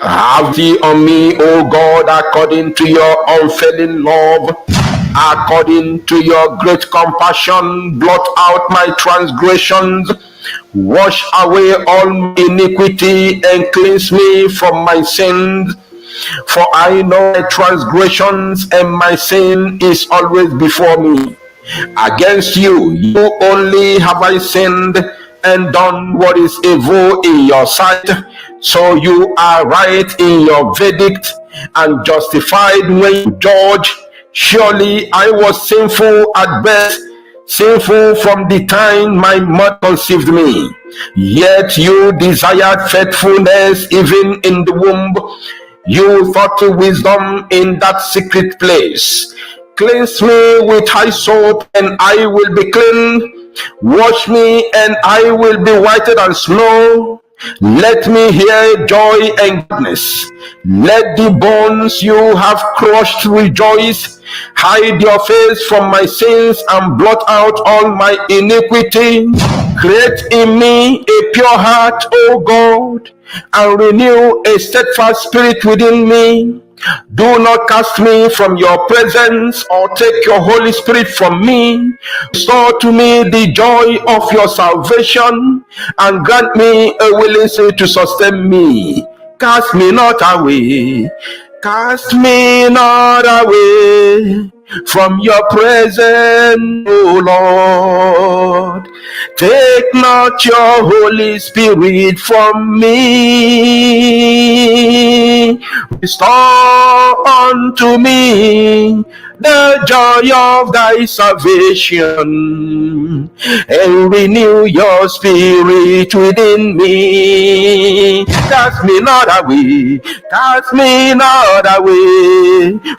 Have thee on me, O God, according to your unfailing love. According to your great compassion, blot out my transgressions. Wash away all my iniquity and cleanse me from my sins. For I know my transgressions and my sin is always before me. Against you, you only have I sinned and done what is evil in your sight. So you are right in your verdict and justified when you judge. Surely I was sinful at best, sinful from the time my mother conceived me. Yet you desired faithfulness even in the womb. You thought to wisdom in that secret place. Cleanse me with hyssop, and I will be clean. Wash me, and I will be whiter than snow. Let me hear joy and gladness. Let the bones you have crushed rejoice. Hide your face from my sins and blot out all my iniquity. Create in me a pure heart, O God, and renew a steadfast spirit within me. Do not cast me from your presence or take your Holy Spirit from me. Restore to me the joy of your salvation and grant me a willing spirit to sustain me. Cast me not away. Cast me not away from your presence, O Lord. Take not your Holy Spirit from me. Restore unto me the joy of thy salvation, and renew your spirit within me. Cast me not away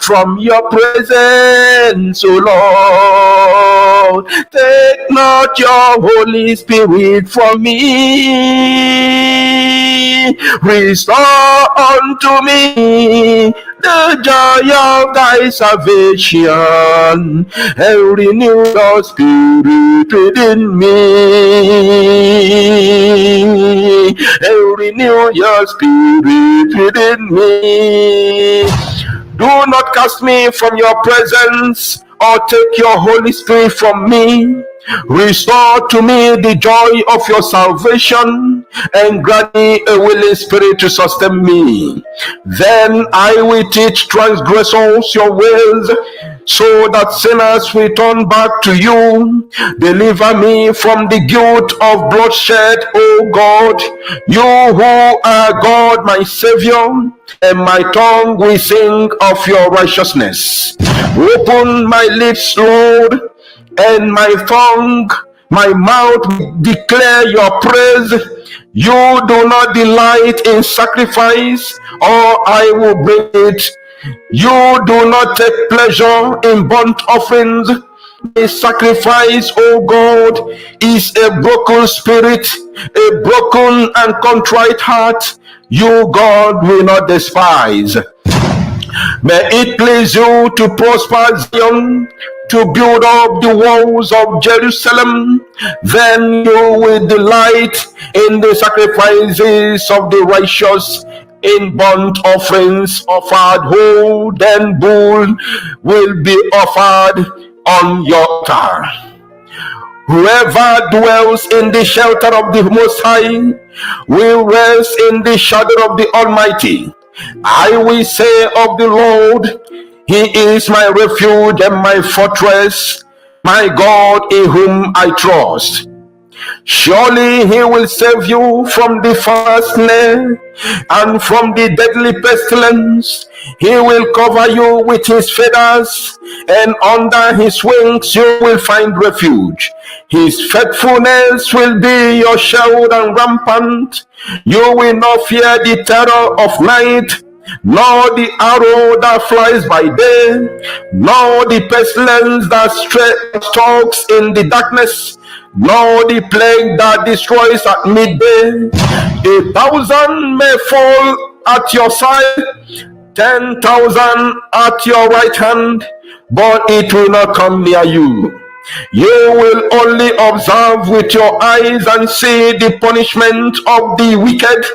from your presence, O Lord. Take not your Holy Spirit from me. Restore unto me the joy of thy salvation, and renew your spirit within me. And renew your spirit within me. Do not cast me from your presence or take your Holy Spirit from me. Restore to me the joy of your salvation and grant me a willing spirit to sustain me. Then I will teach transgressors your ways, so that sinners will turn back to you. Deliver me from the guilt of bloodshed, O God, you who are God, my Savior, and my tongue will sing of your righteousness. Open my lips, Lord, and my tongue, my mouth will declare your praise. You do not delight in sacrifice, or I will bring it. You do not take pleasure in burnt offerings. A sacrifice, O God, is a broken spirit, a broken and contrite heart. You, God, will not despise. May it please you to prosper Zion, to build up the walls of Jerusalem. Then you will delight in the sacrifices of the righteous. In burnt offerings offered, whole and bull will be offered on your altar. Whoever dwells in the shelter of the Most High will rest in the shadow of the Almighty. I will say of the Lord, He is my refuge and my fortress, my God in whom I trust. Surely He will save you from the fowler's snare and from the deadly pestilence. He will cover you with His feathers, and under His wings you will find refuge. His faithfulness will be your shield and rampart. You will not fear the terror of night, nor the arrow that flies by day, nor the pestilence that stalks in the darkness, nor the plague that destroys at midday. 1,000 may fall at your side, 10,000 at your right hand, but it will not come near you. You will only observe with your eyes and see the punishment of the wicked.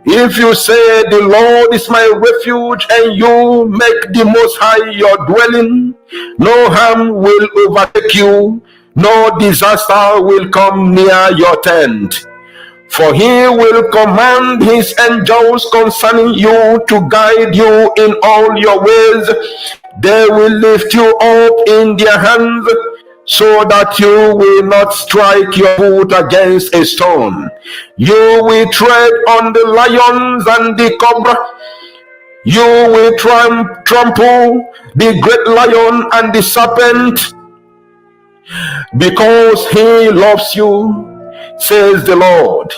If you say the Lord is my refuge and you make the Most High your dwelling, no harm will overtake you, no disaster will come near your tent. For he will command his angels concerning you to guide you in all your ways. They will lift you up in their hands, so that you will not strike your foot against a stone. You will tread on the lions and the cobra. You will trample the great lion and the serpent, because he loves you, says the Lord.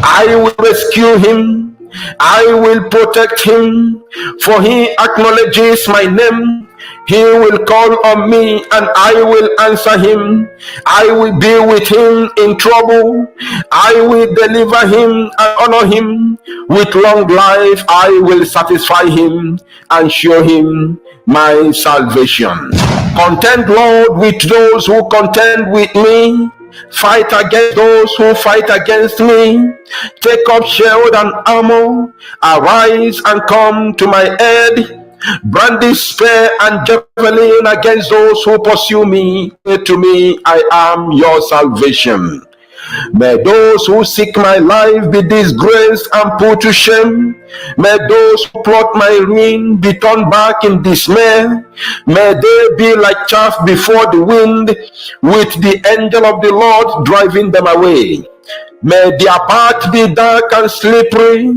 I will rescue him. I will protect him, for he acknowledges my name. He will call on me and I will answer him. I will be with him in trouble. I will deliver him and honor him. With long life I will satisfy him and show him my salvation. Contend, Lord, with those who contend with me. Fight against those who fight against me. Take up shield and armor. Arise and come to my aid. Brandish spear and javelin against those who pursue me. Say to me, I am your salvation. May those who seek my life be disgraced and put to shame. May those who plot my ruin be turned back in dismay. May they be like chaff before the wind, with the angel of the Lord driving them away. May their path be dark and slippery,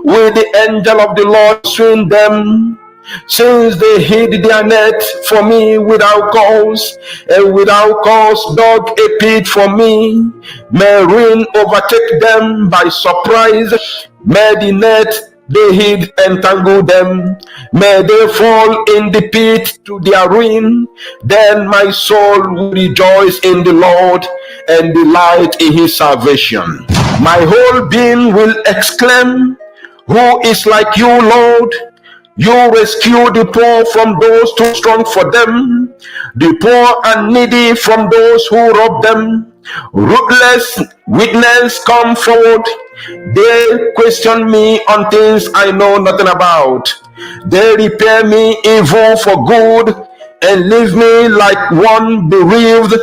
with the angel of the Lord swing them. Since they hid their net for me without cause, and without cause dug a pit for me, may ruin overtake them by surprise. May the net they hid entangle them. May they fall in the pit to their ruin. Then my soul will rejoice in the Lord and delight in his salvation. My whole being will exclaim, who is like you, Lord? You rescue the poor from those too strong for them, the poor and needy from those who rob them. Ruthless witnesses come forward. They question me on things I know nothing about. They repay me evil for good and leave me like one bereaved.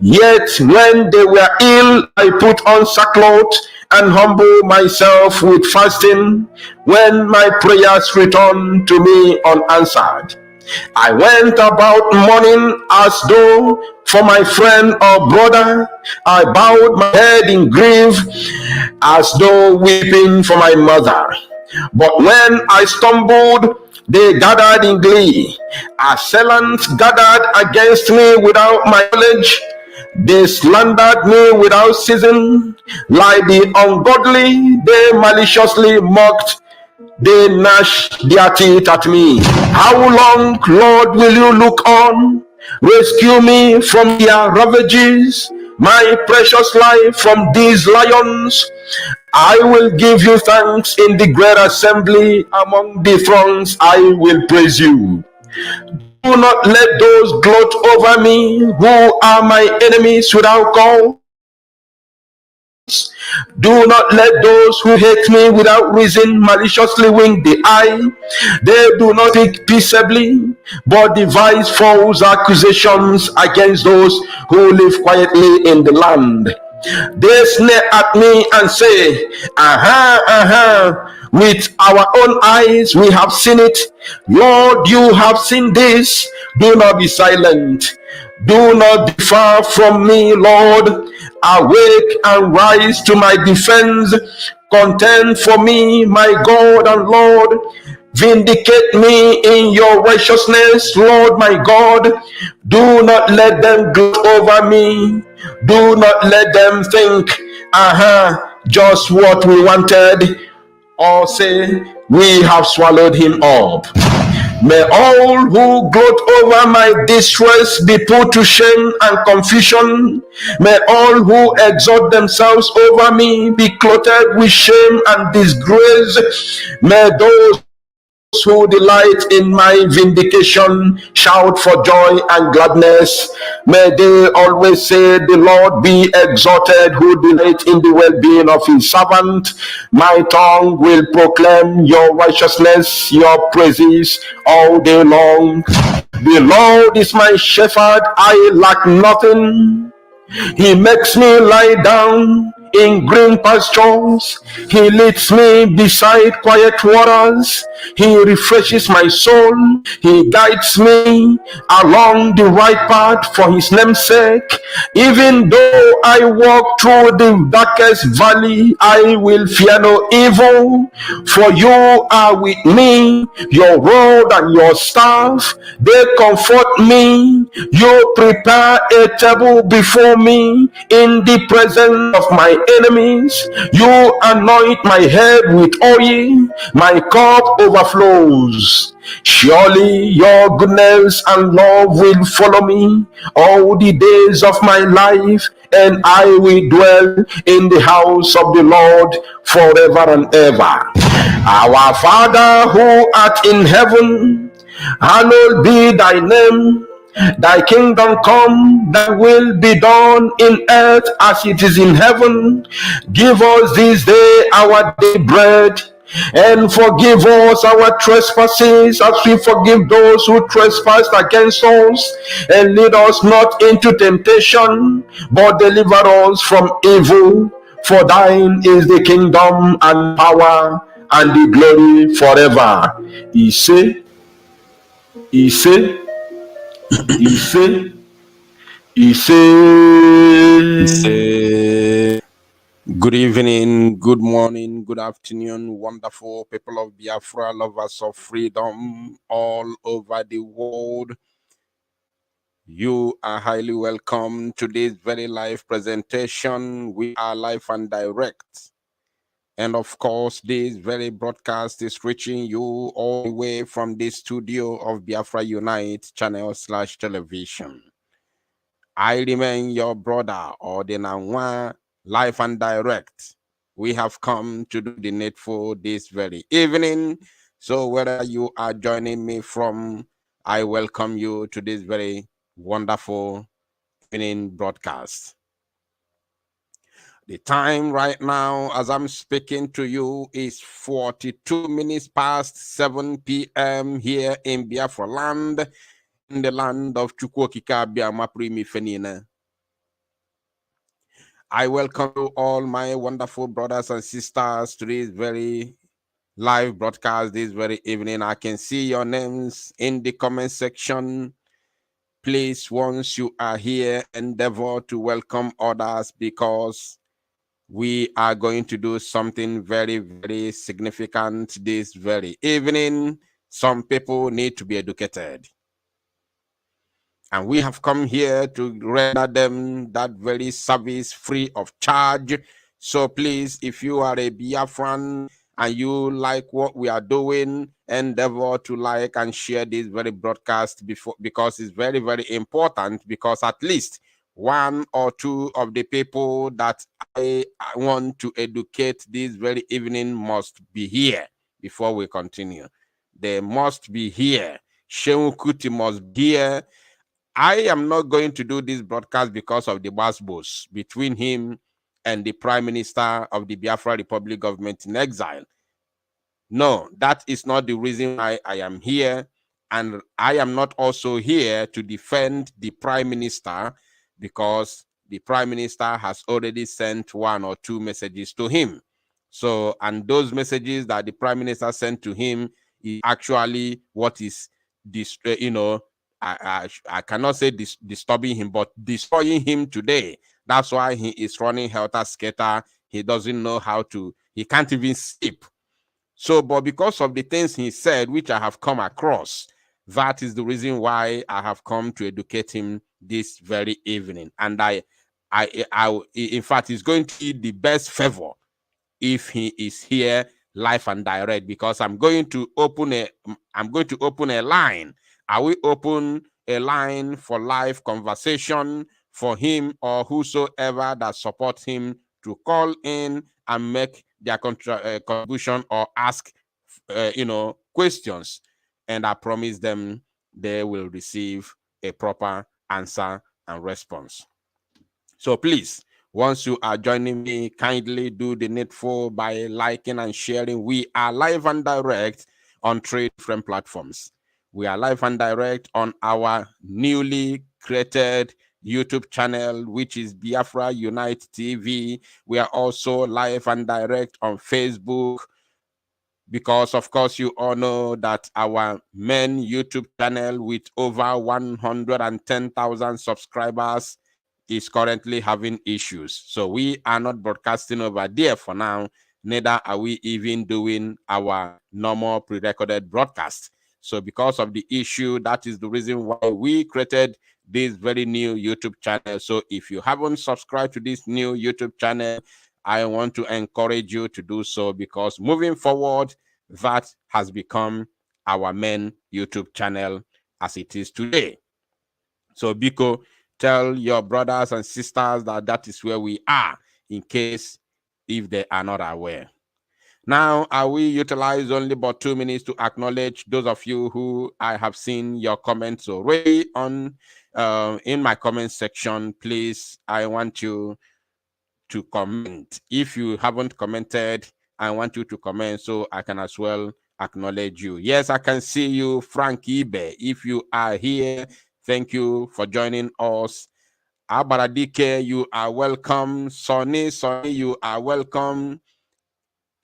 Yet when they were ill, I put on sackcloth and humble myself with fasting. When my prayers returned to me unanswered, I went about mourning as though for my friend or brother. I bowed my head in grief as though weeping for my mother. But when I stumbled, they gathered in glee. Assailants gathered against me without my knowledge. They slandered me without ceasing. Like the ungodly, they maliciously mocked. They gnashed their teeth at me. How long, Lord, will you look on? Rescue me from their ravages, my precious life from these lions. I will give you thanks in the great assembly. Among the thrones I will praise you. Do not let those gloat over me who are my enemies without cause. Do not let those who hate me without reason maliciously wink the eye. They do not speak peaceably, but devise false accusations against those who live quietly in the land. They sneer at me and say, aha, aha. With our own eyes we have seen it. Lord, you have seen this. Do not be silent. Do not be far from me, Lord. Awake and rise to my defense. Contend for me, my God and Lord. Vindicate me in your righteousness, Lord my God. Do not let them gloat over me. Do not let them think, aha, just what we wanted, or say, we have swallowed him up. May all who gloat over my distress be put to shame and confusion. May all who exalt themselves over me be clothed with shame and disgrace. May those who delight in my vindication shout for joy and gladness. May they always say, the Lord be exalted, who delight in the well-being of his servant. My tongue will proclaim your righteousness, your praises all day long. The Lord is my shepherd, I lack nothing. He makes me lie down in green pastures. He leads me beside quiet waters. He refreshes my soul. He guides me along the right path for his name's sake. Even though I walk through the darkest valley, I will fear no evil. For you are with me. Your rod and your staff, they comfort me. You prepare a table before me in the presence of my enemies. You anoint my head with oil. My cup overflows. Surely your goodness and love will follow me all the days of my life, and I will dwell in the house of the Lord forever and ever. Our Father who art in heaven, hallowed be thy name. Thy kingdom come, thy will be done in earth as it is in heaven. Give us this day our daily bread, and forgive us our trespasses as we forgive those who trespass against us. And lead us not into temptation, but deliver us from evil. For thine is the kingdom and power and the glory forever. He say, he say, he say, he say. Good evening, good morning, good afternoon, wonderful people of Biafra, lovers of freedom all over the world. You are highly welcome to this very live presentation. We are live and direct. And of course, this very broadcast is reaching you all the way from the studio of Biafra Unite channel/television. I remain your brother, Ordinanwa, live and direct. We have come to do the needful this very evening. So whether you are joining me from, I welcome you to this very wonderful evening broadcast. The time right now, as I'm speaking to you, is 42 minutes past 7 p.m. here in Biafra land, in the land of Chukwokika Biama Primi Fenina. I welcome you all my wonderful brothers and sisters to this very live broadcast this very evening. I can see your names in the comment section. Please, once you are here, endeavor to welcome others, because we are going to do something very, very significant this very evening. Some people need to be educated. And we have come here to render them that very service free of charge. So please, if you are a Biafran and you like what we are doing, endeavor to like and share this very broadcast because it's very, very important, because at least one or two of the people that I want to educate this very evening must be here before we continue. They must be here. Suen Kuti must be here. I am not going to do this broadcast because of the basbos between him and the Prime Minister of the Biafra Republic government in exile. No, that is not the reason why I am here. And I am not also here to defend the Prime Minister, because the Prime Minister has already sent one or two messages to him. So, and those messages that the Prime Minister sent to him is actually what is this, I cannot say disturbing him, but destroying him today. That's why he is running helter-skelter. He doesn't know how to, he can't even sleep. So, but because of the things he said, which I have come across, that is the reason why I have come to educate him this very evening. And I in fact, it's going to be the best favor if he is here live and direct, because I'm going to open a line. I will open a line for live conversation for him or whosoever that supports him to call in and make their contribution or ask questions, and I promise them they will receive a proper answer and response. So please, once you are joining me, kindly do the needful by liking and sharing. We are live and direct on 3 different platforms. We are live and direct on our newly created YouTube channel, which is Biafra Unite TV. We are also live and direct on Facebook, because of course you all know that our main YouTube channel with over 110,000 subscribers is currently having issues. So we are not broadcasting over there for now, neither are we even doing our normal pre-recorded broadcast. So because of the issue, that is the reason why we created this very new YouTube channel. So if you haven't subscribed to this new YouTube channel, I want to encourage you to do so, because moving forward, that has become our main YouTube channel as it is today. So Biko, tell your brothers and sisters that that is where we are, in case if they are not aware. Now, I will utilize only about 2 minutes to acknowledge those of you who I have seen your comments already on in my comment section. Please, I want you to comment. If you haven't commented, I want you to comment so I can as well acknowledge you. Yes, I can see you, Frank Ibe. If you are here, thank you for joining us. Abaradike, you are welcome. Sonny, you are welcome.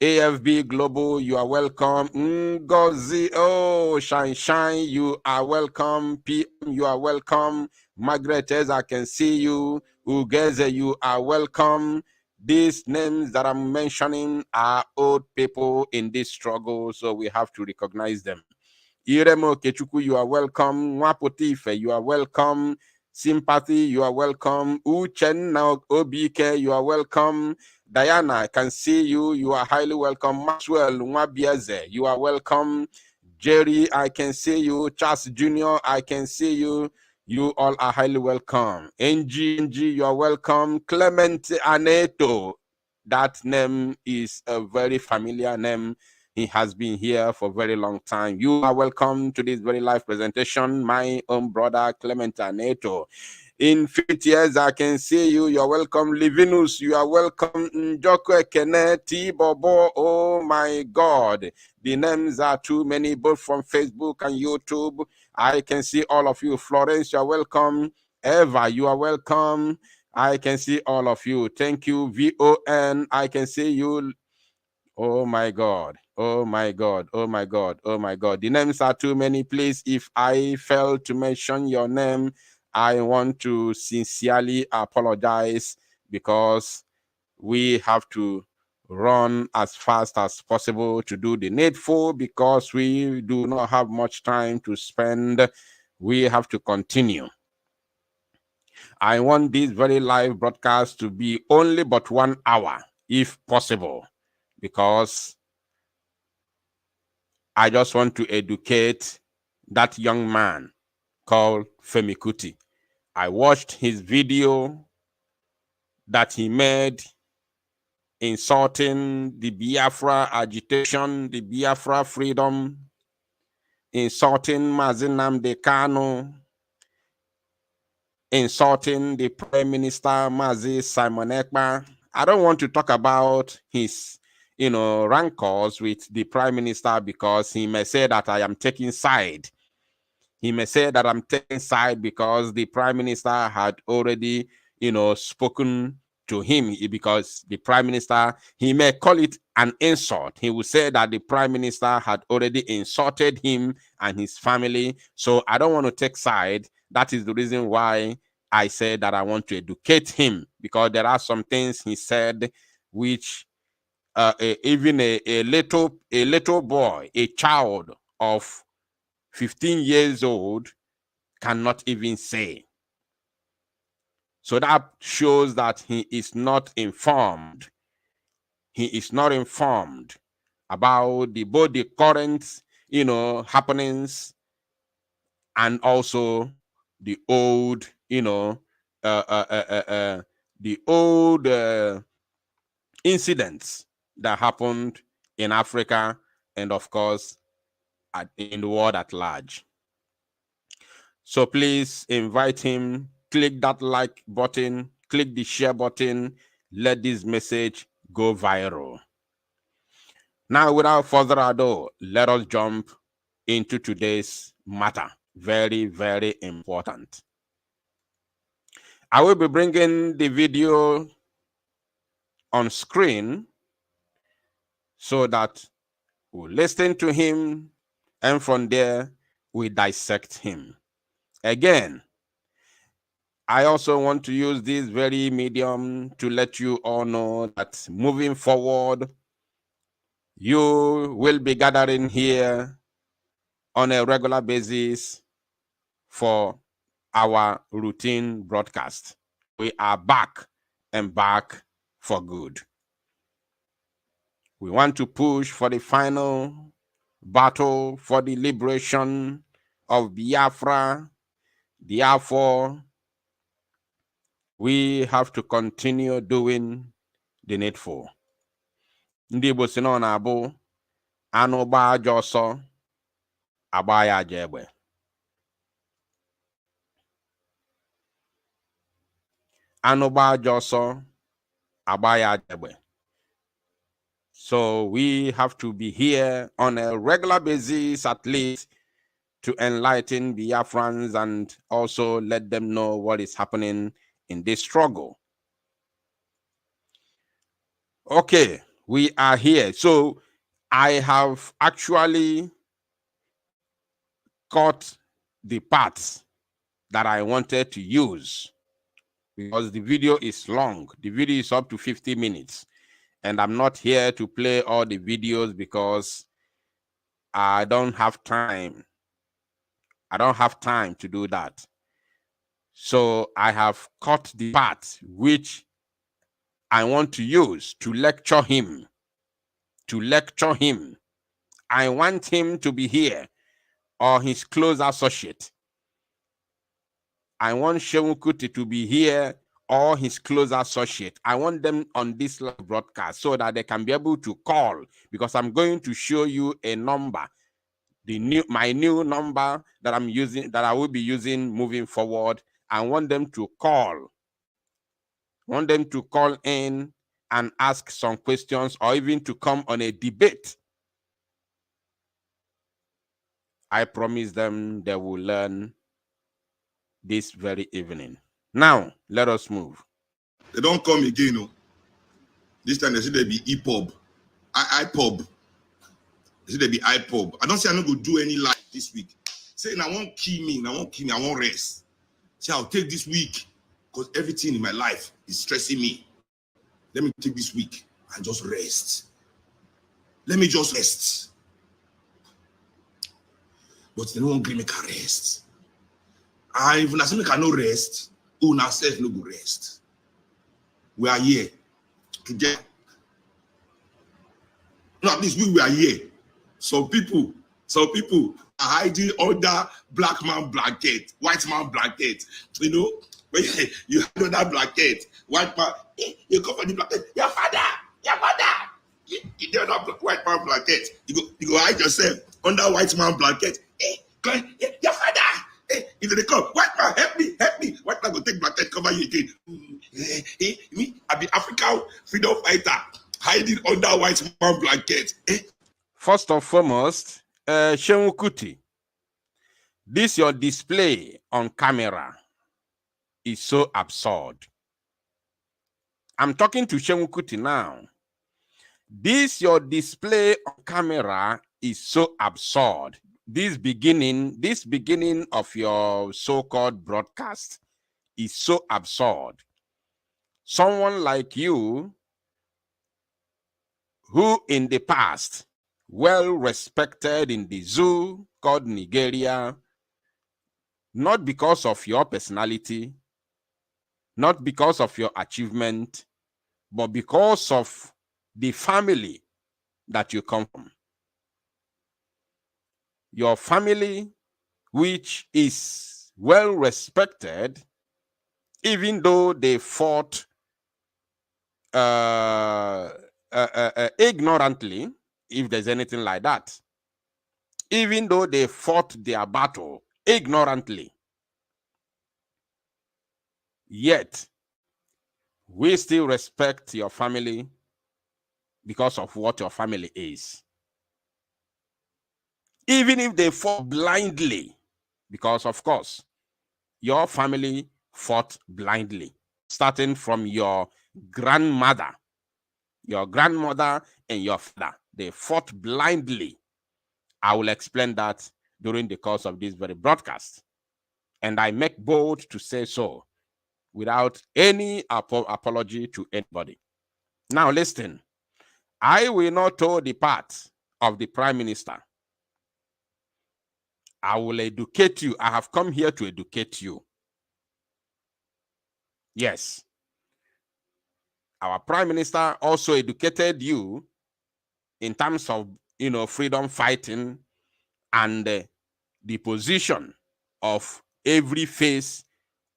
AFB Global, you are welcome. Ngozi, oh, Shine, you are welcome. PM, you are welcome. Margaret, as I can see you. Ugeze, you are welcome. These names that I'm mentioning are old people in this struggle, so we have to recognize them. Iremo Kechuku, you are welcome. Mwapotife, you are welcome. Sympathy, you are welcome. Uchen now OBK, you are welcome. Diana, I can see you. You are highly welcome. Maxwell Mwabieze, you are welcome. Jerry, I can see you. Charles Jr., I can see you. You all are highly welcome. NG, you are welcome. Clement Aneto, that name is a very familiar name. He has been here for a very long time. You are welcome to this very live presentation, my own brother Clement Aneto. In 50 years, I can see you. You're welcome. Livinus, you are welcome. Njoko Ekene, Bobo, oh my God. The names are too many, both from Facebook and YouTube. I can see all of you. Florence, you are welcome. Eva, you are welcome. I can see all of you. Thank you. VON, I can see you. Oh my God. Oh my God. Oh my God. Oh my God. The names are too many. Please, if I fail to mention your name, I want to sincerely apologize, because we have to run as fast as possible to do the needful, because we do not have much time to spend. We have to continue. I want this very live broadcast to be only but 1 hour, if possible, because I just want to educate that young man called Suen Kuti. I watched his video that he made insulting the Biafra agitation, the Biafra freedom, insulting Mazi Nnamdi Kanu, insulting the Prime Minister Mazi Simon Ekpa. I don't want to talk about his rancors with the Prime Minister, because he may say that I am taking side. He may say that I'm taking side because the Prime Minister had already, spoken to him, because the Prime Minister, he may call it an insult. He will say that the Prime Minister had already insulted him and his family. So I don't want to take side. That is the reason why I said that I want to educate him, because there are some things he said which even a little boy, a child of 15 years old cannot even say. So that shows that he is not informed. He is not informed about both the current, happenings, and also the old, the old incidents that happened in Africa and of course, in the world at large. So please invite him, click that like button, click the share button, let this message go viral. Now, without further ado, let us jump into today's matter. Very, very important. I will be bringing the video on screen so that we listen to him, and from there, we dissect him. Again, I also want to use this very medium to let you all know that moving forward, you will be gathering here on a regular basis for our routine broadcast. We are back and back for good. We want to push for the final battle for the liberation of Biafra. Therefore, we have to continue doing the needful. Ndị Igbo si na ọ na-abụ anụ gbaa ajọ ọsọ agba ya aja egbe. Anụ gbaa ajọ ọsọ agba ya aja egbe. So we have to be here on a regular basis at least to enlighten Biafrans and also let them know what is happening in this struggle. Okay, we are here. So I have actually cut the parts that I wanted to use because the video is long. The video is up to 50 minutes. And I'm not here to play all the videos because I don't have time. I don't have time to do that. So I have cut the part which I want to use to lecture him. To lecture him. I want him to be here or his close associate. I want Suen Kuti to be here or his close associate. I want them on this live broadcast so that they can be able to call, because I'm going to show you a number, my new number that I'm using, that I will be using moving forward. I want them to call. I want them to call in and ask some questions or even to come on a debate. I promise them they will learn this very evening. Now, let us move. They don't come again, no. This time they say they be EPOB. IPOB. They say they be IPOB. I don't say I'm not going to do any live this week. Say, I won't kill me, I won't rest. Say, I'll take this week because everything in my life is stressing me. Let me take this week and just rest. Let me just rest. But they don't give me a rest. And if I cannot rest, una self no go rest. We are here together. No, at least we are here. Some people are hiding under black man blanket, white man blanket. You know, when you hide under blanket, white man, you come for the blanket, your father. You don't have white man blanket. You go hide yourself under white man blanket. Your father. If they come, white man, help me. White man go take blanket, cover you again. Me, I be African freedom fighter, hiding under white man blanket. First and foremost, Suen Kuti, this your display on camera is so absurd. I'm talking to Suen Kuti now. This your display on camera is so absurd. This beginning of your so-called broadcast is so absurd. Someone like you, who in the past, well respected in the zoo called Nigeria, not because of your personality, not because of your achievement, but because of the family that you come from. Your family, which is well respected, even though they fought ignorantly, if there's anything like that. Even though they fought their battle ignorantly, yet we still respect your family because of what your family is. Even if they fought blindly, because of course, your family fought blindly, starting from your grandmother, and your father. They fought blindly. I will explain that during the course of this very broadcast. And I make bold to say so without any apology to anybody. Now listen, I will not toe the path of the Prime Minister. I will educate you. I have come here to educate you. Yes. Our Prime Minister also educated you in terms of, freedom fighting and the position of every face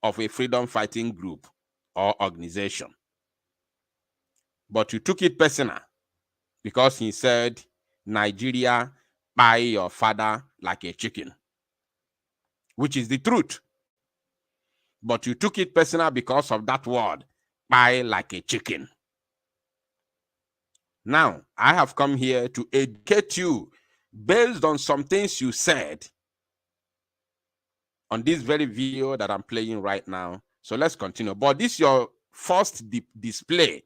of a freedom fighting group or organization. But you took it personal because he said, Nigeria, buy your father like a chicken, which is the truth. But you took it personal because of that word, buy like a chicken. Now, I have come here to educate you based on some things you said on this very video that I'm playing right now. So let's continue. But this your first display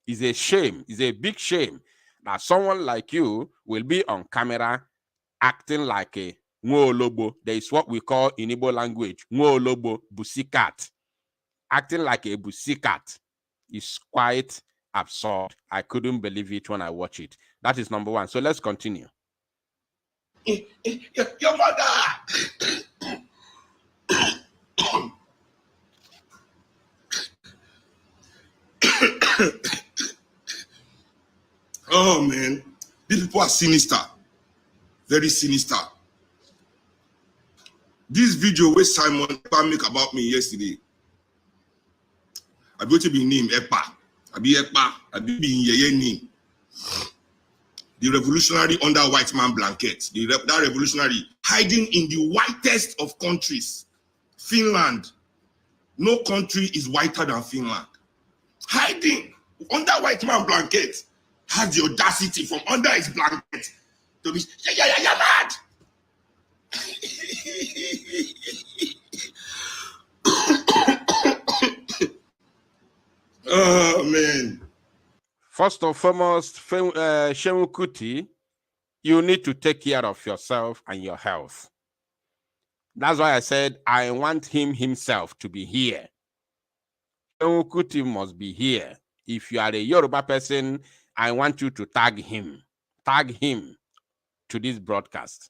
is a shame, is a big shame that someone like you will be on camera acting like a Nwolobo. There is what we call in Igbo language, Nwolobo, busikat. Acting like a busikat is quite absurd. I couldn't believe it when I watched it. That is number one. So let's continue. Your mother. Oh man, these people are sinister, very sinister. This video where Simon make about me yesterday, I going to be named Epa. I be Yeye name. The revolutionary under white man blanket. That revolutionary hiding in the whitest of countries, Finland. No country is whiter than Finland. Hiding under white man blanket, has the audacity from under his blanket to be you're mad. Oh man. First and foremost, Suen Kuti, you need to take care of yourself and your health. That's why I said I want him himself to be here. Suen Kuti must be here. If you are a Yoruba person, I want you to tag him to this broadcast.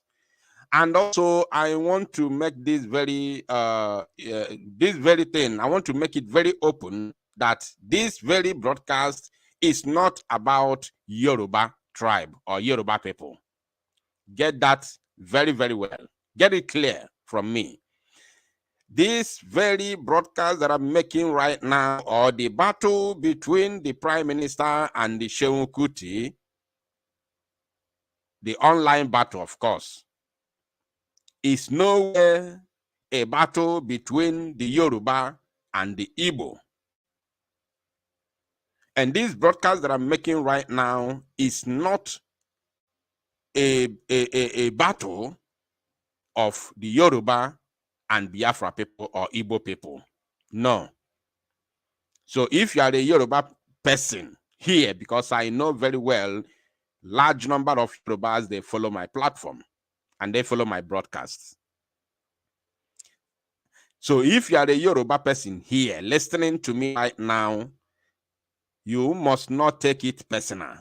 And also, I want to make this very thing, I want to make it very open that this very broadcast is not about Yoruba tribe or Yoruba people. Get that very, very well. Get it clear from me. This very broadcast that I'm making right now, or the battle between the Prime Minister and the Suen Kuti, the online battle, of course, is nowhere a battle between the Yoruba and the Igbo. And this broadcast that I'm making right now is not a battle of the Yoruba and Biafra people or Igbo people. No. So if you are a Yoruba person here, because I know very well, large number of Yorubas, they follow my platform and they follow my broadcasts. So if you are a Yoruba person here listening to me right now, you must not take it personal.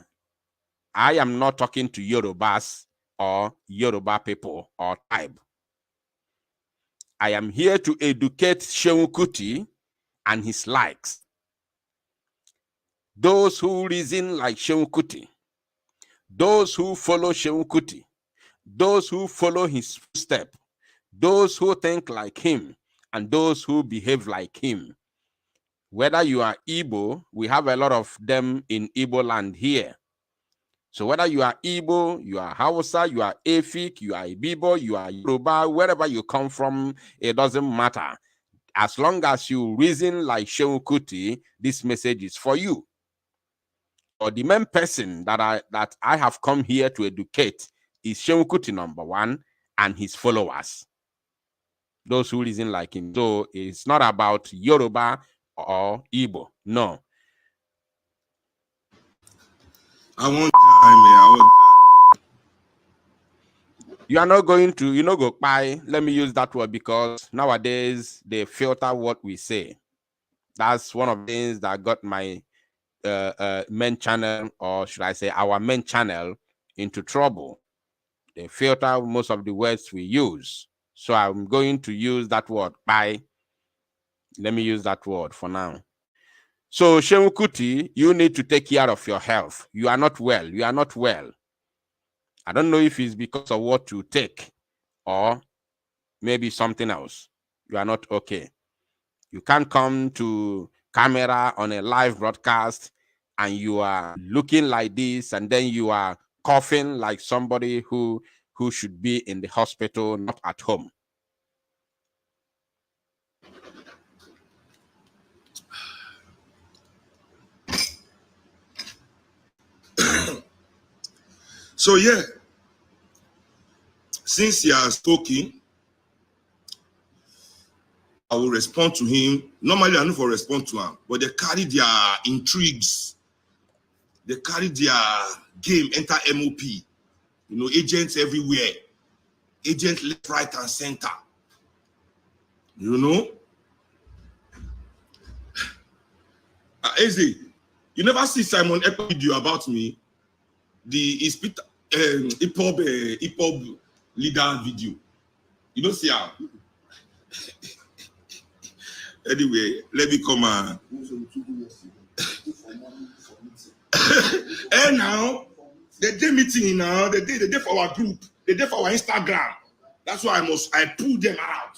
I am not talking to Yorubas or Yoruba people or tribe. I am here to educate Suen Kuti and his likes. Those who reason like Suen Kuti, those who follow Suen Kuti, those who follow his footsteps, those who think like him, and those who behave like him. Whether you are Igbo, we have a lot of them in Igbo land here. So whether you are Igbo, you are Hausa, you are Efik, you are Ibibo, you are Yoruba, wherever you come from, it doesn't matter. As long as you reason like Suen Kuti, this message is for you. Or the main person that I have come here to educate is Suen Kuti, number one, and his followers. Those who reason like him. So it's not about Yoruba or Igbo. No. I want You are not going to, go buy. Let me use that word because nowadays they filter what we say. That's one of the things that got my main channel, or should I say our main channel, into trouble. They filter most of the words we use. So I'm going to use that word, buy. Let me use that word for now. So Suen Kuti, you need to take care of your health. You are not well. You are not well. I don't know if it's because of what you take or maybe something else. You are not okay. You can't come to camera on a live broadcast and you are looking like this and then you are coughing like somebody who should be in the hospital, not at home. So yeah, since he has spoken, I will respond to him. Normally, I don't for respond to him, but they carry their intrigues. They carry their game, enter MOP. Agents everywhere. Agents left, right, and center. Easy. You never see Simon Ekpa video about me. The hip hop leader video. You don't see how. Anyway, let me come on. And now, the day meeting now, the day for our group, the day for our Instagram. That's why I pulled them out.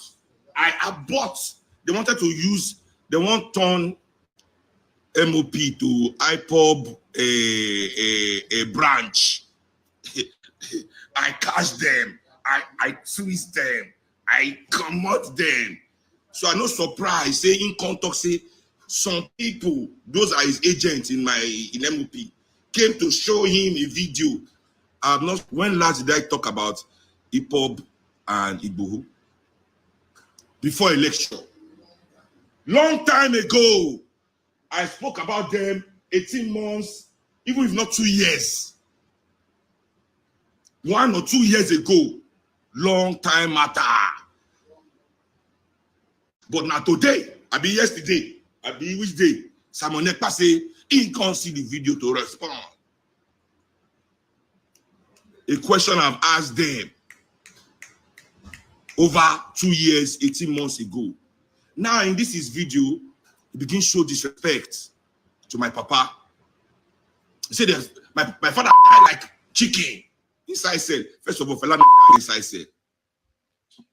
I abort. They wanted to use, they want turn MOP to IPOB a branch. I catch them. I twist them. I commot them. So I'm not surprised. Say in contact, say some people, those are his agents in MOP, came to show him a video. When last did I talk about IPOB and Igbo? Before election. Long time ago, I spoke about them 18 months, even if not 2 years. 1 or 2 years ago. Long time matter. But not today, I be yesterday, I be which day? Simon Ekpa say, he can't see the video to respond. A question I've asked them over 2 years, 18 months ago. Now in this is video, he begins to show disrespect to my papa. He said my father died like chicken inside cell. First of all, fella died inside cell.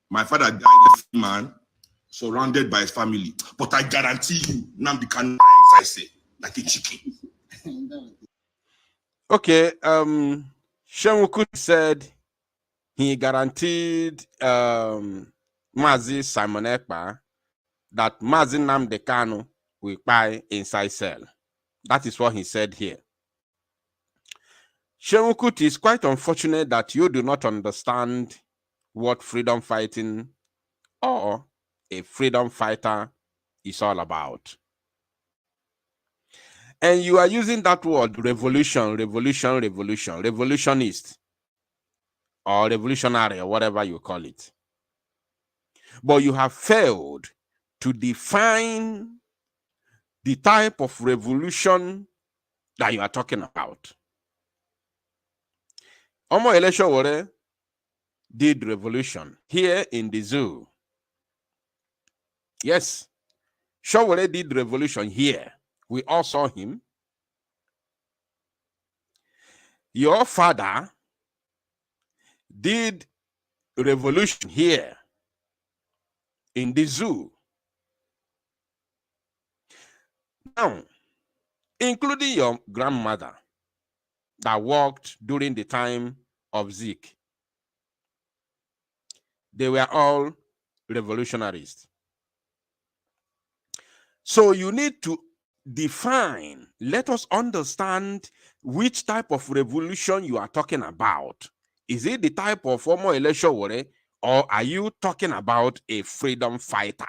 My father died a free man, surrounded by his family. But I guarantee you, Nnamdi can die inside cell like a chicken. Okay, Suen Kuti said he guaranteed Mazi Simon Ekpa that Mazi Nnamdi Kanu will buy inside cell. That is what he said here. Suen Kuti, is quite unfortunate that you do not understand what freedom fighting or a freedom fighter is all about. And you are using that word revolution, revolutionist, or revolutionary, or whatever you call it. But you have failed to define the type of revolution that you are talking about. Omo Eleshowore did revolution here in the zoo. Yes, Showore did revolution here. We all saw him. Your father did revolution here in the zoo. Now, including your grandmother, that worked during the time of Zeke. They were all revolutionaries. So you need to define, let us understand which type of revolution you are talking about. Is it the type of formal election, or are you talking about a freedom fighter?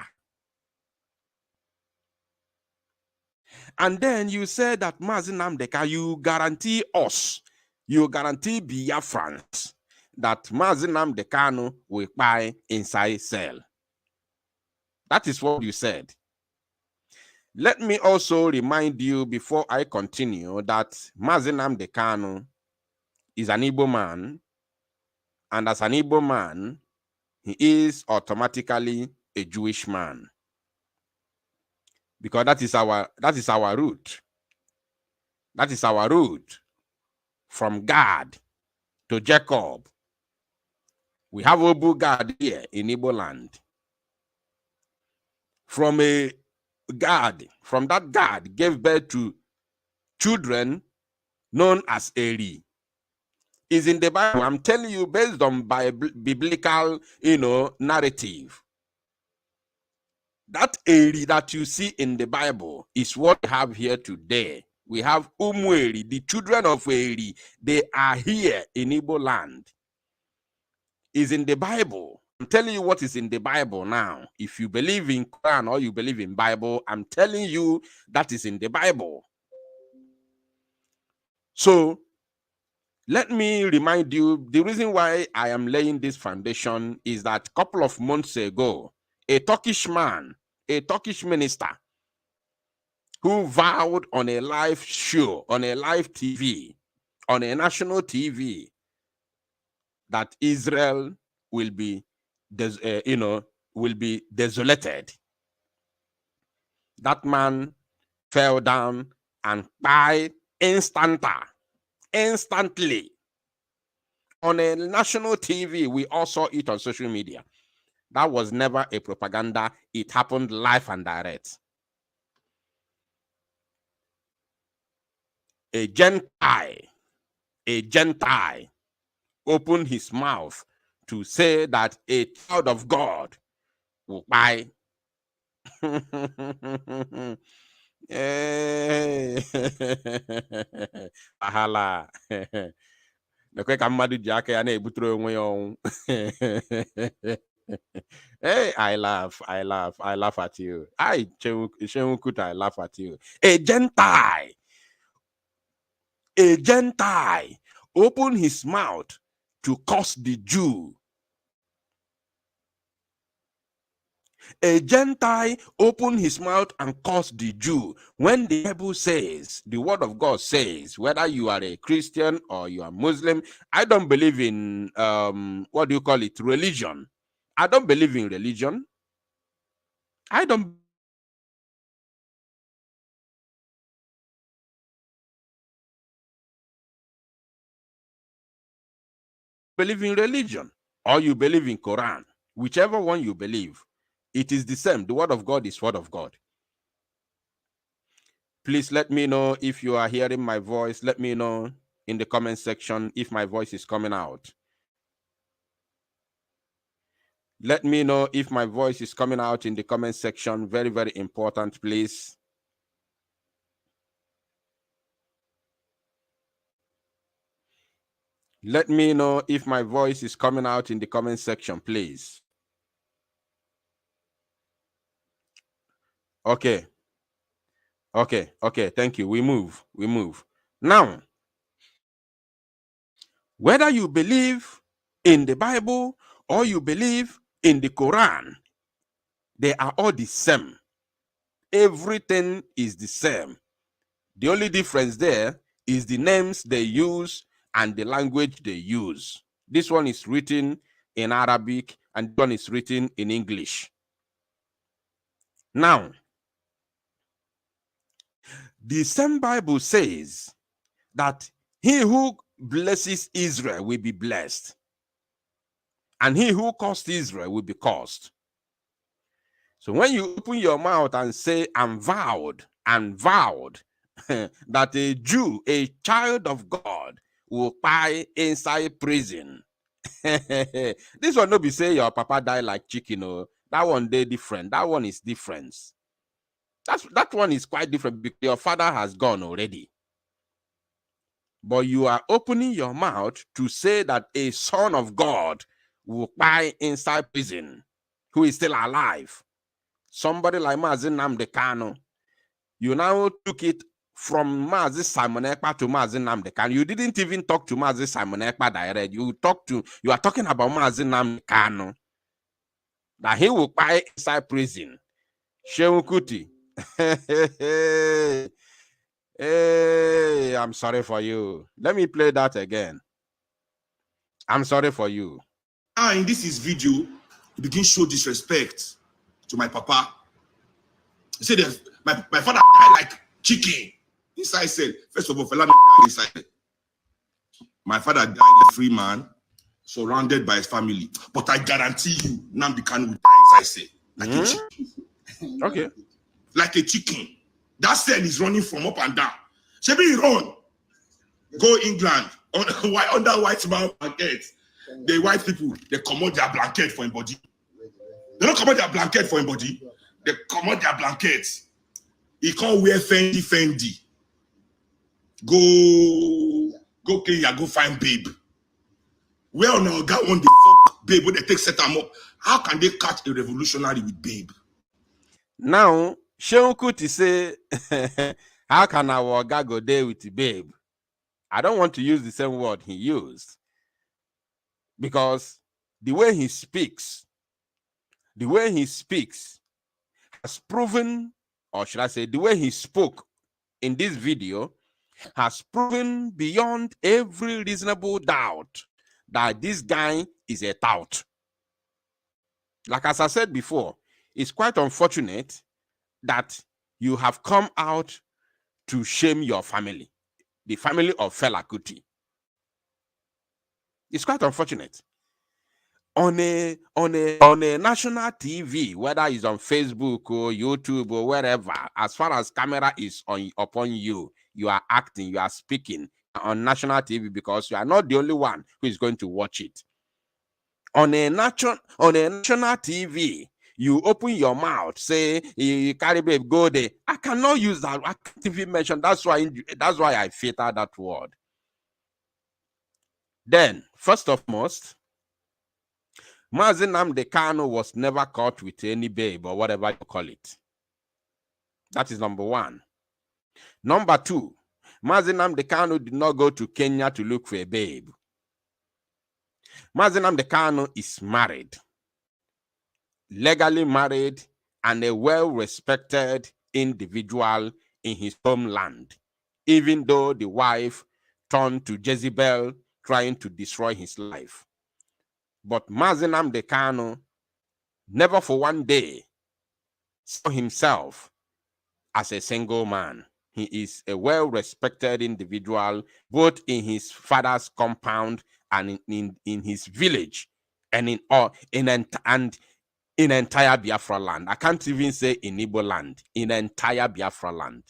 And then you said that Mazi Namdeka, you guarantee us, you guarantee Biafrans that Mazi Namdekano will buy inside cell. That is what you said. Let me also remind you before I continue that Mazi Namdekano is an Igbo man, and as an Igbo man, he is automatically a Jewish man, because that is our root. That is our root from God to Jacob. We have Obu God here in Igbo land. From a God, from that God gave birth to children known as Eri. Is in the Bible. I'm telling you, based on biblical, narrative. That Eri that you see in the Bible is what we have here today. We have Eri, the children of Eri. They are here in Igbo land. Is in the Bible. I'm telling you what is in the Bible now. If you believe in Quran or you believe in Bible, I'm telling you that is in the Bible. So let me remind you, the reason why I am laying this foundation is that a couple of months ago, a Turkish man, a Turkish minister, who vowed on a live show, on a live TV, on a national TV, that Israel will be, will be desolated. That man fell down and died instantly. On a national TV, we all saw it on social media. That was never a propaganda. It happened live and direct. A Gentile opened his mouth to say that a child of God will buy. Ahala. Hey, I laugh at you. Suen Kuti, I laugh at you. A Gentile opened his mouth to curse the Jew. A Gentile opened his mouth and cursed the Jew. When the Bible says, the word of God says, whether you are a Christian or you are Muslim, I don't believe in, what do you call it, religion. I don't believe in religion. I don't believe in religion. Or you believe in Quran. Whichever one you believe, it is the same. The word of God is word of God. Please let me know if you are hearing my voice. Let me know in the comment section if my voice is coming out. Let me know if my voice is coming out in the comment section. Very, very important, please. Let me know if my voice is coming out in the comment section, please. Okay. Okay. Thank you. We move. Now, whether you believe in the Bible or you believe in the Quran, they are all the same. Everything is the same. The only difference there is the names they use and the language they use. This one is written in Arabic and this one is written in English. Now, the same Bible says that he who blesses Israel will be blessed, and he who cursed Israel will be cursed. So when you open your mouth and say, I'm vowed, that a Jew, a child of God, will die inside prison. This one no be say your papa die like chicken, oh. That one they different. That one is different. That one is quite different because your father has gone already. But you are opening your mouth to say that a son of God will die inside prison, who is still alive. Somebody like Mazin Nnamdi Kanu, you now took it from Mazi Simon Ekpa to Mazin Nnamdi Kanu. You didn't even talk to Mazi Simon Ekpa direct. You are talking about Mazin Nnamdi Kanu, that he will die inside prison. Suen Kuti. Hey, I'm sorry for you. Let me play that again. I'm sorry for you. In this his video, he begins show disrespect to my papa. He said that my father died like chicken. Inside said, first of all, fella died inside. My father died a free man, surrounded by his family. But I guarantee you, Nnamdi Kanu will die inside cell. Like a chicken. Okay. Like a chicken. That cell is running from up and down. Shebi run. Go England under white man blanket. The white people, they commode their blanket for him body. They don't commode their blanket for him body. They commode their blankets. He can't wear Fendi. Go Kenya, go find babe. Where on our guy want the fuck babe when they take set them up? How can they catch a revolutionary with babe? Now, Suen Kuti say, how can our guy go there with the babe? I don't want to use the same word he used. Because the way he speaks has proven, or should I say, the way he spoke in this video has proven beyond every reasonable doubt that this guy is a tout. Like as I said before, it's quite unfortunate that you have come out to shame your family, the family of Fela Kuti. It's quite unfortunate. On a national TV, whether it's on Facebook or YouTube or wherever, as far as camera is upon you, you are acting, you are speaking on national TV because you are not the only one who is going to watch it. On a national TV, you open your mouth, say you carry babe, go there. I cannot use that. I can't even mention. That's why I filter that word. Then, first of most, Mazin Nnamdi Kanu was never caught with any babe or whatever you call it. That is number one. Number two, Mazin Nnamdi Kanu did not go to Kenya to look for a babe. Mazin Nnamdi Kanu is married, legally married, and a well-respected individual in his homeland, even though the wife turned to Jezebel trying to destroy his life. But Mazin Nnamdi Kanu never for one day saw himself as a single man. He is a well-respected individual, both in his father's compound and in his village, and in entire Biafra land. I can't even say in Igbo land, in entire Biafra land.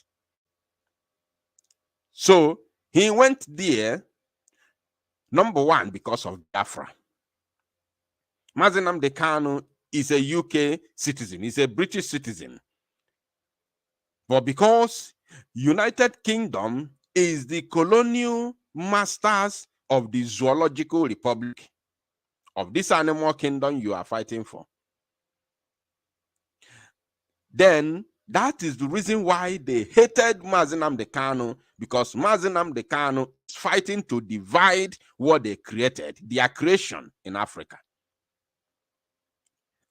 So he went there, number one, because of Biafra. Mazin Nnamdi Kanu is a UK citizen, he's a British citizen. But because United Kingdom is the colonial masters of the zoological republic of this animal kingdom you are fighting for, then that is the reason why they hated Mazin Nnamdi Kanu, because Mazin Nnamdi Kanu is fighting to divide what they created, their creation in Africa.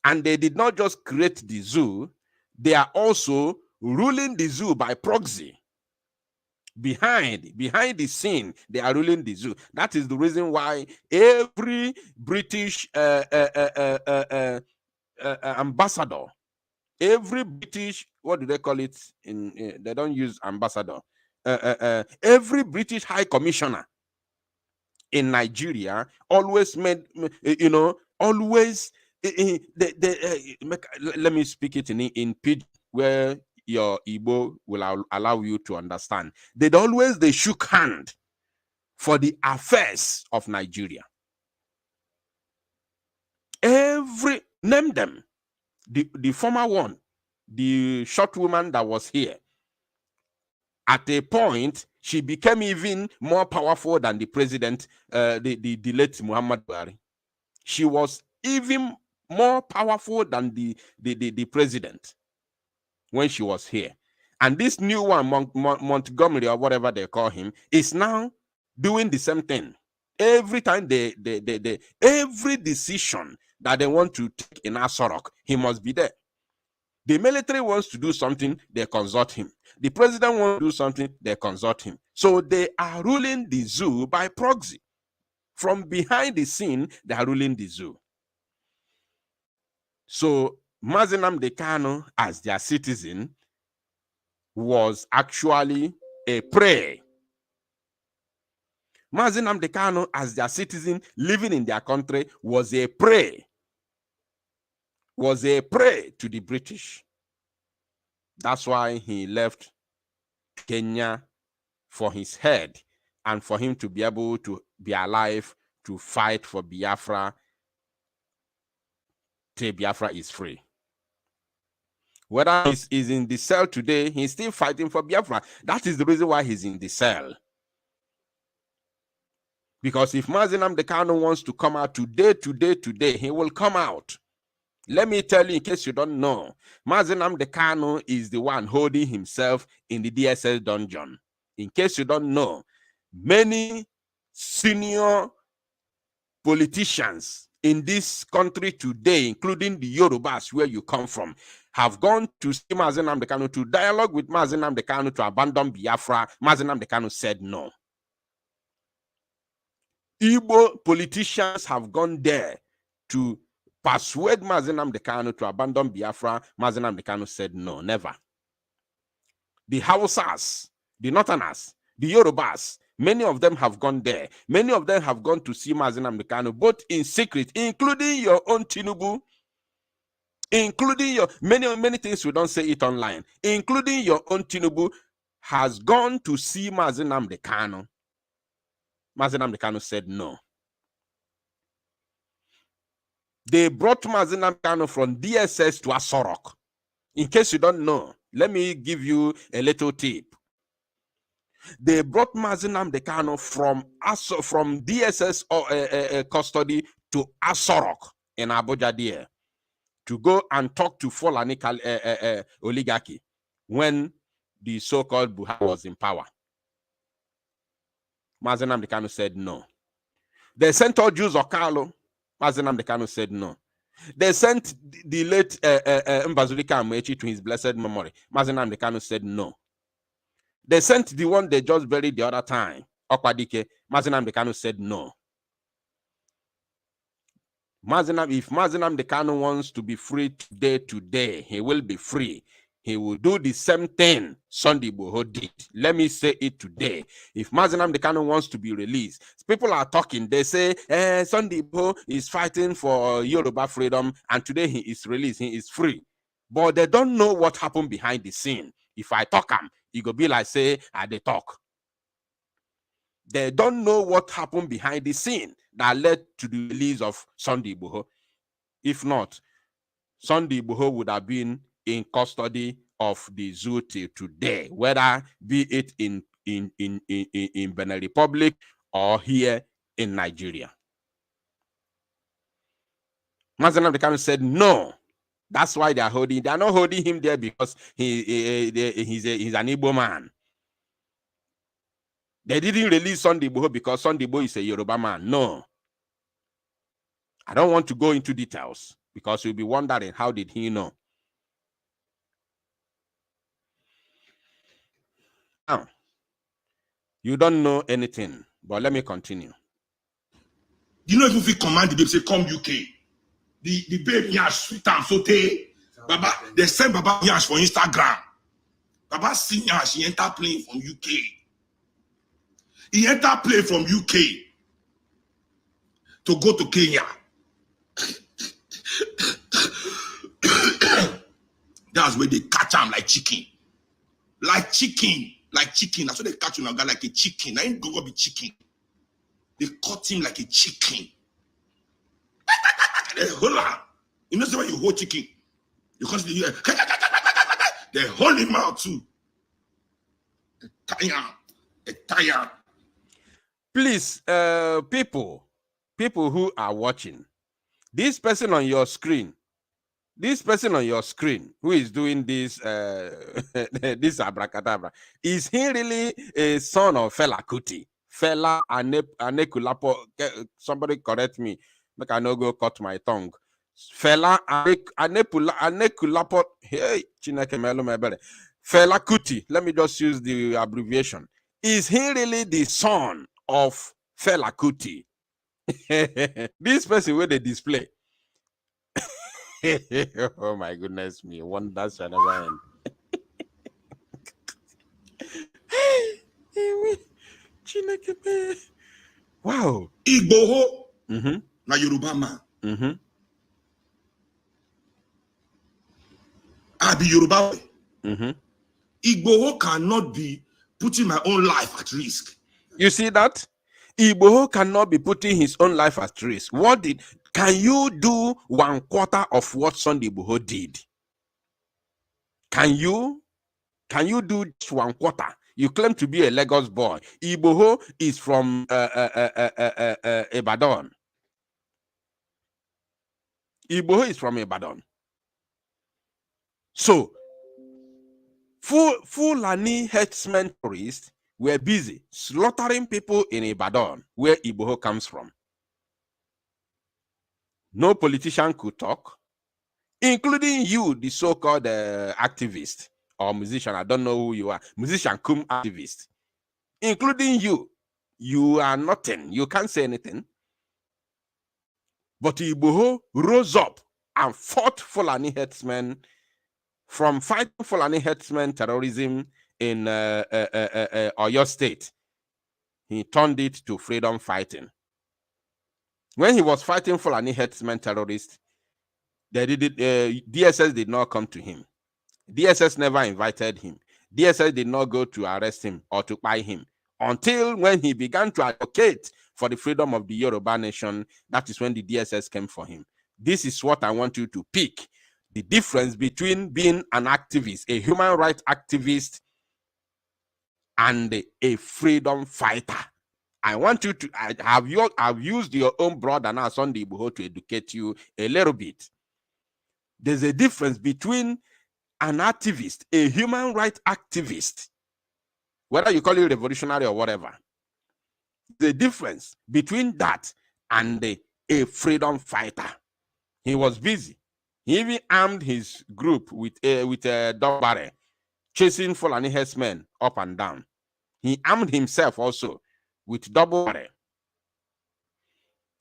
And they did not just create the zoo, they are also ruling the zoo by proxy. Behind the scene, they are ruling the zoo. That is the reason why every British ambassador, every British, what do they call it? They don't use ambassador. Every British High Commissioner in Nigeria always made, always. Let me speak it in pidgin, where your Igbo will allow you to understand. They shook hand for the affairs of Nigeria. Name them. The former one, the short woman that was here. At a point, she became even more powerful than the president, the late Muhammad Buhari. She was even more powerful than the president when she was here. And this new one, Montgomery or whatever they call him, is now doing the same thing. Every time every decision that they want to take in Asorok, he must be there. The military wants to do something, they consult him. The president wants to do something, they consult him. So they are ruling the zoo by proxy. From behind the scene, they are ruling the zoo. So Mazi Nnamdi Kanu, as their citizen, was actually a prey. Mazi Nnamdi Kanu, as their citizen living in their country, was a prey. Was a prey to the British. That's why he left Kenya for his head and for him to be able to be alive to fight for Biafra till Biafra is free. Whether he's in the cell today, he's still fighting for Biafra. That is the reason why he's in the cell. Because if Mazi Nnamdi Kanu wants to come out today, he will come out. Let me tell you, in case you don't know, Mazi Nnamdi Kanu is the one holding himself in the DSS dungeon. In case you don't know, many senior politicians in this country today, including the Yorubas where you come from, have gone to see Mazi Nnamdi Kanu, to dialogue with Mazi Nnamdi Kanu to abandon Biafra. Mazi Nnamdi Kanu said no. Igbo politicians have gone there to persuade Mazi Nnamdi Kanu to abandon Biafra. Mazi Nnamdi Kanu said no, never. The Hausas, the Northerners, the Yorubas, many of them have gone there. Many of them have gone to see Mazi Nnamdi Kanu, both in secret, including your own Tinubu, including your many things we don't say it online, including your own Tinubu has gone to see Mazi Nnamdi Kanu. Mazi Nnamdi Kanu said no. They brought Mazi Nnamdi Kanu from DSS to Asorok. In case you don't know, let me give you a little tip. They brought Mazi Nnamdi Kanu from DSS or custody to Asorok in Abuja there to go and talk to Fulani oligarchy when the so-called Buhari was in power. Mazi Nnamdi Kanu said no. They sent all Jews or Carlo. Mazi Nnamdi Kanu said no. They sent the late Mbazulika Amechi to his blessed memory. Mazi Nnamdi Kanu said no. They sent the one they just buried the other time, Okwadike. Mazi Nnamdi Kanu said no. If Mazi Nnamdi Kanu wants to be free today, he will be free. He will do the same thing Sunday Igboho did. Let me say it today. If Mazi Nnamdi Kanu wants to be released, people are talking. They say, Sunday Igboho is fighting for Yoruba freedom, and today he is released. He is free. But they don't know what happened behind the scene. If I talk him, it go be like say, they talk. They don't know what happened behind the scene that led to the release of Sunday Igboho. If not, Sunday Igboho would have been in custody of the zoo till today, whether be it in Benin Republic or here in Nigeria. Mazi Nnamdi Kanu said no. That's why they are not holding him there because he's an Igbo man. They didn't release Sunday Igboho because Sunday Igboho is a Yoruba man. No. I don't want to go into details because you'll be wondering, how did he know? Now, you don't know anything, but let me continue. You know, if you command the babe, say, come UK. The babe yash sweet and saute. Baba, they send Baba yash for Instagram. Baba sing yash, he enter plane from UK. He enter plane from UK to go to Kenya. That's where they catch them like chicken. Like chicken. Like chicken. That's why they catch you now, like a chicken. I ain't gonna be chicken. They cut him like a chicken. They hold on. You know when you hold chicken, you constantly hear they hold him out too. They tire. Please, people who are watching, this person on your screen who is doing this this abracadabra, is he really a son of Fela Kuti? Fela Anekulapo, somebody correct me, make I no go cut my tongue. Fela Anekulapo, hey, Chineke melu mebere. Fela Kuti, let me just use the abbreviation. Is he really the son of Fela Kuti? This person where they display. Oh my goodness me, wonders shall never end. Wow. Igboho na Yoruba man. I be Yoruba. Igboho cannot be putting my own life at risk. You see that? Igboho cannot be putting his own life at risk. Can you do 1/4 of what Sunday Igboho did? Can you do 1/4? You claim to be a Lagos boy. Igboho is from Ibadan. Igboho is from Ibadan. So, Fulani herdsmen tourists were busy slaughtering people in Ibadan, where Igboho comes from. No politician could talk, including you, the so-called activist or musician. I don't know who you are. Musician cum activist. Including you. You are nothing. You can't say anything. But Igboho rose up and fought Fulani herdsmen. From fighting Fulani herdsmen terrorism in Oyo State, he turned it to freedom fighting. When he was fighting Fulani herdsmen terrorists, DSS did not come to him. DSS never invited him. DSS did not go to arrest him or to buy him until when he began to advocate for the freedom of the Yoruba nation. That is when the DSS came for him. This is what I want you to pick. The difference between being an activist, a human rights activist, and a freedom fighter. I want you to I've used your own brother now, Sunday Igboho, to educate you a little bit. There's a difference between an activist, a human rights activist, whether you call it revolutionary or whatever. The difference between that and a freedom fighter. He was busy. He even armed his group with a double barrel, chasing Fulani herdsmen up and down. He armed himself also with double barrel,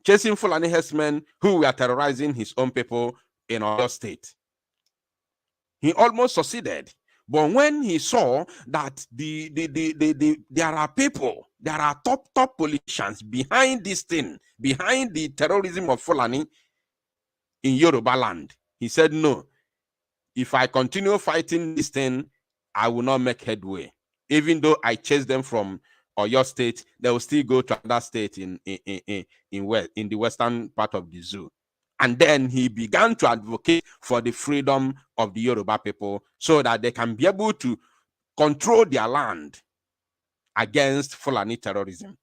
chasing Fulani herdsmen who were terrorizing his own people in Oyo State. He almost succeeded. But when he saw that there are people, there are top politicians behind this thing, behind the terrorism of Fulani in Yoruba land, he said, no, if I continue fighting this thing, I will not make headway. Even though I chase them from Oyo State, they will still go to another state in the western part of the zoo. And then he began to advocate for the freedom of the Yoruba people so that they can be able to control their land against Fulani terrorism.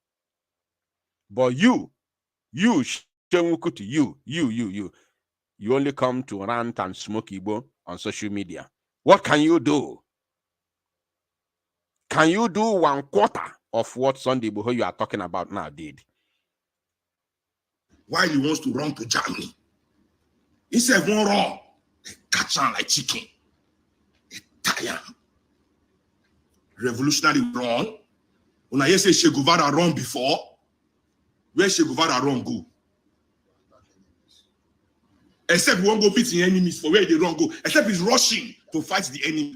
But you, Suen Kuti, you only come to rant and smoke Igbo on social media. What can you do? Can you do 1/4 of what Sunday Igboho you are talking about now did? Why he wants to run to Germany? He said, "One run, they catch on like chicken. They tire. Revolutionary run. When I say Che Guevara run before, where Che Guevara run go? Except we won't go beat the enemies for where they run go. Except he's rushing to fight the enemy.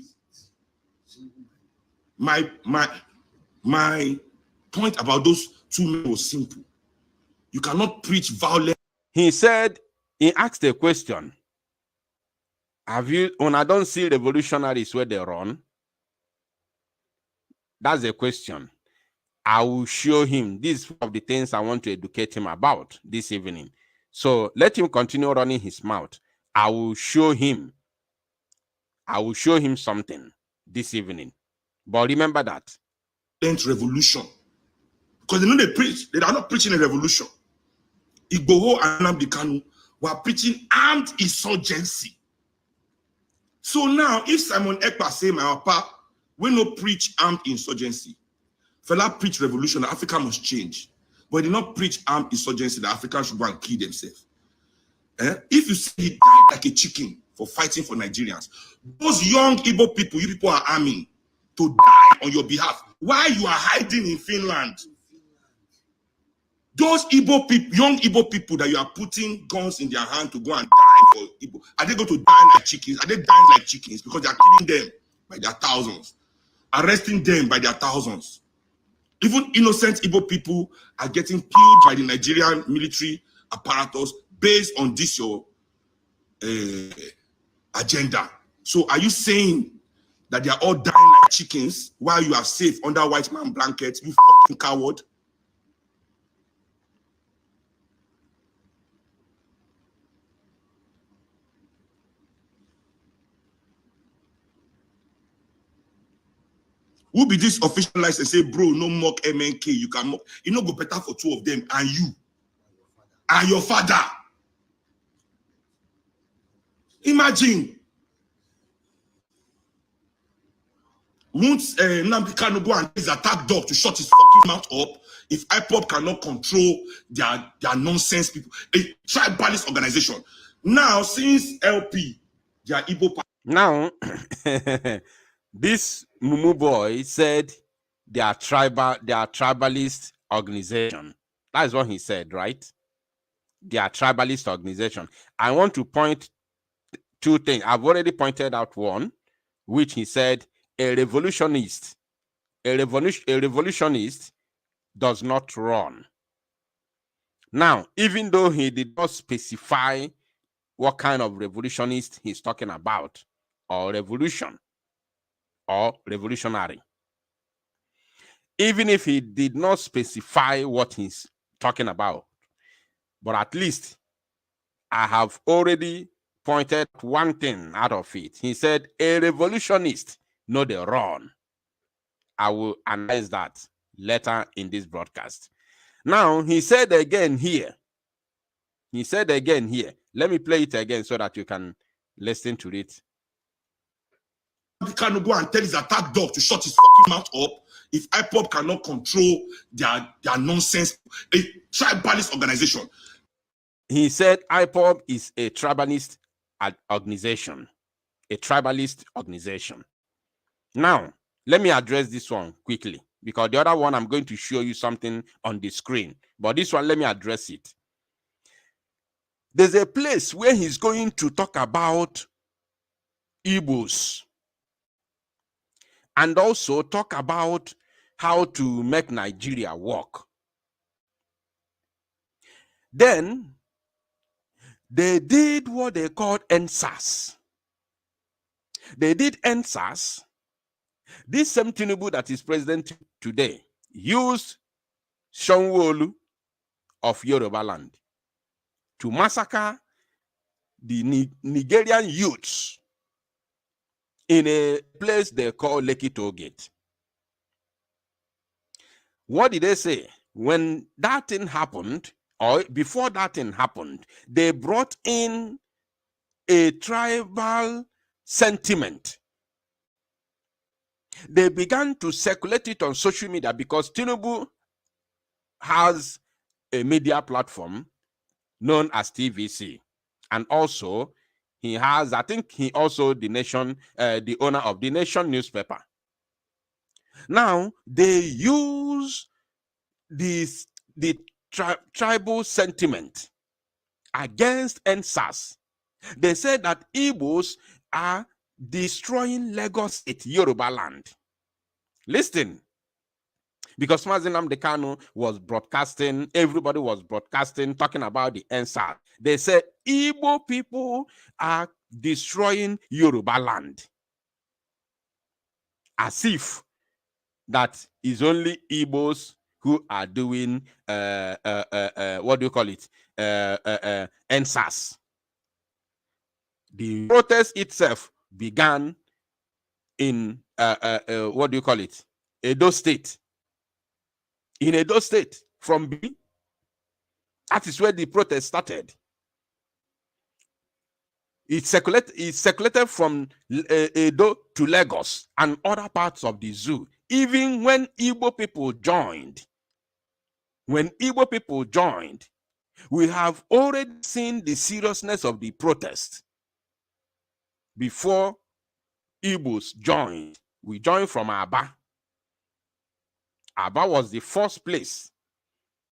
My point about those two men was simple. You cannot preach violence. He said, he asked a question. when I don't see revolutionaries where they run? That's a question. I will show him. This is one of the things I want to educate him about this evening. So let him continue running his mouth. I will show him something this evening. But remember that. Revolution. Because they know they preach. They are not preaching a revolution. Igboho and Nnamdi Kanu were preaching armed insurgency. So now, if Simon Ekpa say, my papa, we no preach armed insurgency. Fela preach revolution, Africa must change. But he did not preach armed insurgency, that Africans should go and kill themselves. If you say he died like a chicken for fighting for Nigerians, those young Igbo people, you people are arming to die on your behalf. Why you are hiding in Finland? Those Igbo people, young Igbo people that you are putting guns in their hand to go and die for Igbo, are they going to die like chickens? Are they dying like chickens? Because they are killing them by their thousands, arresting them by their thousands. Even innocent Igbo people are getting killed by the Nigerian military apparatus based on this your agenda. So are you saying that they are all dying like chickens while you are safe under white man blankets? You fucking coward. Who be this official license say, bro, no mock MNK, you can mock. You know, go better for two of them and you and your father. Imagine. Won't Nnamdi Kanu go and his attack dog to shut his fucking mouth up if IPOB cannot control their nonsense people? A tribalist organization. Now, since LP, they are Igbo. Now, this Mumu boy said they are tribalist organization. That is what he said, right? They are tribalist organization. I want to point two things. I've already pointed out one, which he said a revolutionist does not run. Now, even though he did not specify what kind of revolutionist he's talking about, or revolution, or revolutionary, even if he did not specify what he's talking about, but at least I have already pointed one thing out of it. He said a revolutionist, no, they run. I will analyze that later in this broadcast. Now, he said again here. Let me play it again so that you can listen to it. He cannot go and tell his attack dog to shut his fucking mouth up if IPOB cannot control their nonsense. A tribalist organization. He said IPOB is a tribalist organization. A tribalist organization. Now, let me address this one quickly, because the other one I'm going to show you something on the screen. But this one, let me address it. There's a place where he's going to talk about Igbos and also talk about how to make Nigeria work. Then they did what they called NSAS. They did NSAS. This same Tinubu that is president today used Sanwo-Olu of Yoruba land to massacre the Nigerian youths in a place they call Lekki Toll Gate. What did they say? When that thing happened, or before that thing happened, they brought in a tribal sentiment. They began to circulate it on social media because Tinubu has a media platform known as TVC. And also, he has, I think he also the owner of the Nation newspaper. Now, they use the tribal sentiment against NSAS. They said that Igbos are destroying Lagos State, Yoruba land. Listen, because Nnamdi Kanu was broadcasting, everybody was broadcasting, talking about the NSAS. They said Igbo people are destroying Yoruba land. As if that is only Igbos who are doing, what do you call it? NSAS. The protest itself began in, what do you call it? Edo State. In Edo State, from B, that is where the protest started. It circulated from Edo to Lagos and other parts of the zoo. Even when Igbo people joined, we have already seen the seriousness of the protest before Igbos joined. We joined from Aba. Aba was the first place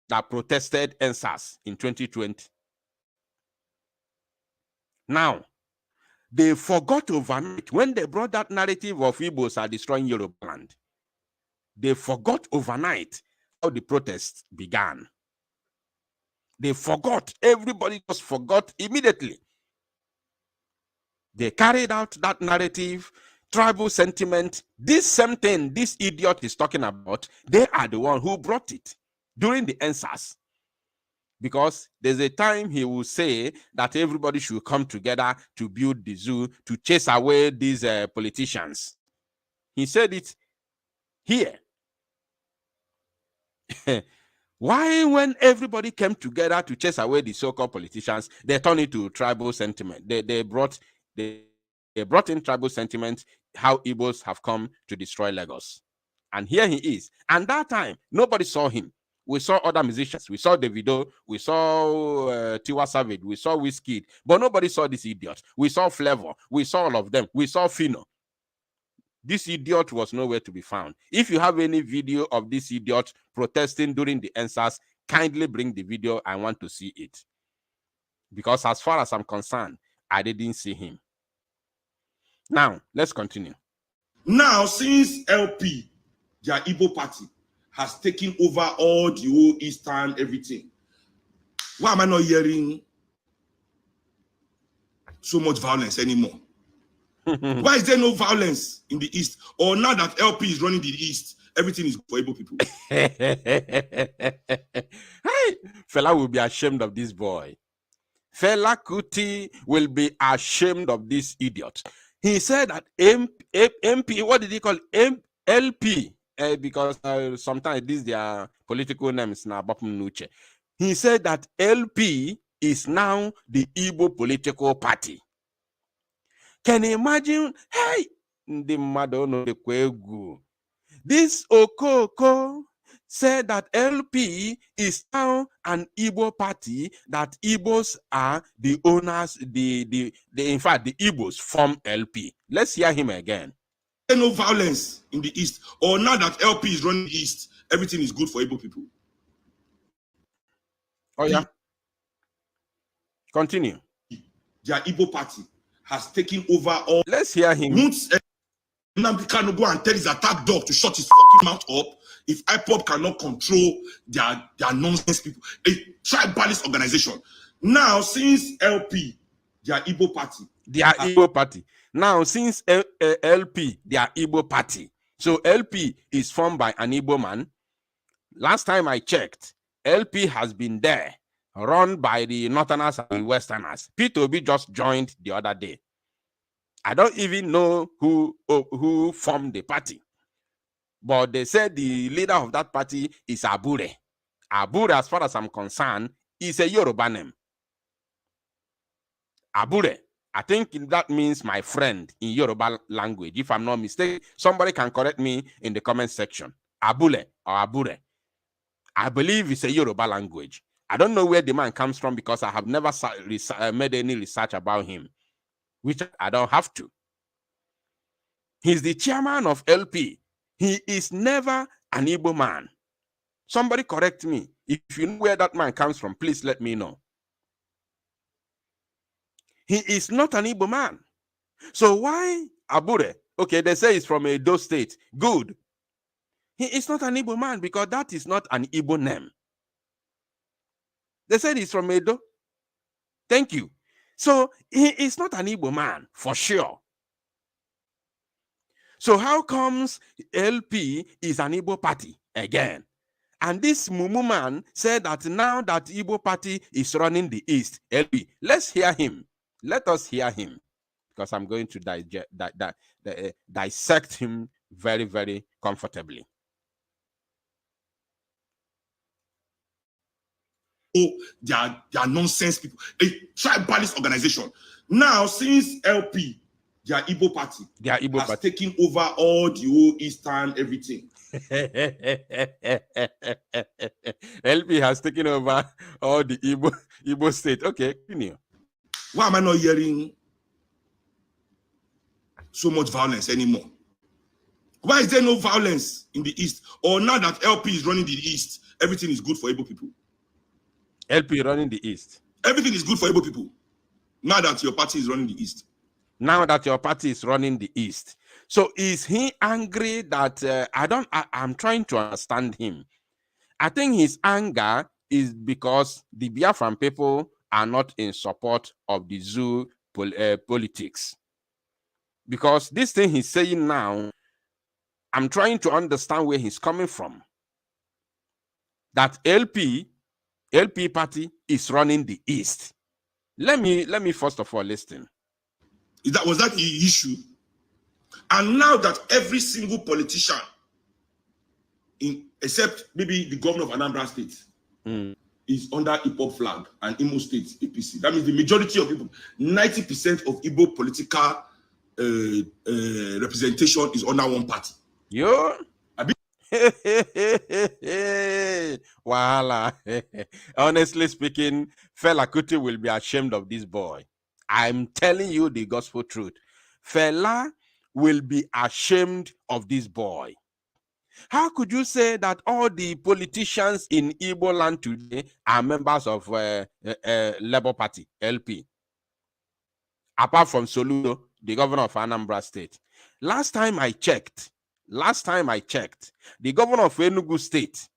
that protested NSAS in 2020. Now, they forgot overnight when they brought that narrative of Igbos are destroying Yoruba land. They forgot overnight how the protests began. They forgot. Everybody just forgot immediately. They carried out that narrative, tribal sentiment. This same thing this idiot is talking about, they are the one who brought it during the NSAS. Because there's a time he will say that everybody should come together to build the zoo, to chase away these politicians. He said it here. Why, when everybody came together to chase away the so-called politicians, they turned it to tribal sentiment? They brought in tribal sentiment, how Igbos have come to destroy Lagos. And here he is. And that time, nobody saw him. We saw other musicians. We saw Davido. We saw Tiwa Savage. We saw Wizkid. But nobody saw this idiot. We saw Flavor. We saw all of them. We saw Fino. This idiot was nowhere to be found. If you have any video of this idiot protesting during the NSAS, kindly bring the video. I want to see it. Because as far as I'm concerned, I didn't see him. Now, let's continue. Now, since LP, their Igbo party, has taken over all the whole Eastern everything, why am I not hearing so much violence anymore? Why is there no violence in the East? Or now that LP is running the East, everything is for Igbo people? Hey, Fela will be ashamed of this boy. Fela Kuti will be ashamed of this idiot. He said that MP, what did he call it? LP? Because sometimes these their political names now. He said that LP is now the Igbo political party. Can you imagine? Hey, this Okoko said that LP is now an Igbo party, that Igbos are the owners, in fact, the Igbos form LP. Let's hear him again. There's no violence in the East, or now that LP is running the East, everything is good for Igbo people. Oh, yeah. Continue. Their Igbo party has taken over all. Let's hear him. Nnamdi Kanu go and tell his attack dog to shut his fucking mouth up if IPOB cannot control their nonsense people. A tribalist organization. Now, since LP, their Igbo party. Igbo party. Now, since LP, their Igbo party. So LP is formed by an Igbo man. Last time I checked, LP has been there, run by the Northerners and Westerners. P2B just joined the other day. I don't even know who formed the party. But they said the leader of that party is Abure. Abure, as far as I'm concerned, is a Yoruba name. Abure. I think that means my friend in Yoruba language. If I'm not mistaken, somebody can correct me in the comment section. Abule or Abure. I believe it's a Yoruba language. I don't know where the man comes from because I have never made any research about him, which I don't have to. He's the chairman of LP. He is never an Igbo man. Somebody correct me. If you know where that man comes from, please let me know. He is not an Igbo man. So why Abure? Okay, they say he's from Edo State. Good. He is not an Igbo man because that is not an Igbo name. They said he's from Edo. Thank you. So he is not an Igbo man, for sure. So how comes LP is an Igbo party again? And this Mumu man said that now that Igbo party is running the East, LP, let's hear him. Let us hear him, because I'm going to dissect him very, very comfortably. Oh, they are nonsense people. A tribalist organization. Now, since LP, their Igbo party, has taken over all the whole Eastern everything. LP has taken over all the Igbo state. Okay, continue. Why am I not hearing so much violence anymore? Why is there no violence in the East? Or now that LP is running the East, everything is good for Igbo people? LP running the East. Everything is good for Igbo people. Now that your party is running the East. Now that your party is running the East. So is he angry that I'm trying to understand him. I think his anger is because the Biafran people are not in support of the zoo politics. Because this thing he's saying now, I'm trying to understand where he's coming from. That LP party is running the East. Let me first of all listen. Was that the issue? And now that every single politician, except maybe the governor of Anambra State, is under Igbo flag and Imo State APC. That means the majority of people, 90% of Igbo political representation is under one party. Yo. Wahala. Honestly speaking, Fela Kuti will be ashamed of this boy. I'm telling you the gospel truth. Fela will be ashamed of this boy. How could you say that all the politicians in Igbo land today are members of Labour Party, LP? Apart from Soludo, the governor of Anambra State. Last time I checked, the governor of Enugu State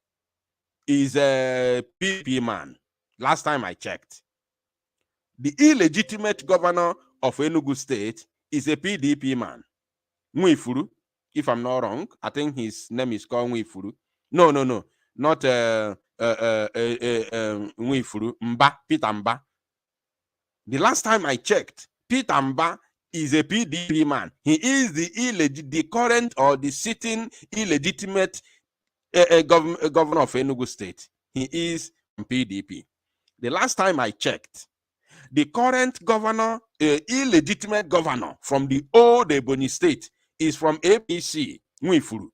is a PDP man. Last time I checked. The illegitimate governor of Enugu State is a PDP man. Nwifuru, if I'm not wrong. I think his name is called Nwifuru. No. Not Nwifuru. Peter Mba. The last time I checked, Peter Mba is a PDP man. He is the current or the sitting illegitimate governor of Enugu State. He is from PDP. The last time I checked, the current governor, illegitimate governor from the old Ebonyi State, is from APC, Nwifuru.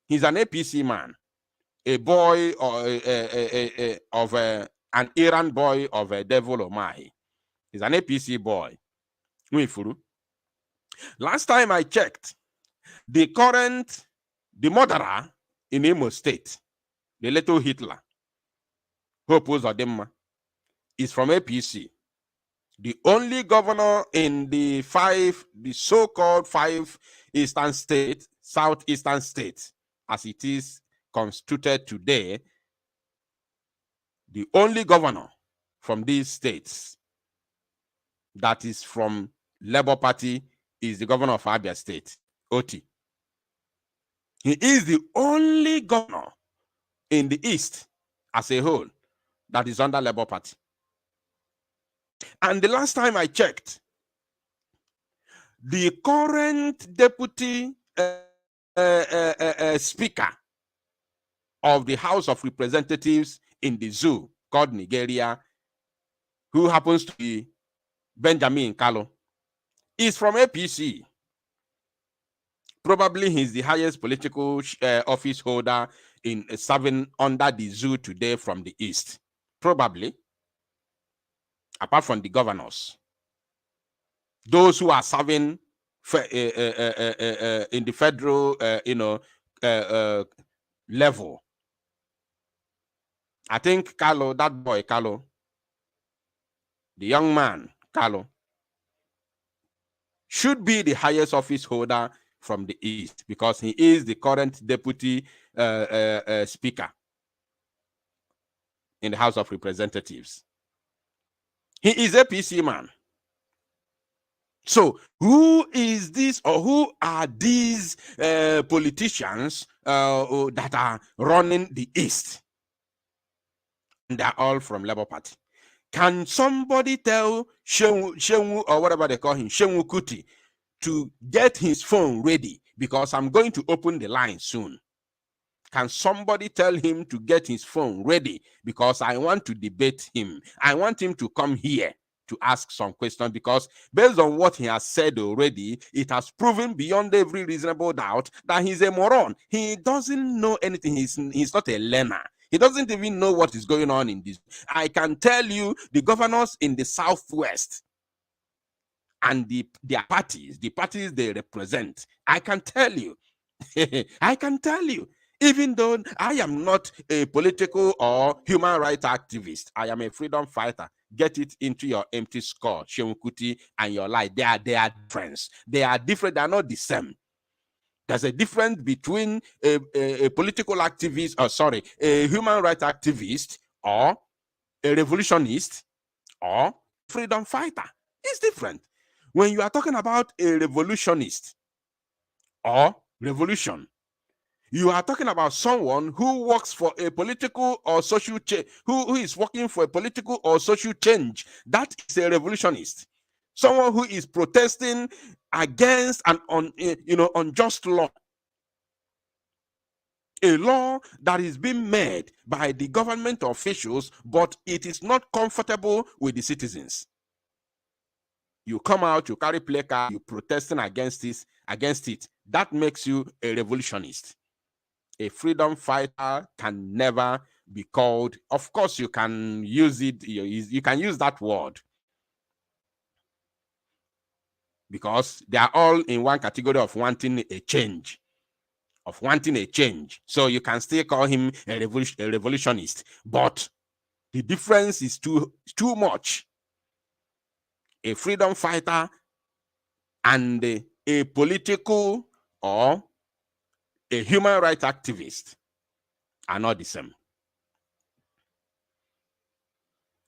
He's an APC man, a boy of an Iran boy of a devil Omahi. He's an APC boy, Nwifuru. Last time I checked, the murderer in Imo State, the little Hitler, Hope Uzodimma, is from APC. The only governor in the so-called five eastern states, southeastern states, as it is constituted today, the only governor from these states that is from Labour Party is the governor of Abia State, Oti. He is the only governor in the East as a whole that is under Labour Party. And the last time I checked, the current deputy speaker of the House of Representatives in the zoo called Nigeria, who happens to be Benjamin Kalu, is from APC. Probably he's the highest political office holder in serving under the zoo today from the East. Probably. Apart from the governors. Those who are serving in the federal, level. I think Kalu, that boy Kalu, the young man Kalu, should be the highest office holder from the East because he is the current deputy speaker in the House of Representatives. He is a PC man. So who is this, or who are these politicians that are running the East? And they're all from Labour Party. Can somebody tell Suen, or whatever they call him, Suen Kuti, to get his phone ready? Because I'm going to open the line soon. Can somebody tell him to get his phone ready? Because I want to debate him. I want him to come here to ask some questions, because based on what he has said already, it has proven beyond every reasonable doubt that he's a moron. He doesn't know anything. He's not a learner. He doesn't even know what is going on in this. I can tell you, the governors in the Southwest and their parties, the parties they represent, I can tell you, I can tell you, even though I am not a political or human rights activist, I am a freedom fighter. Get it into your empty skull, Suen Kuti, and your life. They are different. They are different. They are not the same. There's a difference between a political activist, or sorry, a human rights activist, or a revolutionist, or freedom fighter. It's different. When you are talking about a revolutionist or revolution, you are talking about someone who works for a political or social change, who is working for a political or social change. That is a revolutionist. Someone who is protesting against an unjust law. A law that is being made by the government officials, but it is not comfortable with the citizens. You come out, you carry placard, you protesting against it. That makes you a revolutionist. A freedom fighter can never be called. Of course, you can use it. You can use that word, because they are all in one category of wanting a change. So you can still call him a revolutionist, but the difference is too much. A freedom fighter and a political or a human rights activist are not the same.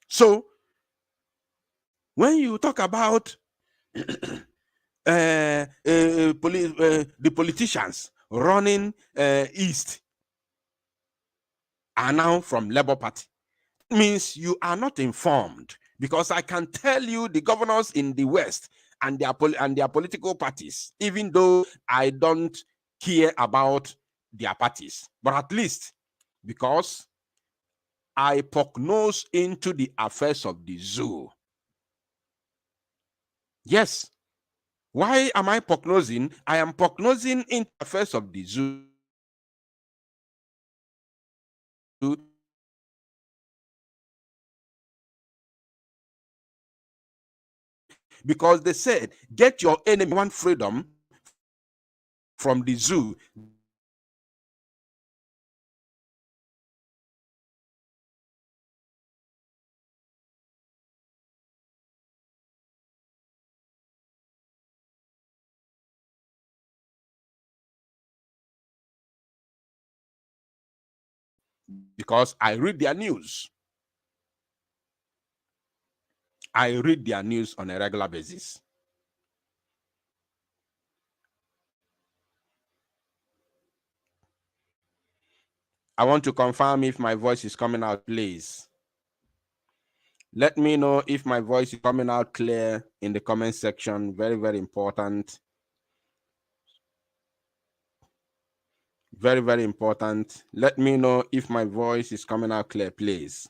So when you talk about the politicians running East are now from Labour Party, it means you are not informed, because I can tell you the governors in the West and their political parties, even though I don't care about their parties, but at least because I poke nose into the affairs of the zoo. Yes. Why am I prognosing? I am prognosing in affairs of the zoo because they said, get your enemy one freedom from the zoo. Because I read their news. I read their news on a regular basis. I want to confirm if my voice is coming out, please. Let me know if my voice is coming out clear in the comment section. Very, very important. Very, very important. Let me know if my voice is coming out clear, please.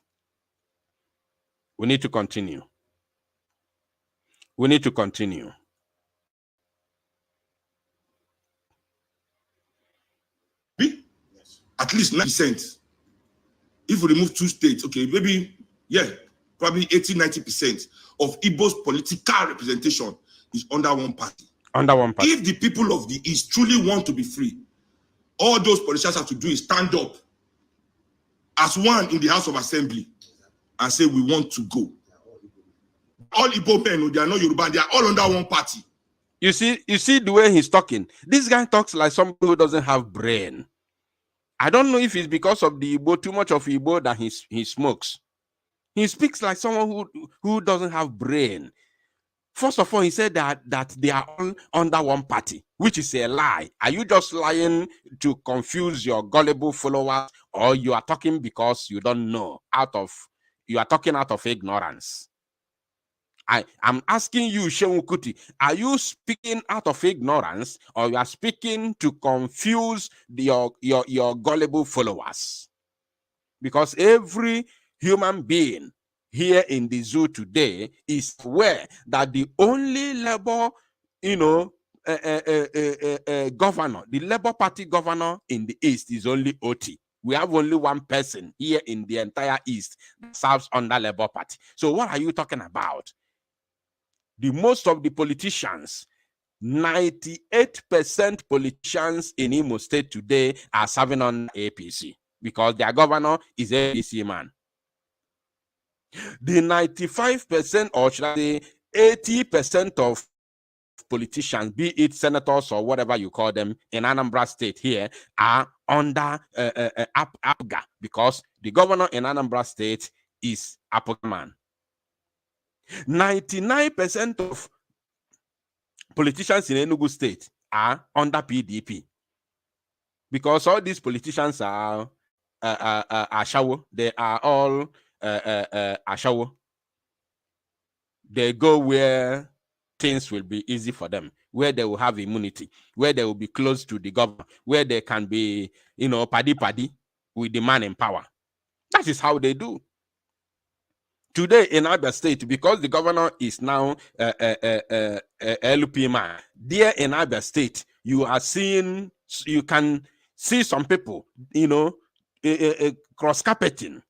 We need to continue. We need to continue. At least 9%. If we remove 2 states, okay, maybe, yeah, probably 80-90% of Igbo's political representation is under one party. Under one party. If the people of the East truly want to be free, all those politicians have to do is stand up as one in the House of Assembly and say, we want to go. All Igbo men, they are not Yoruba, they are all under one party. You see the way he's talking. This guy talks like somebody who doesn't have brain. I don't know if it's because of the Igbo, too much of Igbo that he smokes. He speaks like someone who doesn't have brain. First of all, he said that they are all under one party, which is a lie. Are you just lying to confuse your gullible followers, or you are talking because you don't know, you are talking out of ignorance? I'm asking you, Suen Kuti, are you speaking out of ignorance, or you are speaking to confuse your gullible followers? Because every human being here in the zoo today is aware that the only Labour, governor, the Labour Party governor in the East is only Oti. We have only one person here in the entire East that serves under Labour Party. So what are you talking about? The most of the politicians, 98% politicians in Imo State today are serving on APC because their governor is APC man. The 95%, or should I say 80% of politicians, be it senators or whatever you call them, in Anambra State here are under APGA, because the governor in Anambra State is APGA man. 99% of politicians in Enugu State are under PDP, because all these politicians are Ashawo. They are all Ashawo. They go where things will be easy for them, where they will have immunity, where they will be close to the government, where they can be, paddy with the man in power. That is how they do. Today in Abia State, because the governor is now LP man, there in Abia State, you can see some people, cross-carpeting.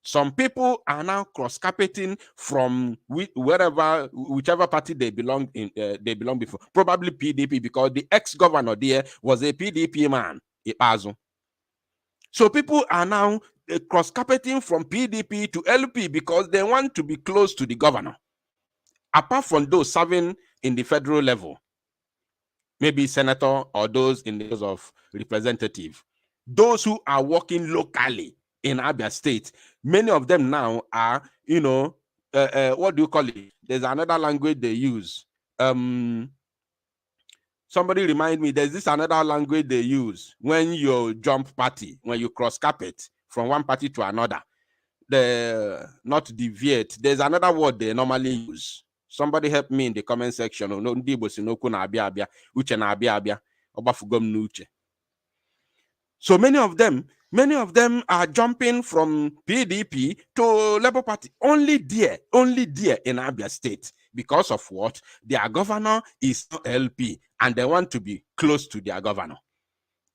Some people are now cross-carpeting from whichever party they belong before, probably PDP, because the ex-governor there was a PDP man, Ipazu. So people are now cross-carpeting from PDP to LP because they want to be close to the governor. Apart from those serving in the federal level, maybe senator or those in the House of Representative, those who are working locally in Abia State, many of them now are, what do you call it? There's another language they use. Somebody remind me, there's this another language they use when you jump party, when you cross carpet from one party to another. Not deviate. There's another word they normally use. Somebody help me in the comment section. So many of them are jumping from PDP to Labour Party only there in Abia State. Because of what? Their governor is LP and they want to be close to their governor.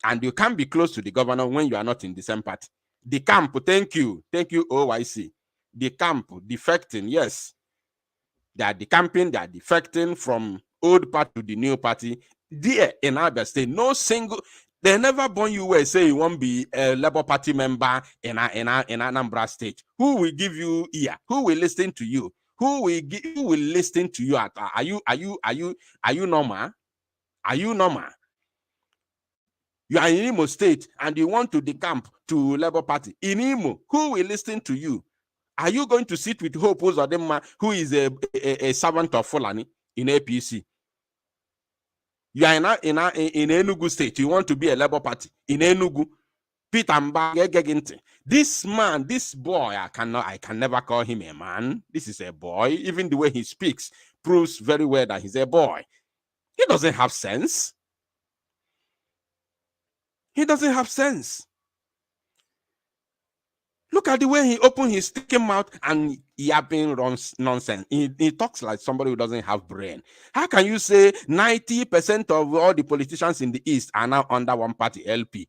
And you can't be close to the governor when you are not in the same party. The camp, thank you, OYC. The camp defecting, yes. They are decamping, they are defecting from old party to the new party. There in Abia State, they never born you where say you won't be a Labour Party member in Anambra State. Who will give you ear? Who will listen to you? Who will listen to you? Are you normal? Are you normal? You are in Imo State and you want to decamp to Labour Party in Imo. Who will listen to you? Are you going to sit with Hope Uzodinma, who is a servant of Fulani in APC? You are in Enugu State. You want to be a Labour Party in Enugu. Peter Mba. This man, this boy, I can never call him a man. This is a boy. Even the way he speaks proves very well that he's a boy. He doesn't have sense. He doesn't have sense. Look at the way he opened his sticking mouth and yapping nonsense. He talks like somebody who doesn't have brain. How can you say 90% of all the politicians in the East are now under one party, LP?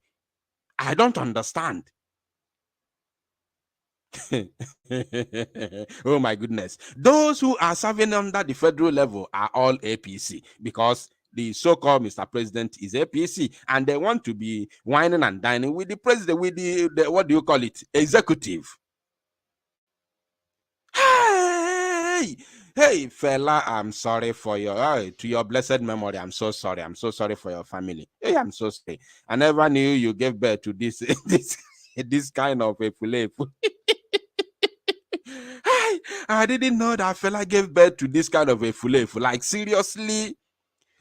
I don't understand. Oh my goodness. Those who are serving under the federal level are all APC because the so-called Mr. President is APC and they want to be whining and dining with the president, with the what do you call it? Executive. Hey, fella, I'm sorry for to your blessed memory. I'm so sorry. I'm so sorry for your family. Hey, I'm so sorry. I never knew you gave birth to this kind of a fillet. I didn't know that fella gave birth to this kind of a fulefu. Like, seriously,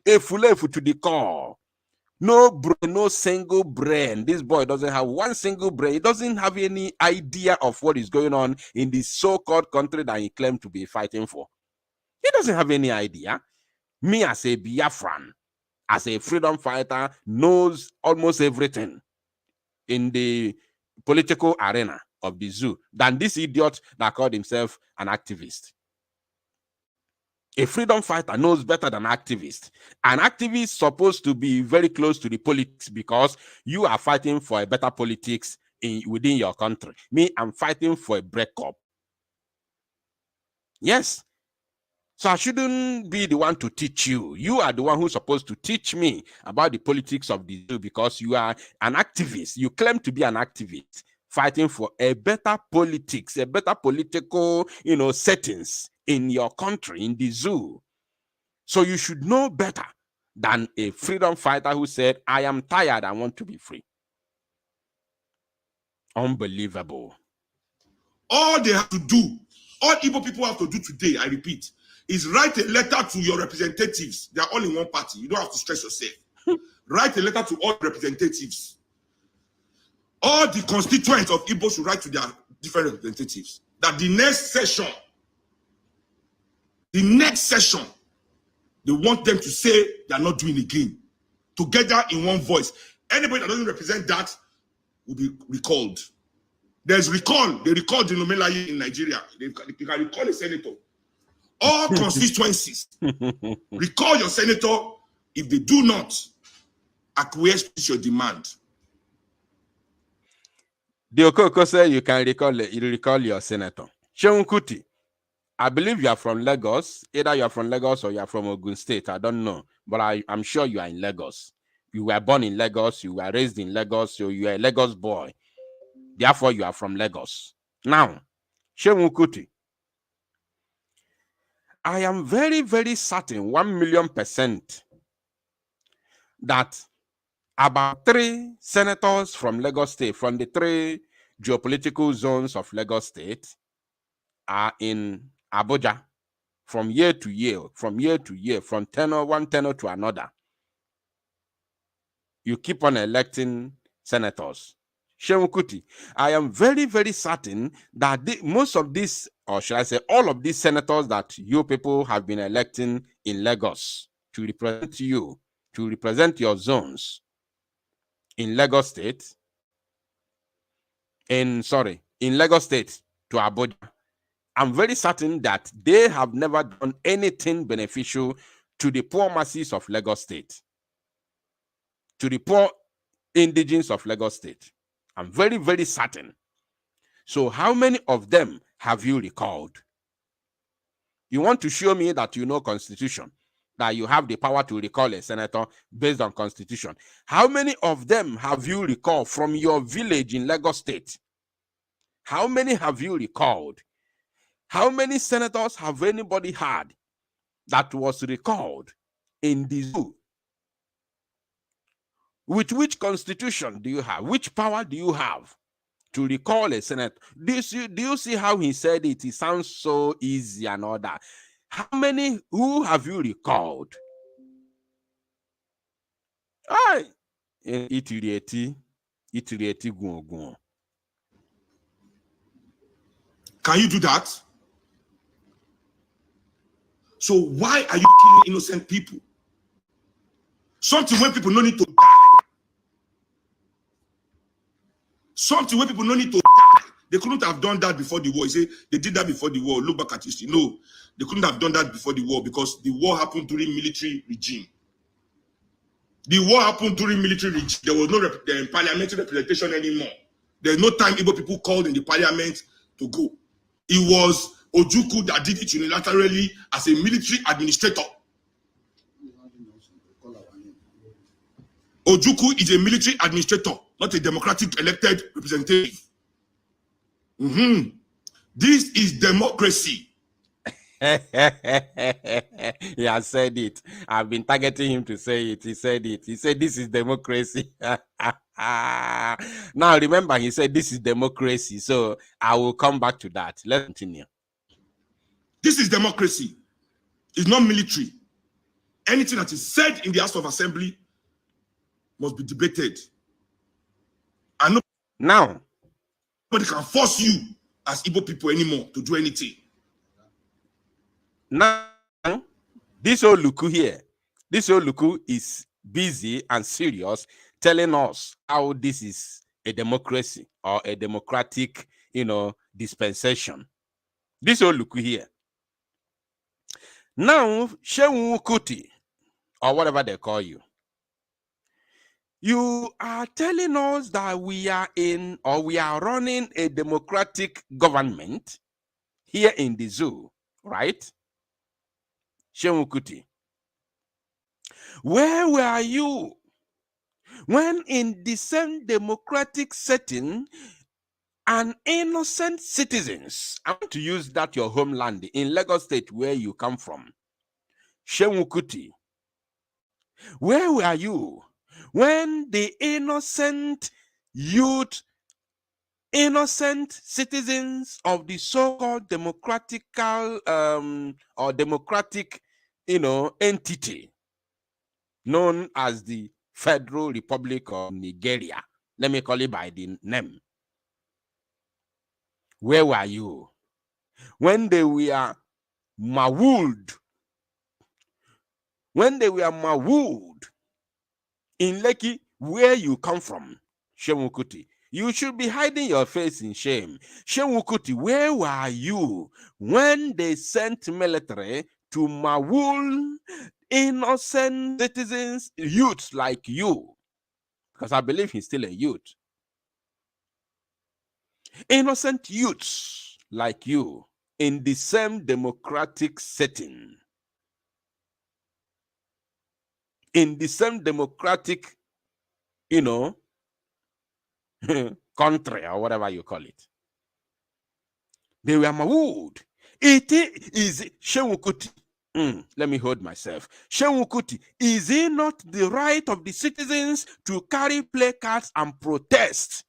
a fulefu to the core. No brain, no single brain. This boy doesn't have one single brain. He doesn't have any idea of what is going on in this so-called country that he claimed to be fighting for. He doesn't have any idea. Me as a Biafran, as a freedom fighter, knows almost everything in the political arena of the zoo than this idiot that called himself an activist. A freedom fighter knows better than an activist. An activist is supposed to be very close to the politics because you are fighting for a better politics within your country. Me, I'm fighting for a breakup. Yes. So I shouldn't be the one to teach you. You are the one who's supposed to teach me about the politics of the zoo because you are an activist. You claim to be an activist fighting for a better politics, a better political, settings in your country, in the zoo. So you should know better than a freedom fighter who said, I am tired, I want to be free. Unbelievable. All they have to do, all Igbo people have to do today, I repeat, is write a letter to your representatives. They are all in one party. You don't have to stress yourself. Write a letter to all representatives. All the constituents of Igbo should write to their different representatives that the next session, they want them to say they are not doing again. Together in one voice. Anybody that doesn't represent that will be recalled. There's recall. They recall the Nomelaye in Nigeria. They can recall a senator. All constituencies, recall your senator. If they do not acquiesce to your demand. The Okoko said you can recall your senator. Suen Kuti, I believe you are from Lagos. Either you are from Lagos or you are from Ogun State. I don't know. But I'm sure you are in Lagos. You were born in Lagos. You were raised in Lagos. So you are a Lagos boy. Therefore, you are from Lagos. Now, Suen Kuti, I am very, very certain, 1,000,000%, that about 3 senators from Lagos State, from the 3 geopolitical zones of Lagos State, are in Abuja from year to year, from one tenor to another. You keep on electing senators. Suen Kuti, I am very, very certain that most of these, or should I say all of these senators that you people have been electing in Lagos to represent you, to represent your zones in Lagos State, in Lagos State to Abuja, I'm very certain that they have never done anything beneficial to the poor masses of Lagos State, to the poor indigenes of Lagos State. I'm very, very certain. So how many of them have you recalled? You want to show me that you know Constitution, that you have the power to recall a senator based on Constitution. How many of them have you recalled from your village in Lagos State? How many have you recalled? How many senators have anybody had that was recalled in the zoo? With which Constitution do you have? Which power do you have to recall a senator? Do you see how he said it? It sounds so easy and all that. Who have you recalled? Itirieti guo. Can you do that? So why are you killing innocent people? Something where people no need to die. Something where people no need to die. They couldn't have done that before the war. You say they did that before the war. Look back at history. No, they couldn't have done that before the war because the war happened during military regime. The war happened during military regime. There was no parliamentary representation anymore. There's no time Igbo people called in the parliament to go. It was Ojukwu that did it unilaterally as a military administrator. Ojukwu is a military administrator, not a democratic elected representative. This is democracy. He has said it. I've been targeting him to say it. He said it. He said this is democracy. Now remember, he said this is democracy. So I will come back to that. Let's continue. This is democracy. It's not military. Anything that is said in the House of Assembly must be debated. And now, nobody can force you as Igbo people anymore to do anything. Now, this old Luku here, this old Luku is busy and serious telling us how this is a democracy or a democratic, dispensation. This old Luku here. Now, Suen Kuti, or whatever they call you, you are telling us that we are in, or we are running a democratic government here in the zoo, right? Suen Kuti, where were you when in the same democratic setting, an innocent citizens, I want to use that your homeland in Lagos State where you come from, Suen Kuti, where were you when the innocent youth, innocent citizens of the so-called democratical or democratic, entity known as the Federal Republic of Nigeria, let me call it by the name, where were you when they were mauled? When they were mauled in Lekki, where you come from, Suen Kuti, you should be hiding your face in shame. Suen Kuti, where were you when they sent military to maul innocent citizens, youths like you? Because I believe he's still a youth. Innocent youths like you in the same democratic setting, in the same democratic, country or whatever you call it. They were mauled. It is Suen Kuti. Let me hold myself. Suen Kuti, is it not the right of the citizens to carry placards and protest?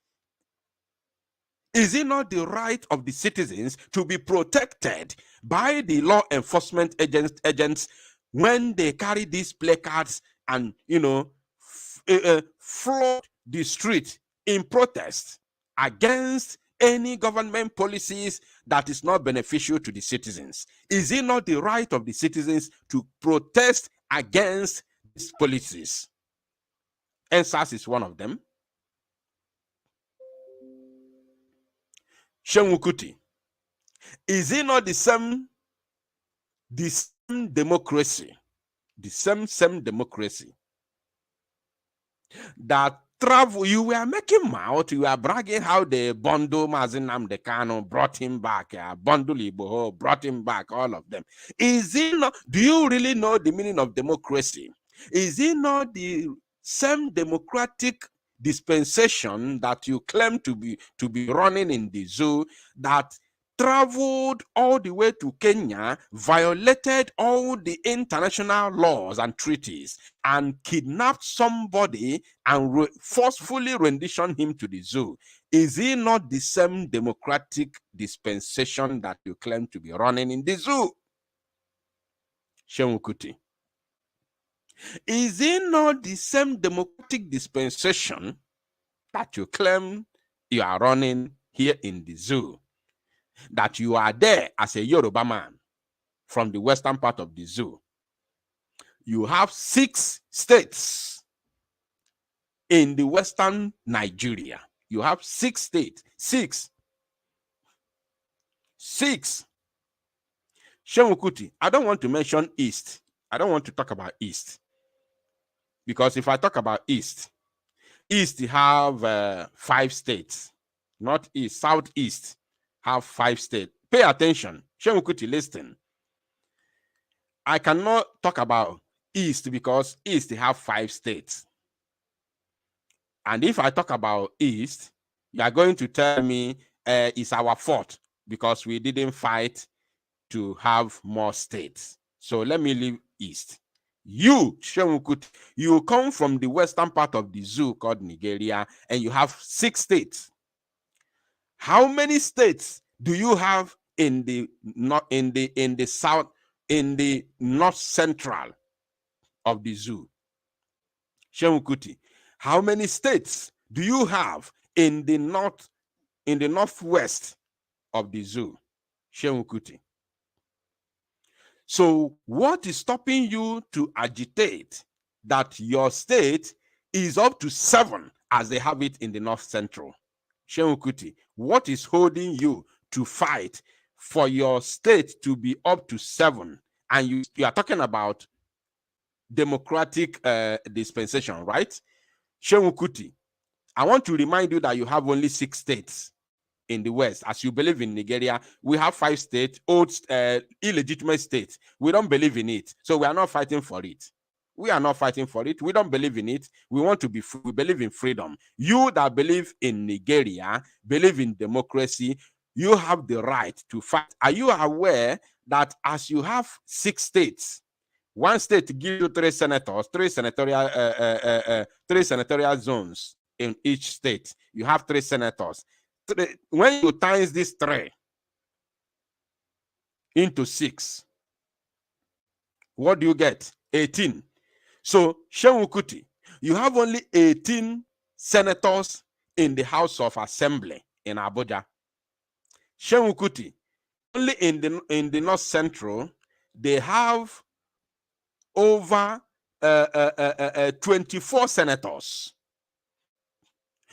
Is it not the right of the citizens to be protected by the law enforcement agents when they carry these placards and, flood the street in protest against any government policies that is not beneficial to the citizens? Is it not the right of the citizens to protest against these policies? NSAS is one of them. Suen Kuti, is it not the same democracy, the same democracy that travel? You were making mouth, you were bragging how the bundle Mazi Nnamdi Kanu brought him back, bundle Igboho brought him back, all of them. Is it not? Do you really know the meaning of democracy? Is it not the same democratic dispensation that you claim to be running in the zoo that traveled all the way to Kenya, violated all the international laws and treaties, and kidnapped somebody and forcefully renditioned him to the zoo? Is it not the same democratic dispensation that you claim to be running in the zoo? Suen Kuti, is it not the same democratic dispensation that you claim you are running here in the zoo? That you are there as a Yoruba man from the western part of the zoo. You have 6 states in the western Nigeria. You have 6 states. 6. Suen Kuti, I don't want to mention East. I don't want to talk about East. Because if I talk about East have 5 states. Northeast, Southeast have 5 states. Pay attention. Suen Kuti, listen. I cannot talk about East because East have 5 states. And if I talk about East, you are going to tell me it's our fault because we didn't fight to have more states. So let me leave East. You, Suen Kuti, you come from the western part of the zoo called Nigeria, and you have 6 states. How many states do you have in the south, in the north central of the zoo? Suen Kuti, how many states do you have in the northwest of the zoo? Suen Kuti. So what is stopping you to agitate that your state is up to 7 as they have it in the north central? Suen Kuti, what is holding you to fight for your state to be up to 7? And you are talking about democratic dispensation, right? Suen Kuti, I want to remind you that you have only 6 states in the West. As you believe in Nigeria, we have 5 states, old illegitimate states. We don't believe in it, so we are not fighting for it. We are not fighting for it. We don't believe in it. We want to be free. We believe in freedom. You that believe in Nigeria, believe in democracy, you have the right to fight. Are you aware that as you have 6 states, one state gives you 3 senators, 3 senatorial zones in each state? You have 3 senators. When you times this 3 into 6, what do you get? 18. So, Suen Kuti, you have only 18 senators in the House of Assembly in Abuja. Suen Kuti, only in the North Central, they have over 24 senators.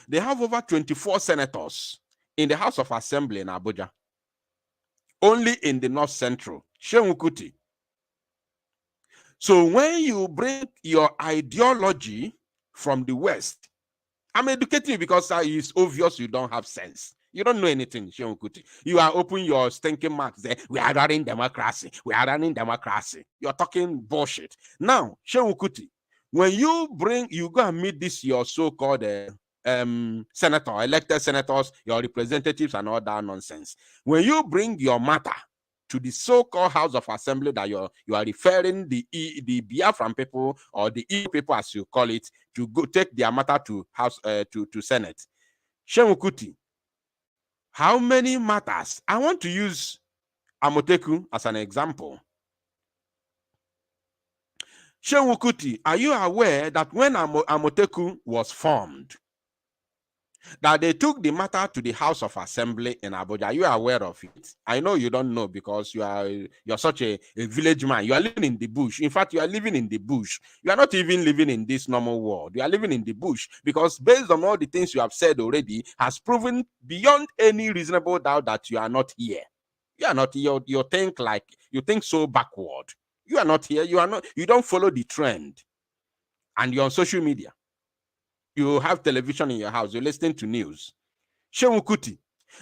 They have over 24 senators in the House of Assembly in Abuja. Only in the North Central. Suen Kuti. So when you bring your ideology from the West, I'm educating you because it's obvious you don't have sense. You don't know anything, Suen Kuti. You are opening your stinking mouth there. We are running democracy. We are running democracy. You're talking bullshit. Now, Suen Kuti, when you go and meet this, your so-called senator, elected senators, your representatives, and all that nonsense. When you bring your matter to the so-called House of Assembly that you are referring the Biafran people or the EU people, as you call it, to go take their matter to House to Senate. Suen Kuti, how many matters? I want to use Amoteku as an example. Suen Kuti, are you aware that when Amoteku was formed, that they took the matter to the House of Assembly in Abuja? Are you aware of it? I know you don't know because you're such a village man. You are living in the bush. In fact, you are living in the bush. You are not even living in this normal world. You are living in the bush because based on all the things you have said already has proven beyond any reasonable doubt that you are not here. You are not here. You think so backward. You are not here. You don't follow the trend. And you're on social media. You have television in your house. You're listening to news. Suen Kuti,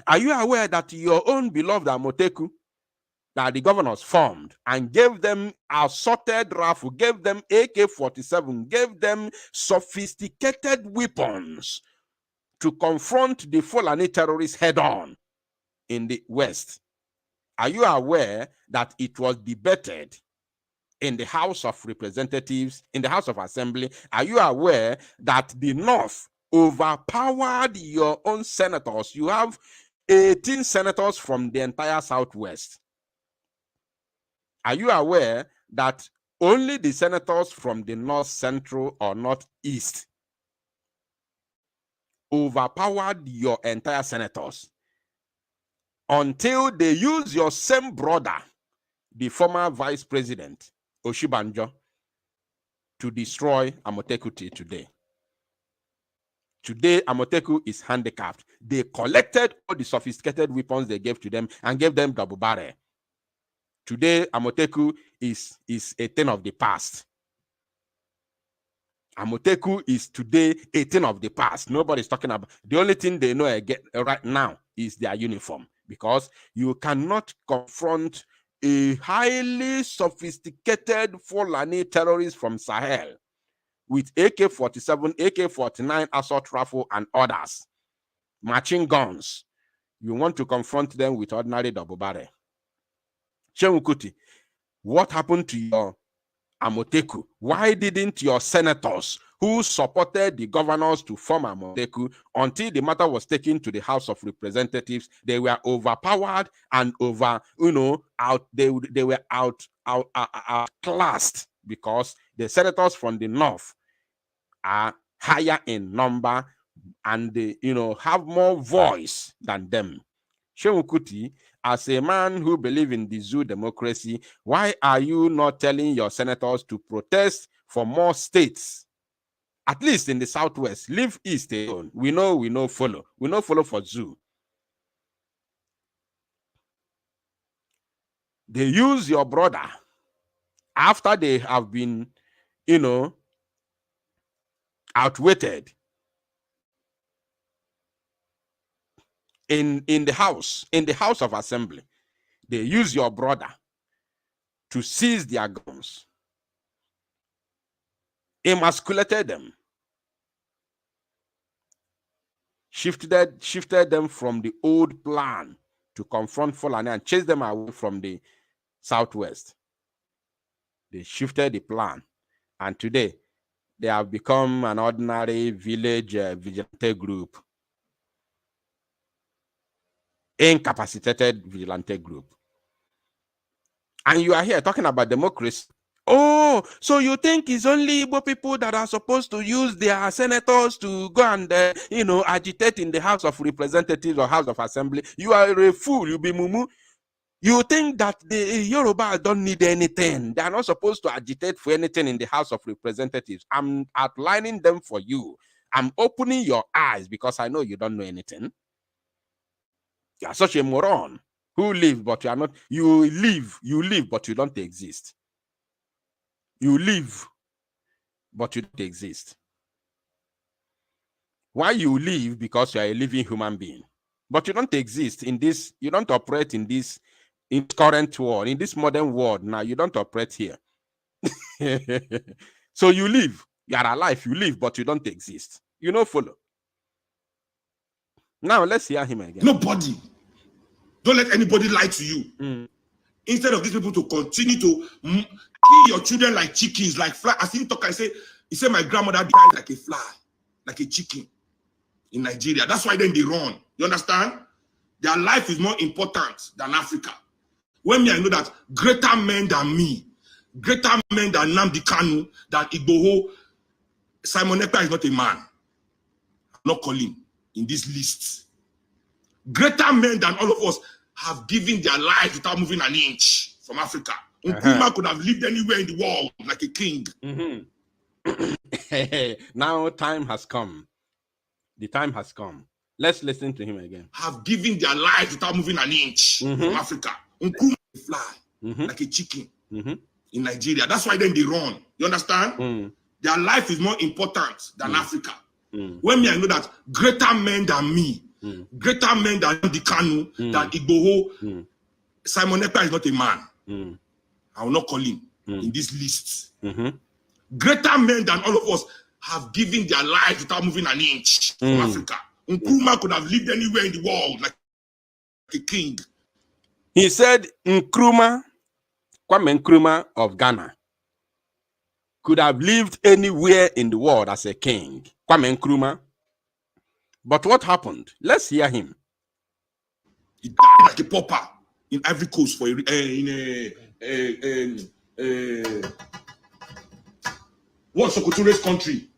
are you aware that your own beloved Amoteku, that the governors formed and gave them assorted rifle, gave them AK-47, gave them sophisticated weapons to confront the Fulani terrorists head-on in the West? Are you aware that it was debated in the House of Representatives, in the House of Assembly? Are you aware that the North overpowered your own senators? You have 18 senators from the entire Southwest. Are you aware that only the senators from the North Central or Northeast overpowered your entire senators until they use your same brother, the former Vice President, Oshibanjo, to destroy Amoteku today? Today, Amoteku is handicapped. They collected all the sophisticated weapons they gave to them and gave them double barrel. Today, Amoteku is a thing of the past. Amoteku is today a thing of the past. Nobody's talking about. The only thing they know right now is their uniform, because you cannot confront a highly sophisticated Fulani terrorist from Sahel with AK-47, AK-49, assault rifle, and others, machine guns. You want to confront them with ordinary double barrel. Suen Kuti, what happened to your Amoteku? Why didn't your senators who supported the governors to form a Amoteku until the matter was taken to the House of Representatives. They were overpowered and they were outclassed because the senators from the north are higher in number and they, have more voice than them. Suen Kuti, as a man who believes in the zoo democracy, why are you not telling your senators to protest for more states? At least in the Southwest, leave East alone. We know follow. We know follow for zoo. They use your brother after they have been, outwitted in the House of Assembly. They use your brother to seize their guns, emasculated them, shifted them from the old plan to confront Fulani and chase them away from the Southwest. They shifted the plan, and today they have become an ordinary village vigilante group, incapacitated vigilante group. And you are here talking about democracy. Oh, so you think it's only Igbo people that are supposed to use their senators to go and, agitate in the House of Representatives or House of Assembly? You are a fool. You be mumu. You think that the Yoruba don't need anything. They are not supposed to agitate for anything in the House of Representatives. I'm outlining them for you. I'm opening your eyes because I know you don't know anything. You are such a moron who live, but you are not. You live, but you don't exist. You live, but you don't exist. Why you live? Because you are a living human being, but you don't exist in this. You don't operate in this current world, in this modern world. Now you don't operate here. So you live. You are alive. You live, but you don't exist. You know, follow. Now let's hear him again. Nobody. Don't let anybody lie to you. Instead of these people to continue to kill your children like chickens, like fly. I see him talk. He said my grandmother died like a fly, like a chicken in Nigeria. That's why then they run. You understand? Their life is more important than Africa. When I know that greater men than me, greater men than Nnamdi Kanu, than Igboho, Simon Ekpa is not a man. I'm not calling in this list. Greater men than all of us have given their lives without moving an inch from Africa. Nkrumah could have lived anywhere in the world like a king. Now time has come. The time has come. Let's listen to him again. Have given their lives without moving an inch from Africa. Nkrumah fly like a chicken in Nigeria. That's why then they run. You understand? Their life is more important than Africa. When I know that greater men than me, greater men than Nnamdi Kanu, than Igboho, Simon Ekpa is not a man. I will not call him in this list. Greater men than all of us have given their lives without moving an inch from Africa. Nkrumah could have lived anywhere in the world like a king. He said Nkrumah, Kwame Nkrumah of Ghana, could have lived anywhere in the world as a king. Kwame Nkrumah. But what happened? Let's hear him. He died like a pauper in Ivory Coast for what's Sokoture's country?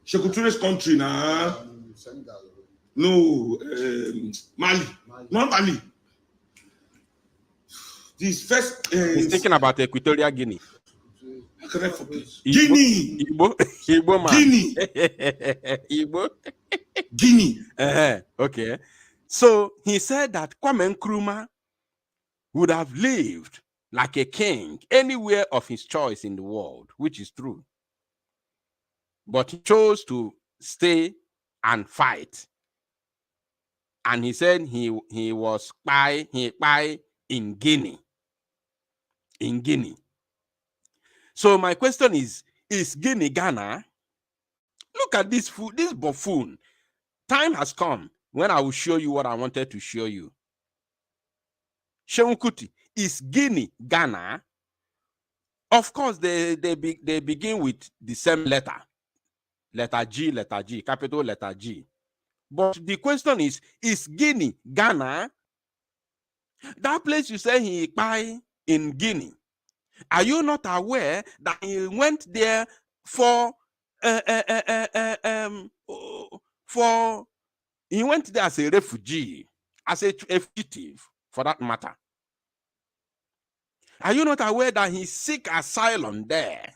Sokoture's country now. No, Mali. Not Mali. This first. He's thinking about Equatorial Guinea. How can I forget? Guinea. Igbo man. Guinea. Igbo. Guinea. Okay. So he said that Kwame Nkrumah would have lived like a king anywhere of his choice in the world, which is true. But he chose to stay and fight. And he said he was spy in Guinea. In Guinea. So my question is Guinea Ghana? Look at this buffoon. Time has come when I will show you what I wanted to show you. Suen Kuti, is Guinea Ghana? Of course, they begin with the same letter G, capital letter G. But the question is Guinea, Ghana, that place you say he buy in Guinea? Are you not aware that he went there for he went there as a refugee, as a fugitive, for that matter? Are you not aware that he seek asylum there?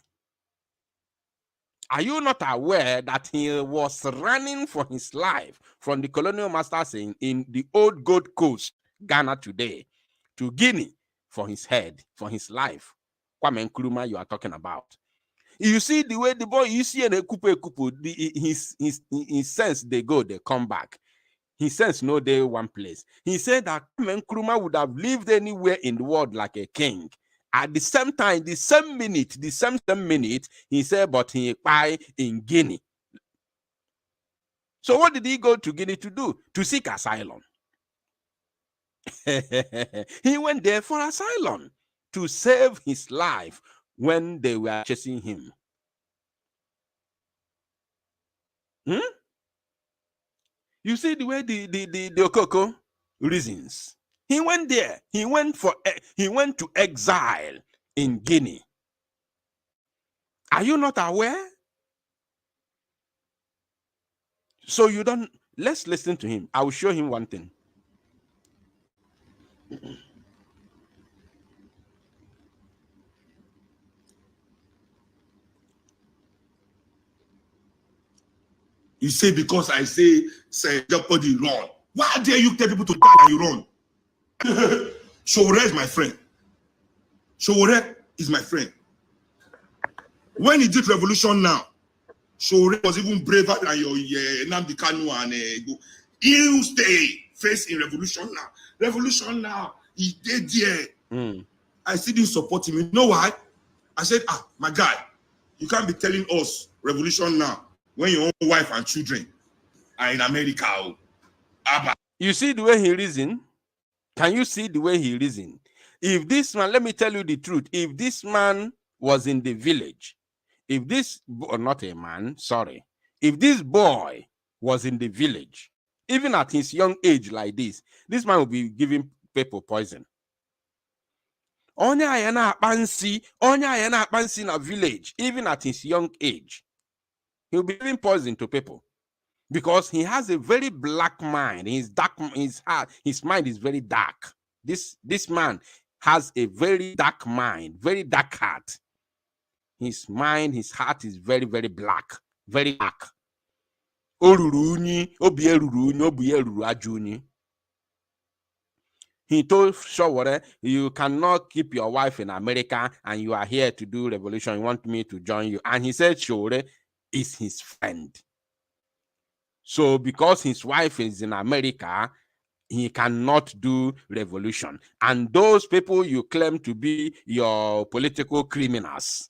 Are you not aware that he was running for his life from the colonial masters in the old Gold Coast, Ghana today, to Guinea for his head, for his life? Kwame Nkrumah you are talking about. You see the way the boy, you see an ekupu, his sense they go, they come back. His sense no day one place. He said that Kwame Nkrumah would have lived anywhere in the world like a king. At the same time, the same minute, he said, but he buy in Guinea. So what did he go to Guinea to do? To seek asylum. He went there for asylum to save his life when they were chasing him. You see the way the Okoko reasons. He went there. He went to exile in Guinea. Are you not aware? So you don't. Let's listen to him. I will show him one thing. You say because I say Jeopardy run. Why dare you tell people to die and you run? Showore is my friend. Showore is my friend. When he did revolution now, Showore was even braver than your Nnamdi Kanu and he'll stay face in revolution now. Revolution now. He did there. I still didn't support him. You know why? I said, my guy, you can't be telling us revolution now when your own wife and children are in America. You see the way he reasoned? Can you see the way he reasoned? If this man, let me tell you the truth, if this man was in the village, if this, or not a man, sorry, if this boy was in the village, even at his young age like this man will be giving people poison. Only ayana pansi in a village, even at his young age, he'll be giving poison to people because he has a very black mind. His mind is very dark. This man has a very dark mind, very dark heart. His mind, his heart is very, very black, very dark. He told Showore, you cannot keep your wife in America and you are here to do revolution. You want me to join you? And he said Showore is his friend. So because his wife is in America, he cannot do revolution. And those people you claim to be your political criminals,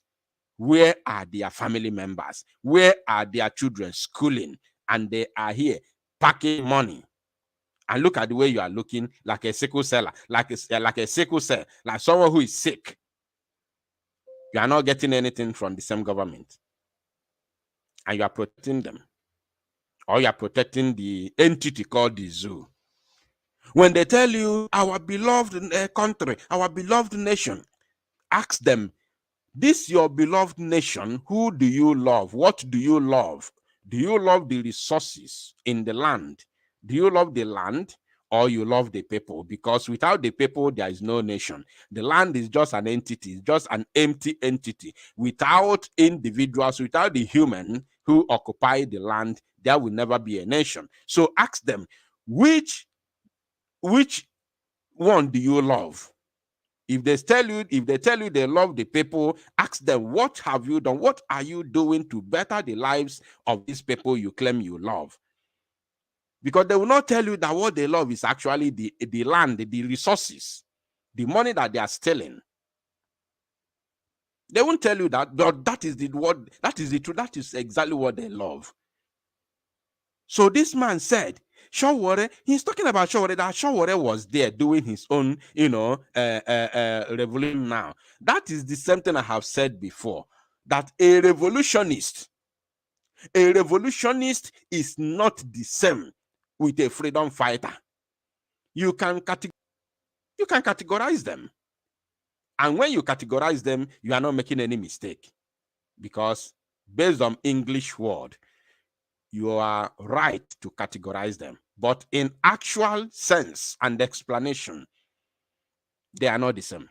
where are their family members? Where are their children schooling? And they are here packing money. And look at the way you are looking, like a sickle seller, like a sickle cell, like someone who is sick. You are not getting anything from the same government. And you are protecting them. Or you are protecting the entity called the zoo. When they tell you, our beloved country, our beloved nation, ask them, this your beloved nation, who do you love? What do you love? Do you love the resources in the land? Do you love the land or you love the people? Because without the people, there is no nation. The land is just an entity, it's just an empty entity. Without individuals, without the human who occupy the land, there will never be a nation. So ask them, which one do you love? If they tell you they love the people, ask them, what have you done? What are you doing to better the lives of these people you claim you love? Because they will not tell you that what they love is actually the land, the resources, the money that they are stealing. They won't tell you that, but that is the word, that is the truth, that is exactly what they love. So this man said Shawore, he's talking about Shawore, that Shawore was there doing his own, revolution now. That is the same thing I have said before, that a revolutionist is not the same with a freedom fighter. You can categorize them. And when you categorize them, you are not making any mistake. Because based on English word, you are right to categorize them. But in actual sense and explanation, they are not the same.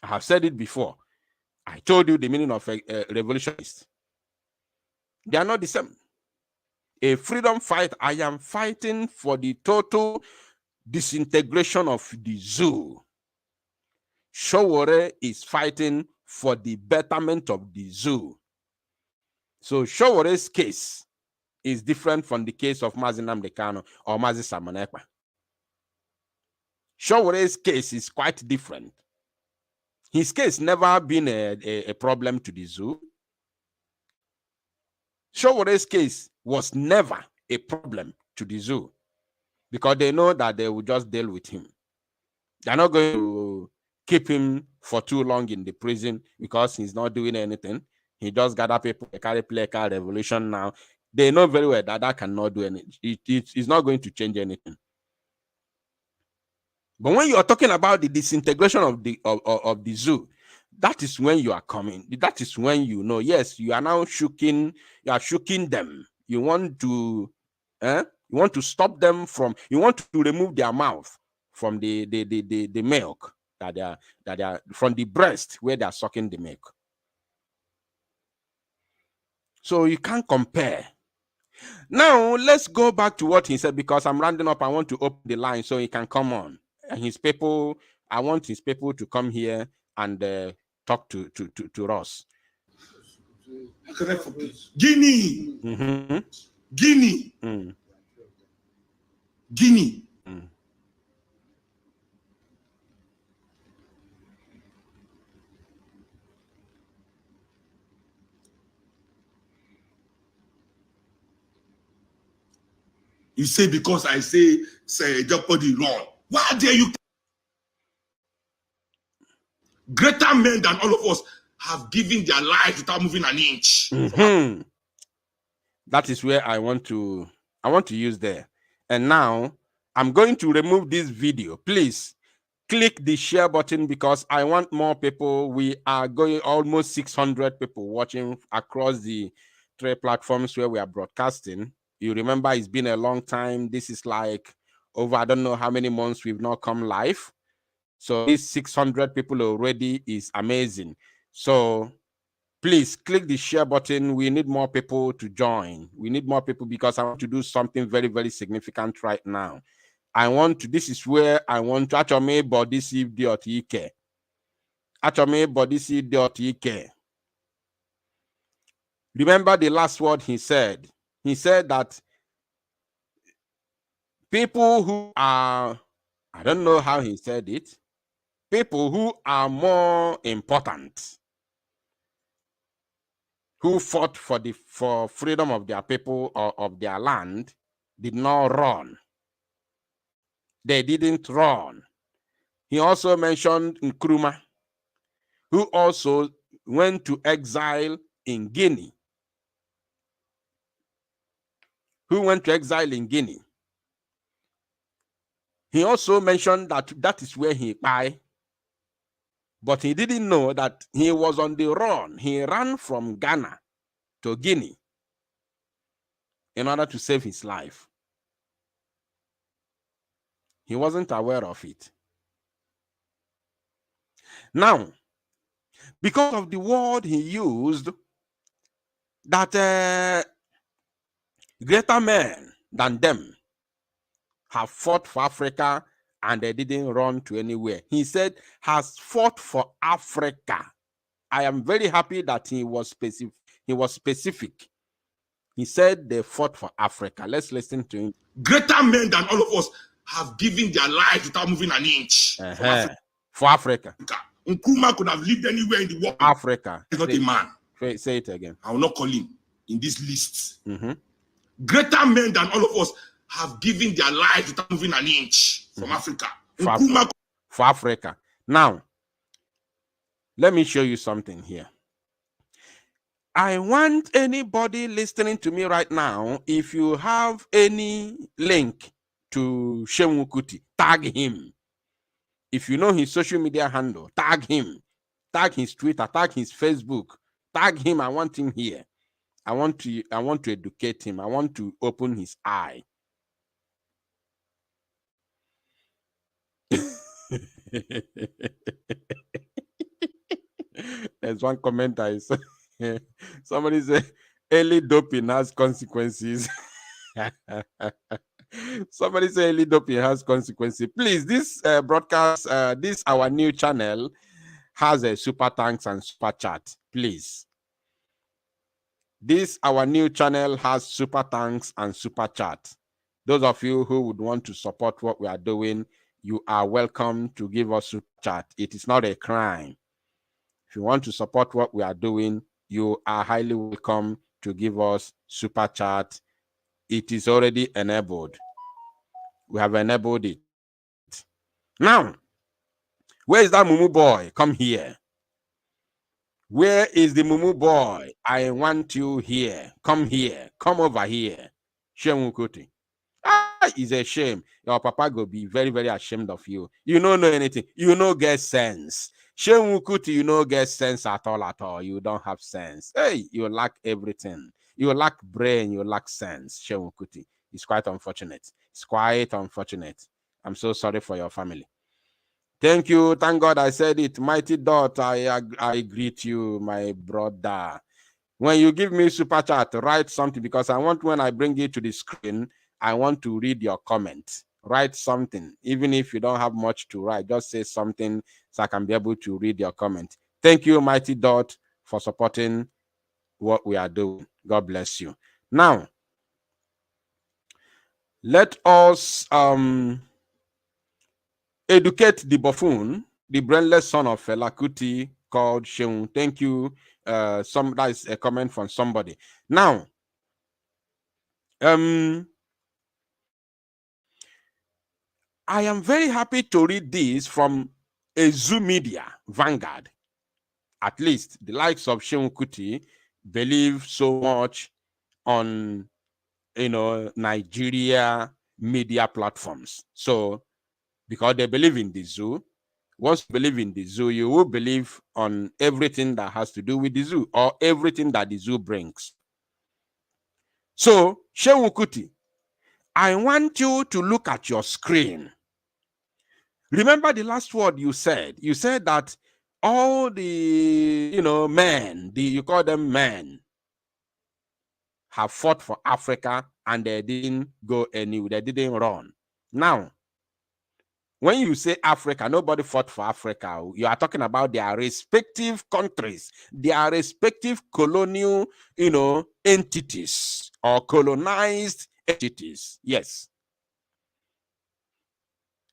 I have said it before. I told you the meaning of a revolutionist. They are not the same. A freedom fight, I am fighting for the total disintegration of the zoo. Shawore is fighting for the betterment of the zoo. So Shawore's case is different from the case of Mazi Nnamdi Kanu or Mazi Simon Ekpa. Shawore's case is quite different. His case never been a problem to the zoo. Shawore's case was never a problem to the zoo because they know that they will just deal with him. They're not going to keep him for too long in the prison because he's not doing anything. He just gather people, carry placard revolution now. They know very well that that cannot do anything. It's not going to change anything. But when you are talking about the disintegration of the zoo, that is when you are coming. That is when you know, yes, you are now shooking. You are shooking them. You want to stop them from. You want to remove their mouth from the milk that they are from the breast where they are sucking the milk. So you can't compare. Now let's go back to what he said because I'm rounding up. I want to open the line so he can come on. And his people, I want his people to come here and talk to us. Guinea. Mm-hmm. Guinea. Mm. Guinea. Mm. You say because I say Jeopardy wrong. Why dare you? Greater men than all of us have given their lives without moving an inch. Mm-hmm. That is where I want to use there. And now I'm going to remove this video. Please click the share button because I want more people. We are going almost 600 people watching across the 3 platforms where we are broadcasting. You remember it's been a long time. This is like over, I don't know how many months we've not come live. So these 600 people already is amazing. So please click the share button. We need more people to join. We need more people because I want to do something very, very significant right now. This is where I want to achome.dc.ek. Achome.dc.ek. Remember the last word he said. He said that people who are, I don't know how he said it, people who are more important, who fought for freedom of their people or of their land, did not run. They didn't run. He also mentioned Nkrumah, who also went to exile in Guinea. He also mentioned that is where he died. But he didn't know that he was on the run. He ran from Ghana to Guinea in order to save his life. He wasn't aware of it. Now, because of the word he used, that greater men than them have fought for Africa and they didn't run to anywhere. He said, has fought for Africa. I am very happy that he was specific. He said they fought for Africa. Let's listen to him. Greater men than all of us have given their lives without moving an inch. For Africa. Nkrumah could have lived anywhere in the world. Africa. He's not a man. Say it again. I will not call him in this list. Mm-hmm. Greater men than all of us have given their lives without moving an inch from Africa. For Africa. Now, let me show you something here. I want anybody listening to me right now, if you have any link to Suen Kuti, tag him. If you know his social media handle, tag him. Tag his Twitter, tag his Facebook, tag him. I want him here. I want to educate him. I want to open his eye. There's one comment I saw. Somebody said early doping has consequences. Somebody say early doping has consequences. Please, this broadcast, this our new channel has a super thanks and super chat. Please. This our new channel has super thanks and super chat. Those of you who would want to support what we are doing, you are welcome to give us super chat. It is not a crime. If you want to support what we are doing, you are highly welcome to give us super chat. It is already enabled. We have enabled it. Now, where is that Mumu boy? Come here. Where is the Mumu boy? I want you here. Come here. Come over here. Suen Kuti. It's a shame. Your papa go be very, very ashamed of you. You don't know anything. You don't get sense. Suen Kuti, you don't get sense at all, at all. You don't have sense. Hey, you lack everything. You lack brain. You lack sense. Suen Kuti. It's quite unfortunate. It's quite unfortunate. I'm so sorry for your family. Thank you. Thank God I said it. Mighty Dot, I greet you, my brother. When you give me super chat, write something, because I want, when I bring it to the screen, I want to read your comment. Write something. Even if you don't have much to write, just say something so I can be able to read your comment. Thank you, Mighty Dot, for supporting what we are doing. God bless you. Now, let us educate the buffoon, the brainless son of Fela Kuti, called Suen. Thank you. That is a comment from somebody. Now, I am very happy to read this from a Zoo Media, Vanguard. At least the likes of Suen Kuti believe so much on, Nigeria media platforms. So, because they believe in the zoo, once you believe in the zoo, you will believe on everything that has to do with the zoo, or everything that the zoo brings. So, Suen Kuti, I want you to look at your screen. Remember the last word you said. You said that all the, men, you call them men, have fought for Africa and they didn't go anywhere. They didn't run. Now, when you say Africa, nobody fought for Africa. You are talking about their respective countries, their respective colonial, entities or colonized entities. Yes.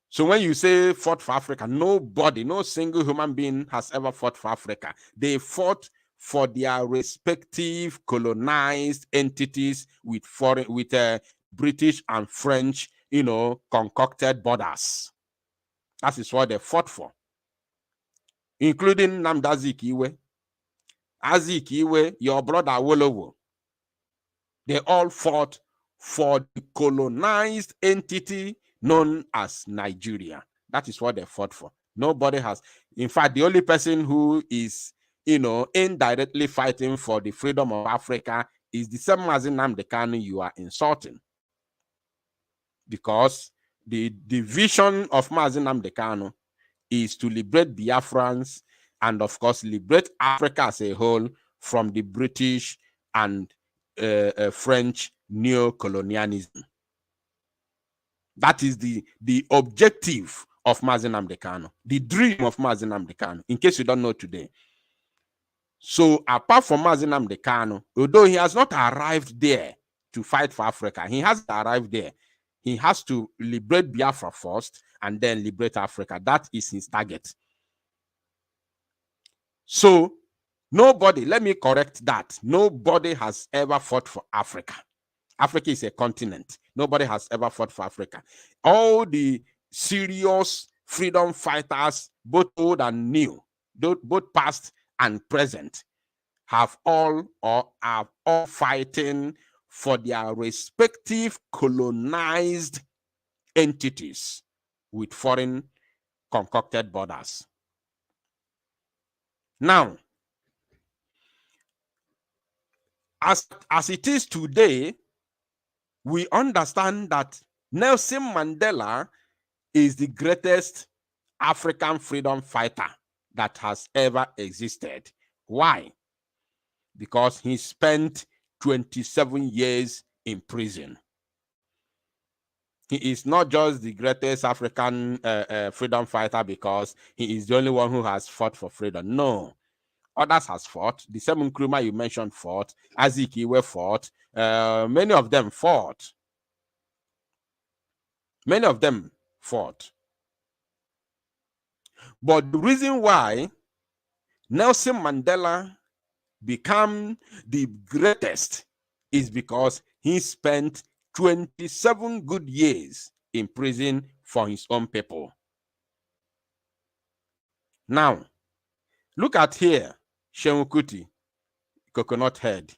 So when you say fought for Africa, nobody, no single human being has ever fought for Africa. They fought for their respective colonized entities with British and French, concocted borders. That is what they fought for, including Nnamdi Azikiwe. Azikiwe, your brother Awolowo. They all fought for the colonized entity known as Nigeria. That is what they fought for. Nobody has. In fact, the only person who is, indirectly fighting for the freedom of Africa is the same Mazi Nnamdi Kanu you are insulting. Because the vision of Mazi Nnamdi Kanu is to liberate Biafrans and, of course, liberate Africa as a whole from the British and French neo-colonialism. That is the objective of Mazi Nnamdi Kanu, the dream of Mazi Nnamdi Kanu, in case you don't know today. So, apart from Mazi Nnamdi Kanu, although he has not arrived there to fight for Africa, he hasn't arrived there. He has to liberate Biafra first and then liberate Africa. That is his target. So, nobody, let me correct that. Nobody has ever fought for Africa. Africa is a continent. Nobody has ever fought for Africa. All the serious freedom fighters, both old and new, both past and present, have all or are all fighting for their respective colonized entities with foreign concocted borders. Now, as it is today, we understand that Nelson Mandela is the greatest African freedom fighter that has ever existed. Why? Because he spent 27 years in prison. He is not just the greatest African freedom fighter because he is the only one who has fought for freedom. No. Others has fought. The same Nkrumah you mentioned fought. Azikiwe fought. Many of them fought. Many of them fought. But the reason why Nelson Mandela became the greatest is because he spent 27 good years in prison for his own people. Now, look at here, Suen Kuti, coconut head.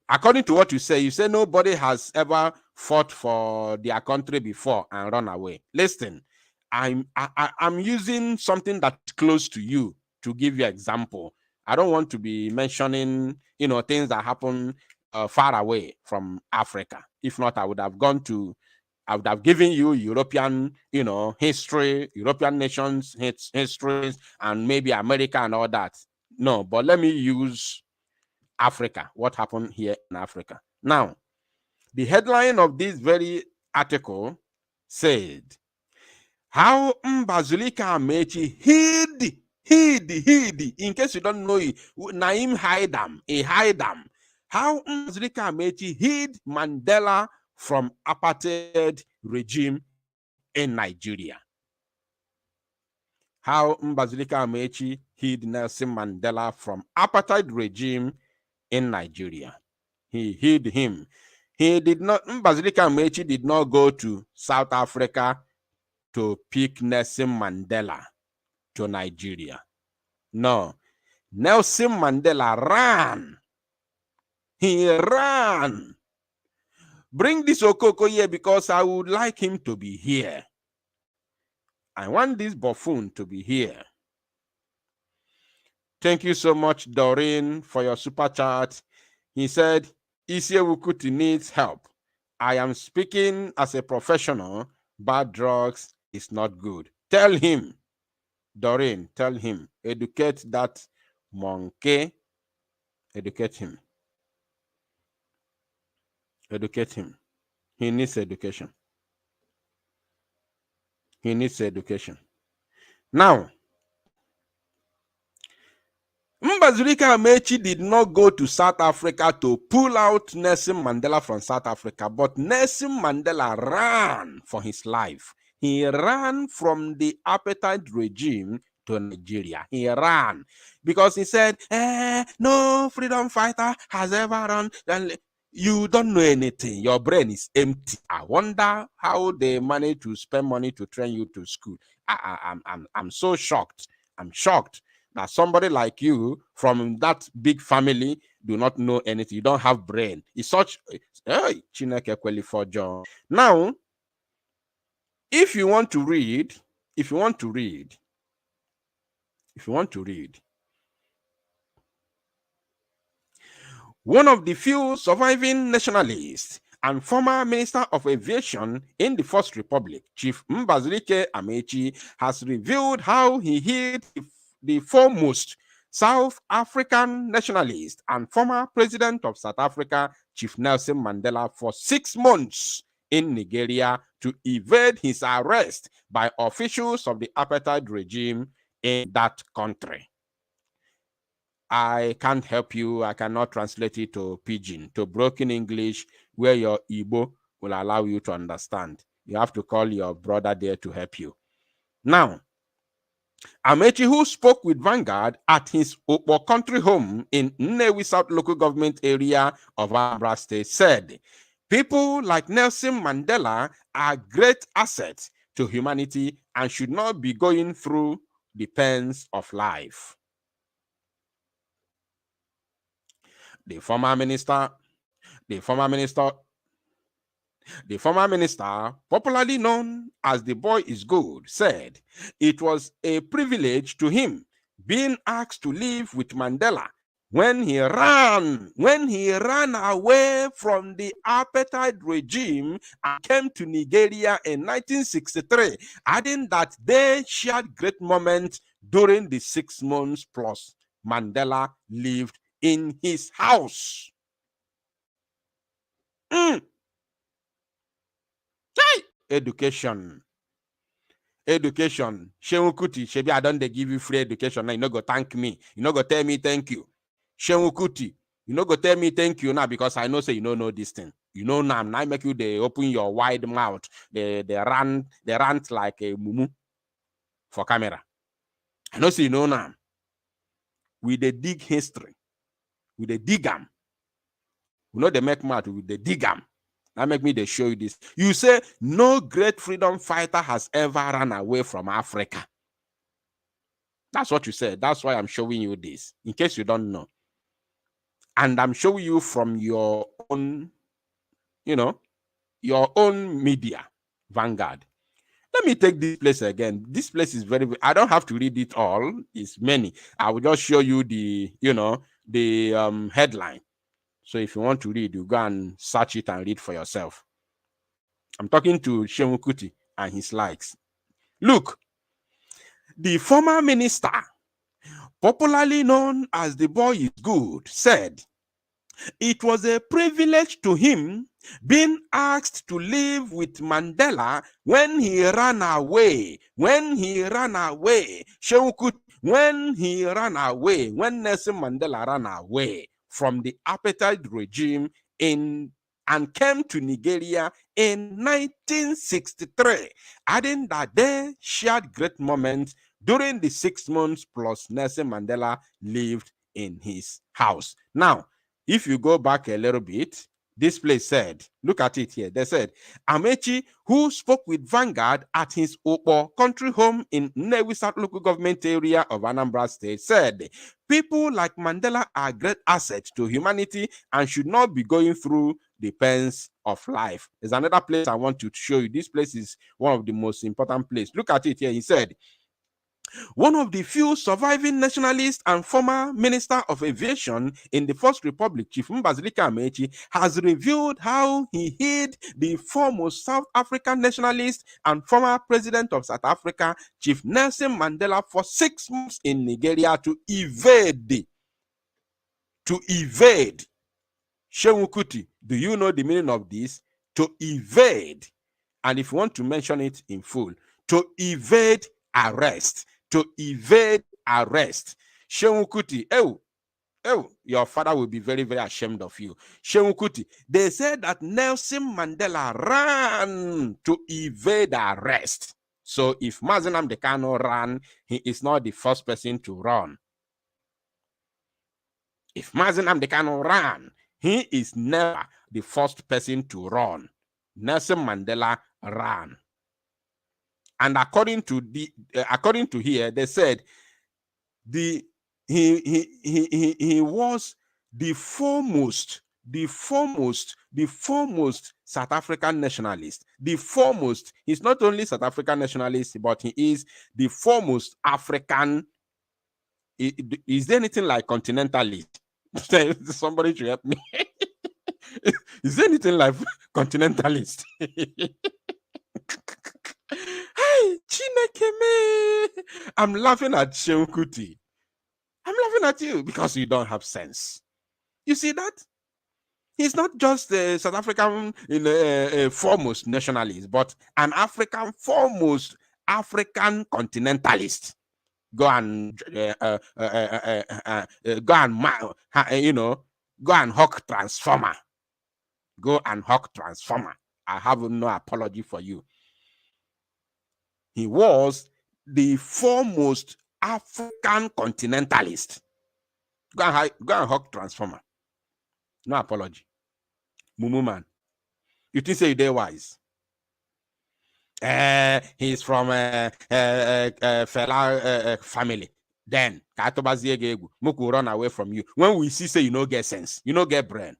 According to what you say nobody has ever fought for their country before and run away. Listen, I'm using something that's close to you to give you an example. I don't want to be mentioning, things that happen far away from Africa. If not, I would have given you European, history, European nations, histories, and maybe America and all that. No, but let me use Africa, what happened here in Africa. Now, the headline of this very article said, how Mbazulika Amechi hid, in case you don't know it, Naim Haidam, how Mbazulika Amechi hid Mandela from apartheid regime in Nigeria. How Mbazulika Amechi hid Nelson Mandela from apartheid regime in Nigeria. He hid him. Mbazulika Amechi did not go to South Africa to pick Nelson Mandela to Nigeria. No. Nelson Mandela ran. He ran. Bring this Okoko here because I would like him to be here. I want this buffoon to be here. Thank you so much, Doreen, for your super chat. He said, Suen Kuti needs help. I am speaking as a professional. Bad drugs is not good. Tell him, Doreen, tell him, educate that monkey. Educate him. Educate him. He needs education. He needs education. Now, Mbazulika Amechi did not go to South Africa to pull out Nelson Mandela from South Africa, but Nelson Mandela ran for his life. He ran from the apartheid regime to Nigeria. He ran because he said, no freedom fighter has ever run. You don't know anything. Your brain is empty. I wonder how they manage to spend money to train you to school. I'm so shocked. I'm shocked that somebody like you from that big family do not know anything. You don't have brain. It's such Chineke kweli for John. Now, if you want to read, one of the few surviving nationalists and former Minister of Aviation in the First Republic, Chief Mbazulika Amechi, has revealed how he hid the foremost South African nationalist and former President of South Africa, Chief Nelson Mandela, for 6 months in Nigeria to evade his arrest by officials of the apartheid regime in that country. I can't help you. I cannot translate it to Pidgin, to broken English, where your Igbo will allow you to understand. You have to call your brother there to help you. Now, Amechi, who spoke with Vanguard at his Okpo country home in Nnewi South local government area of Anambra State, said, People like Nelson Mandela are great assets to humanity and should not be going through the pains of life. The former minister, popularly known as the boy is good, said it was a privilege to him being asked to live with Mandela when he ran away from the apartheid regime and came to Nigeria in 1963, adding that they shared great moments during the 6 months plus Mandela lived in his house. Education. Suen Kuti, shebi I don't give you free education now. You no go thank me. You no go tell me thank you. Suen Kuti, you no go tell me thank you now because I know say you don't know this thing. You know now. Now I make you they open your wide mouth. They rant like a mumu for camera. I know say you know now. We they dig history. We they dig them. We know they make mouth with the dig them. That make me they show you this. You say no great freedom fighter has ever run away from Africa. That's what you said. That's why I'm showing you this, in case you don't know. And I'm showing you from your own, your own media, Vanguard. Let me take this place again. This place is very, I don't have to read it all. It's many. I will just show you the, the headline. So if you want to read, you go and search it and read for yourself. I'm talking to Suen Kuti and his likes. Look, the former minister, popularly known as the boy is good, said it was a privilege to him being asked to live with Mandela when he ran away. When Suen Kuti, when Nelson Mandela ran away from the apartheid regime and came to Nigeria in 1963, adding that they shared great moments during the 6 months plus Nelson Mandela lived in his house. Now, if you go back a little bit, this place said, look at it here. They said, Amechi, who spoke with Vanguard at his Opo country home in Nnewi South local government area of Anambra State, said, people like Mandela are great assets to humanity and should not be going through the pains of life. There's another place I want to show you. This place is one of the most important places. Look at it here. He said, one of the few surviving nationalists and former Minister of Aviation in the First Republic, Chief Mbazilika Amechi, has revealed how he hid the foremost South African nationalist and former President of South Africa, Chief Nelson Mandela, for 6 months in Nigeria to evade. Suen Kuti, do you know the meaning of this? To evade. And if you want to mention it in full, to evade arrest. Suen Kuti, your father will be very, very ashamed of you. Suen Kuti, they said that Nelson Mandela ran to evade arrest. So if Mazi Nnamdi Kanu ran, he is not the first person to run. If Mazi Nnamdi Kanu ran, he is never the first person to run. Nelson Mandela ran. And according to here, they said he was the foremost South African nationalist. The foremost. He's not only South African nationalist, but he is the foremost African. Is there anything like continentalist? Somebody should help me. Is there anything like continentalist? Hey, Chinekeme. I'm laughing at Suen Kuti. I'm laughing at you because you don't have sense. You see that? He's not just a South African foremost nationalist, but an African foremost African continentalist. Go and hawk transformer. Go and hawk transformer. I have no apology for you. He was the foremost African continentalist. Go and hawk transformer. No apology. Mumu man. You think say they wise? He's from a fella family. Then Muku run away from you. When we see say you no get sense, you no get brain.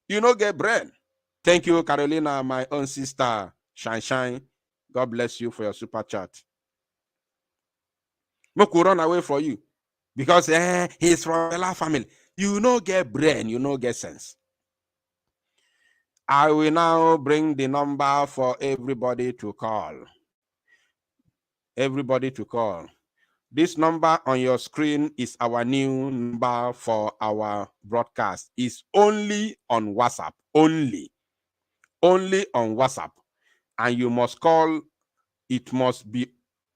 You no get brain. Thank you, Carolina, my own sister. Shine. God bless you for your super chat. Muku run away from you. Because he's from fella family. You no get brain, you no get sense. I will now bring the number for everybody to call. Everybody to call. This number on your screen is our new number for our broadcast. It's only on WhatsApp. Only on WhatsApp. And you must call. It must be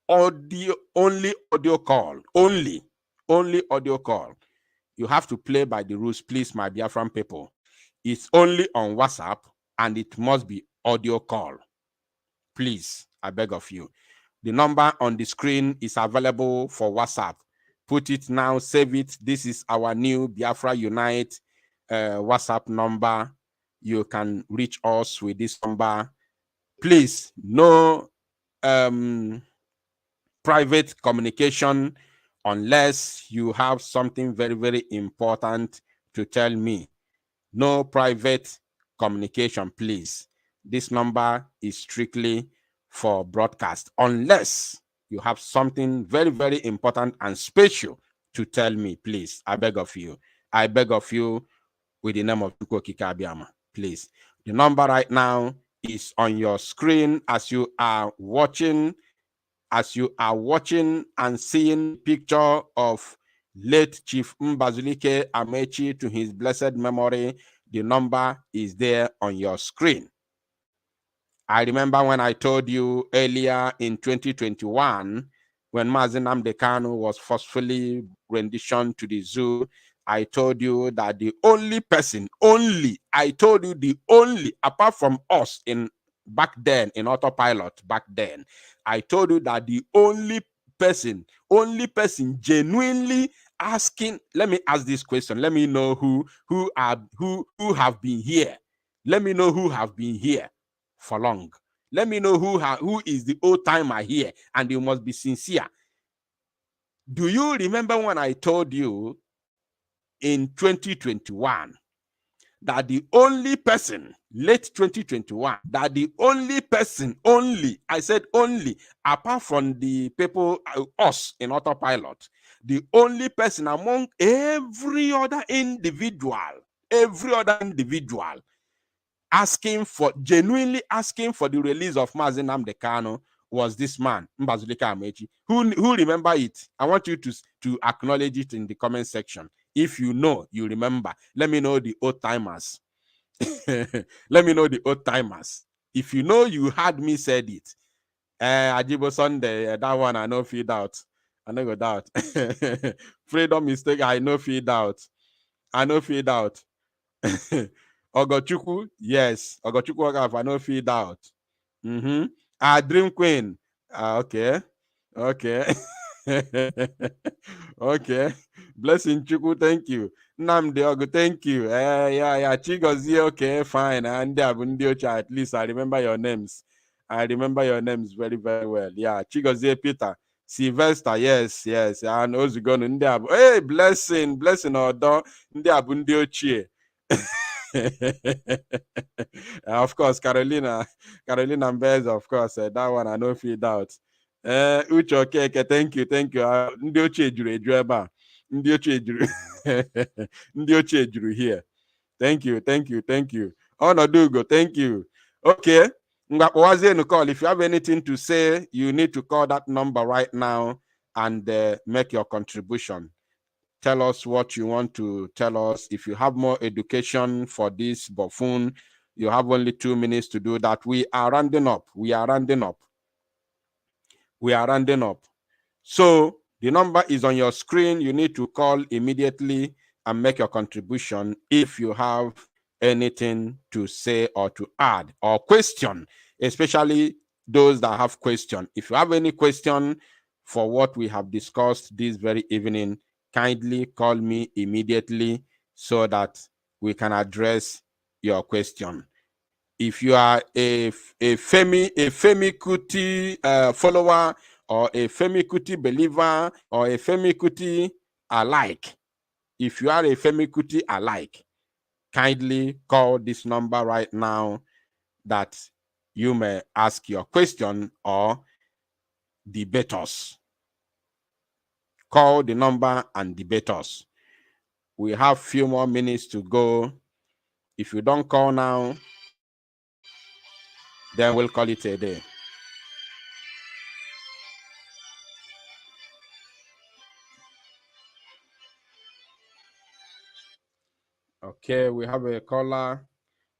audio, only audio call. Only audio call. You have to play by the rules, please, my Biafran people. It's only on WhatsApp and it must be audio call. Please, I beg of you. The number on the screen is available for WhatsApp. Put it now, save it. This is our new Biafra Unite WhatsApp number. You can reach us with this number. Please, no private communication unless you have something very, very important to tell me. No private communication, please. This number is strictly for broadcast, unless you have something very, very important and special to tell me, please. I beg of you. I beg of you with the name of Chukwuokike Abiama, please. The number right now is on your screen as you are watching. As you are watching and seeing picture of late Chief Mbazulike Amechi to his blessed memory, the number is there on your screen. I remember when I told you earlier in 2021, when Mazi Nnamdi Kanu was forcefully renditioned to the zoo, I told you that the only person, apart from us back then in autopilot, I told you that the only person genuinely asking, let me ask this question, let me know who have been here. Let me know who have been here for long. Let me know who is the old timer here, and you must be sincere. Do you remember when I told you in 2021 that the only person, late 2021, that the only person, I said only, apart from the people, us in autopilot, the only person among every other individual, genuinely asking for the release of Mazi Nnamdi Kanu was this man, Mbazulike Amechi. Who remember it? I want you to acknowledge it in the comment section. If you know, you remember. Let me know the old timers. Let me know the old timers. If you know you heard me said it. Ajibo Sunday, that one I know feed out. I know go doubt. Freedom mistake, I know feed out. Ogochukwu, yes. Ogochukwu Ogaf, I know feed out. Dream Queen. Okay. Okay. Blessing Chukwu, thank you. Nnamdi Ogu, thank you. Yeah. Chigozie, okay, fine. And at least I remember your names. I remember your names very, very well. Yeah, Chigozie Peter. Sylvester, yes. And Ozugonu, hey, blessing, Odo, ndị a bụ ndị ochie. Of course, Carolina Mbez, of course, that one I no feed out. Uche Okeke, thank you. Ndị ochie juru eju ebe a. Ndị ochie juru here. Thank you. Ọnọdụ Ugo, thank you. Okay. Call. If you have anything to say, you need to call that number right now and make your contribution. Tell us what you want to tell us. If you have more education for this buffoon, you have only 2 minutes to do that. We are rounding up. So the number is on your screen. You need to call immediately and make your contribution if you have anything to say or to add or question, especially those that have question. If you have any question for what we have discussed this very evening, kindly call me immediately so that we can address your question. If you are a Femi Kuti follower, or a Femi Kuti believer, or a Femi Kuti alike, if you are a Femi Kuti alike, kindly call this number right now that you may ask your question or debate us. Call the number and debate us. We have few more minutes to go. If you don't call now, then we'll call it a day. Okay, we have a caller.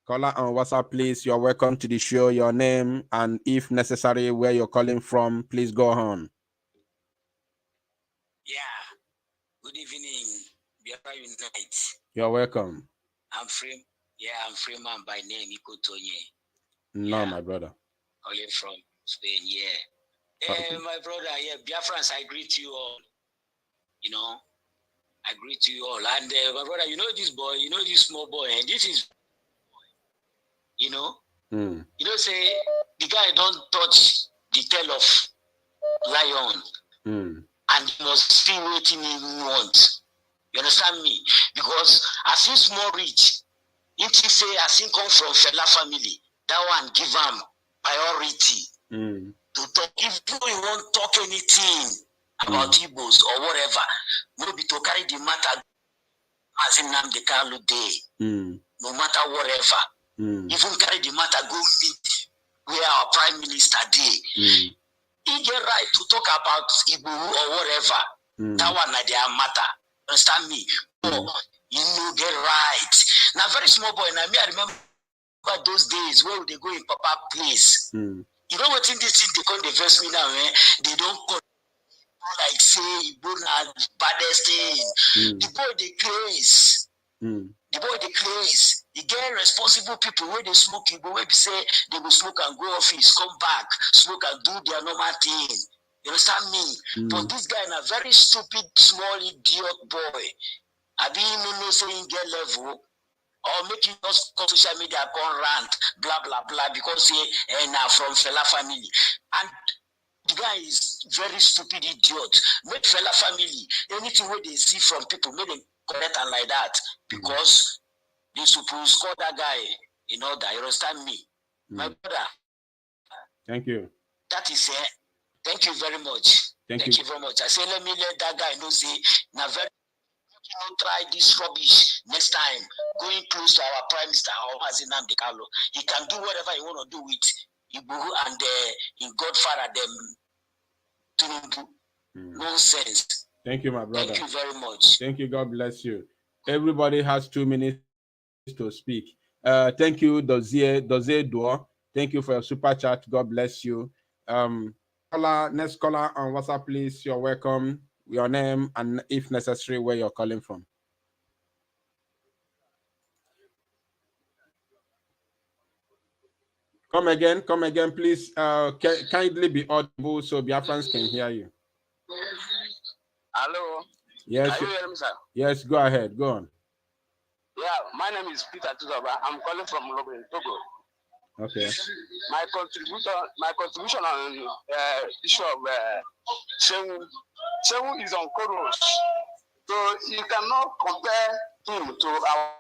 Caller on WhatsApp, please. You're welcome to the show. Your name and, if necessary, where you're calling from. Please go on. Yeah. Good evening, Biafra Unite. You're welcome. I'm free. Yeah, I'm Freeman by name, Iko Tonye. No, Yeah. my brother. Calling from Spain, yeah. Okay. My brother, yeah, Biafrans, I greet you all. You know, I greet you all. And my brother, you know this boy, you know this small boy, and this is, you know, you know, say the guy don't touch the tail of lion, and he must see what he want. You understand me? Because as he small rich, if he say as he come from Fela family, that one give him priority to talk. If you want talk anything about Igbos or whatever, maybe to carry the matter as in Nnamdi Kanu day, no matter whatever. Even carry the matter go meet where our prime minister day. He get right to talk about Igbo or whatever. That one na their matter. Understand me? But you know get right. Now very small boy. Now me I remember those days where they go in Papa place. You know what in this thing they call the verse me now, eh? They don't call like say Igbo na the baddest thing. The boy they craze. The boy they craze. He get responsible people where they smoke Igbo, where they say they will smoke and go office, come back, smoke and do their normal thing. You understand me? But this guy na very stupid, small idiot boy. I mean, no saying get level. Or making us on social media come rant, blah blah blah, because he now from Fela family. And the guy is very stupid idiot. Make Fela family, anything where they see from people, make them correct and like that. Because they supposed call that guy in order. You understand me? My brother. Thank you. That is it. Thank you very much. Thank you very much. I say let me let that guy know say now very don't try this rubbish next time. Going close to our prime minister or Nnamdi Kanu. He can do whatever he want to do with Igbo and in Godfather them. Nonsense. Thank you, my brother. Thank you very much. Thank you. God bless you. Everybody has 2 minutes to speak. Thank you, Dozie Duo. Thank you for your super chat. God bless you. Next caller on WhatsApp, please. You're welcome. Your name and, if necessary, where you're calling from. Come again, please. Kindly be audible so Biafrans can hear you. Hello. Yes. Can you hear me, sir? Yes, go ahead. Go on. Yeah, my name is Peter Tuzoba. I'm calling from Lobe, Togo. Okay. My contribution on issue of Seun is on Koros. So you cannot compare him to our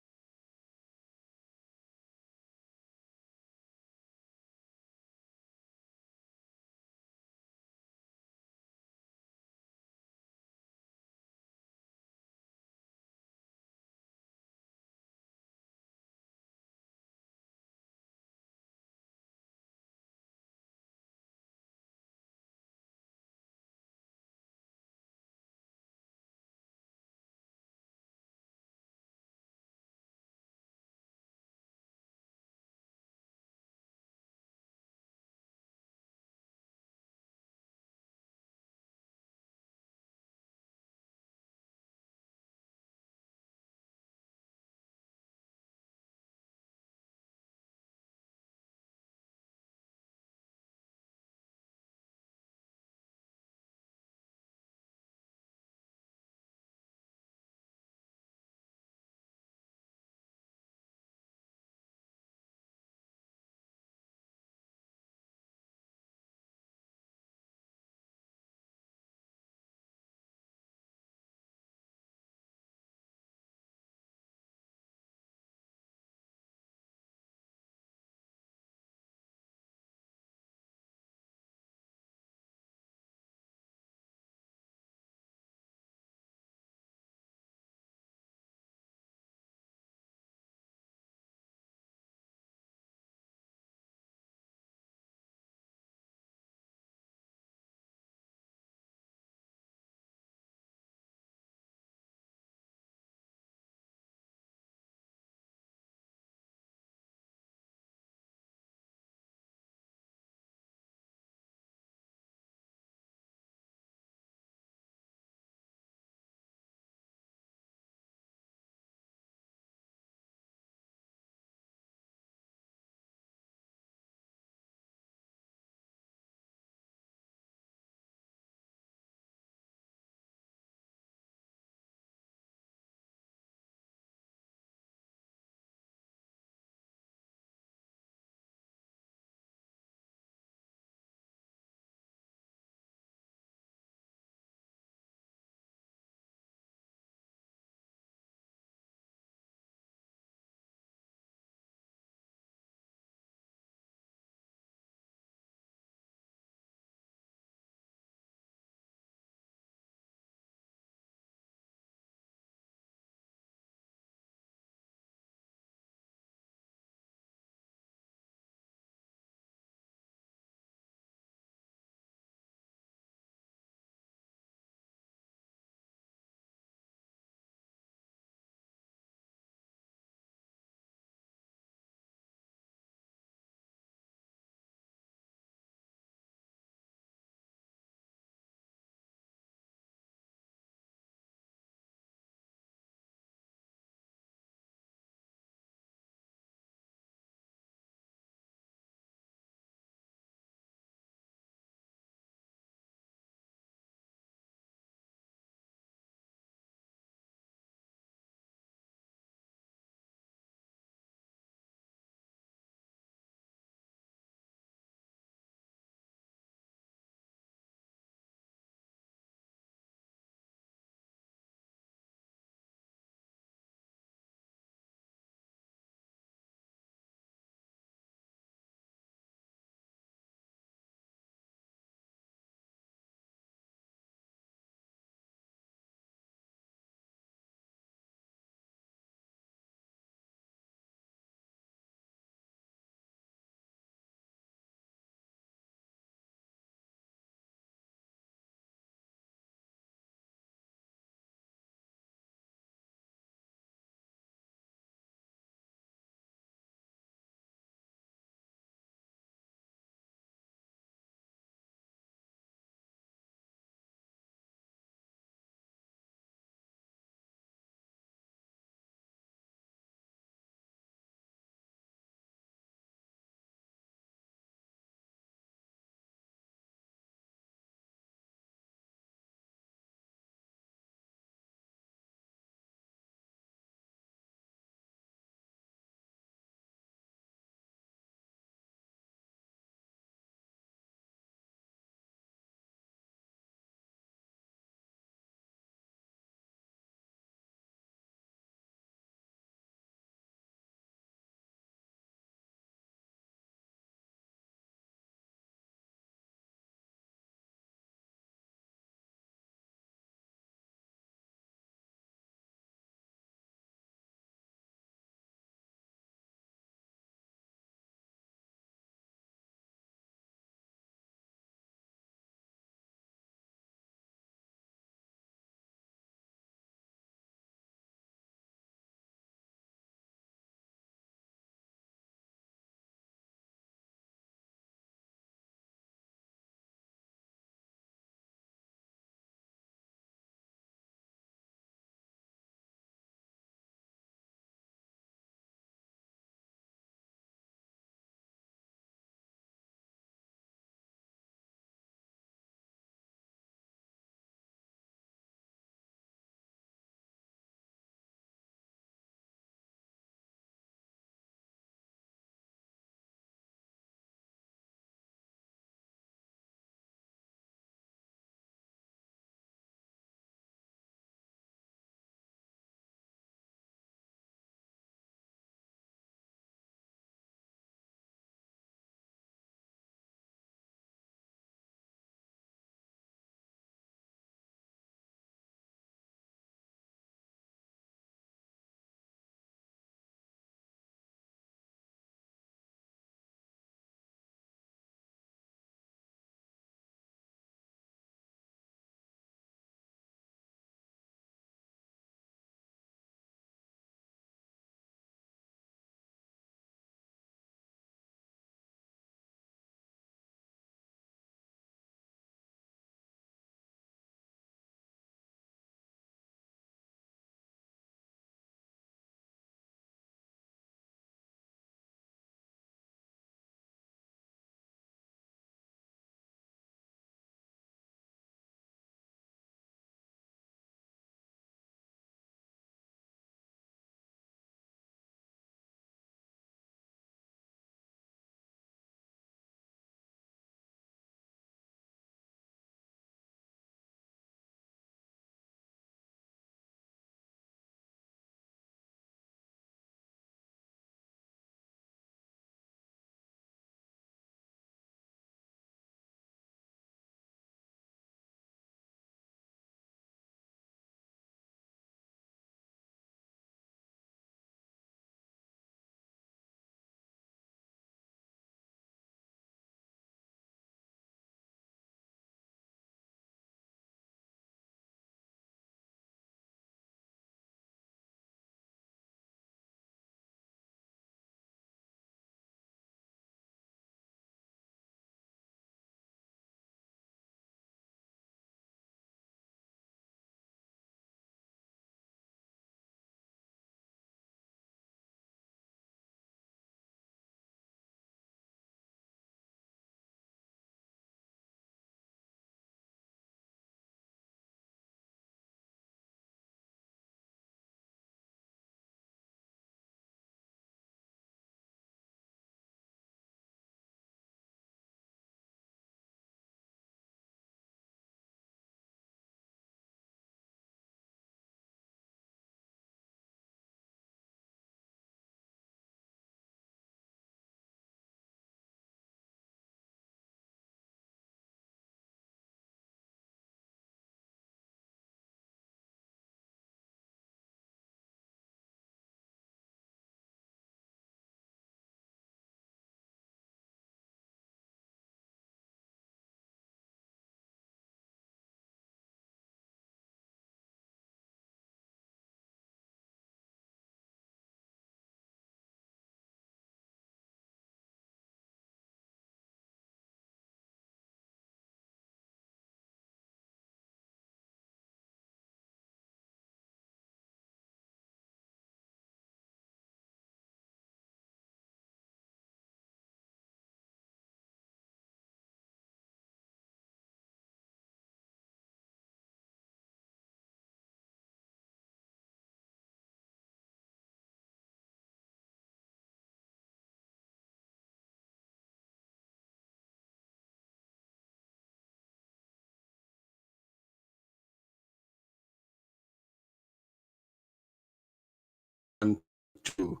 2.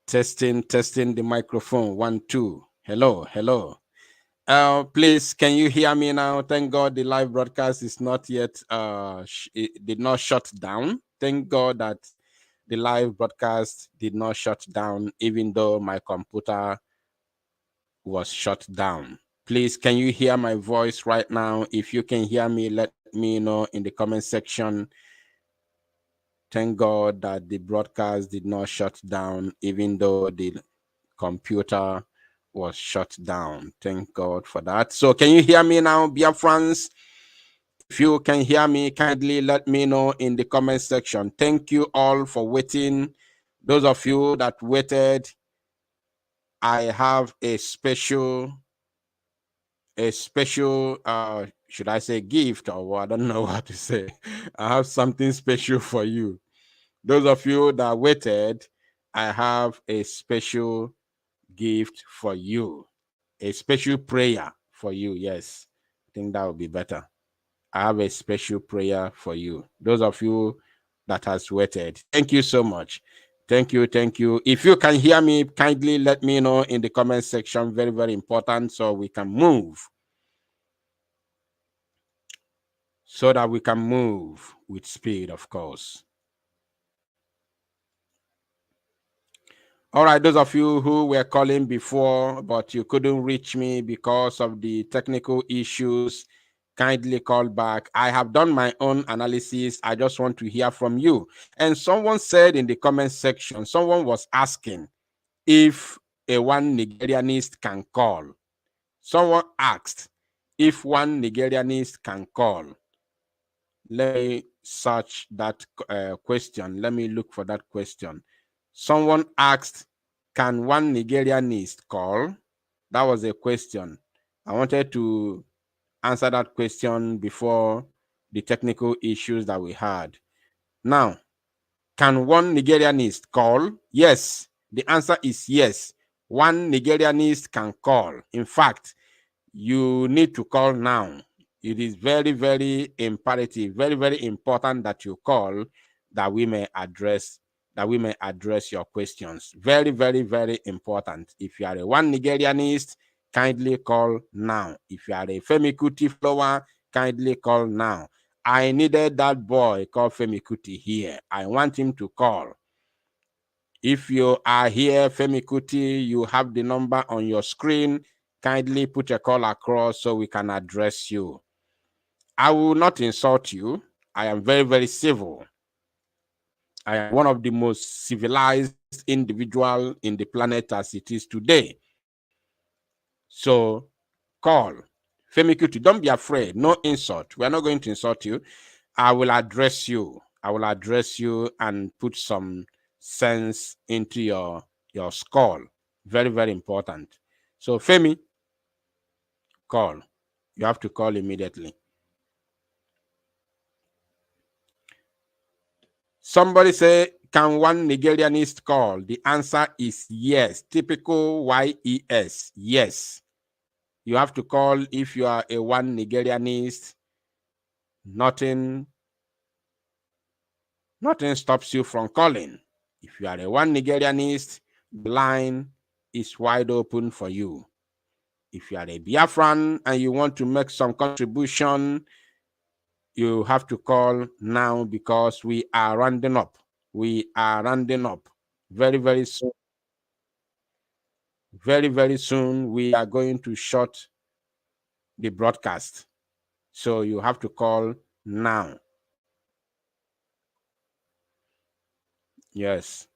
Testing the microphone. 1, 2. Hello. Please, can you hear me now? Thank God the live broadcast is not yet it did not shut down. Thank God that the live broadcast did not shut down, even though my computer was shut down. Please, can you hear my voice right now? If you can hear me, let me know in the comment section. Thank God that the broadcast did not shut down, even though the computer was shut down. Thank God for that. So can you hear me now, Biafrans? If you can hear me, kindly let me know in the comment section. Thank you all for waiting. Those of you that waited, I have a special, should I say gift or what? I don't know what to say. I have something special for you. Those of you that waited, I have a special gift for you. A special prayer for you. Yes, I think that would be better. I have a special prayer for you. Those of you that has waited, thank you so much. Thank you. If you can hear me, kindly let me know in the comment section. Very, very important, so we can move. So that we can move with speed, of course. All right, those of you who were calling before, but you couldn't reach me because of the technical issues, kindly call back. I have done my own analysis. I just want to hear from you. And someone said in the comment section, someone was asking if a one Nigerianist can call. Someone asked if one Nigerianist can call. Let me search that question. Let me look for that question. Someone asked, can one Nigerianist call? That was a question. I wanted to answer that question before the technical issues that we had. Now, can one Nigerianist call? Yes. The answer is yes. One Nigerianist can call. In fact, you need to call now. It is very, very imperative, very, very important that you call, that we may address your questions. Very, very, very important. If you are a one Nigerianist, kindly call now. If you are a Femi Kuti follower, kindly call now. I needed that boy called Femi Kuti here. I want him to call. If you are here, Femi Kuti, you have the number on your screen. Kindly put a call across so we can address you. I will not insult you. I am very, very civil. I am one of the most civilized individuals in the planet as it is today. So call. Femi Kuti, don't be afraid. No insult. We are not going to insult you. I will address you. I will address you and put some sense into your skull. Very, very important. So Femi, call. You have to call immediately. Somebody say, can one Nigerianist call? The answer is yes. Typical YES. Yes. You have to call if you are a one Nigerianist. Nothing stops you from calling. If you are a one Nigerianist, the line is wide open for you. If you are a Biafran and you want to make some contribution, you have to call now because we are rounding up. We are rounding up. Very, very soon. Very, very soon, we are going to shut the broadcast. So you have to call now. Yes.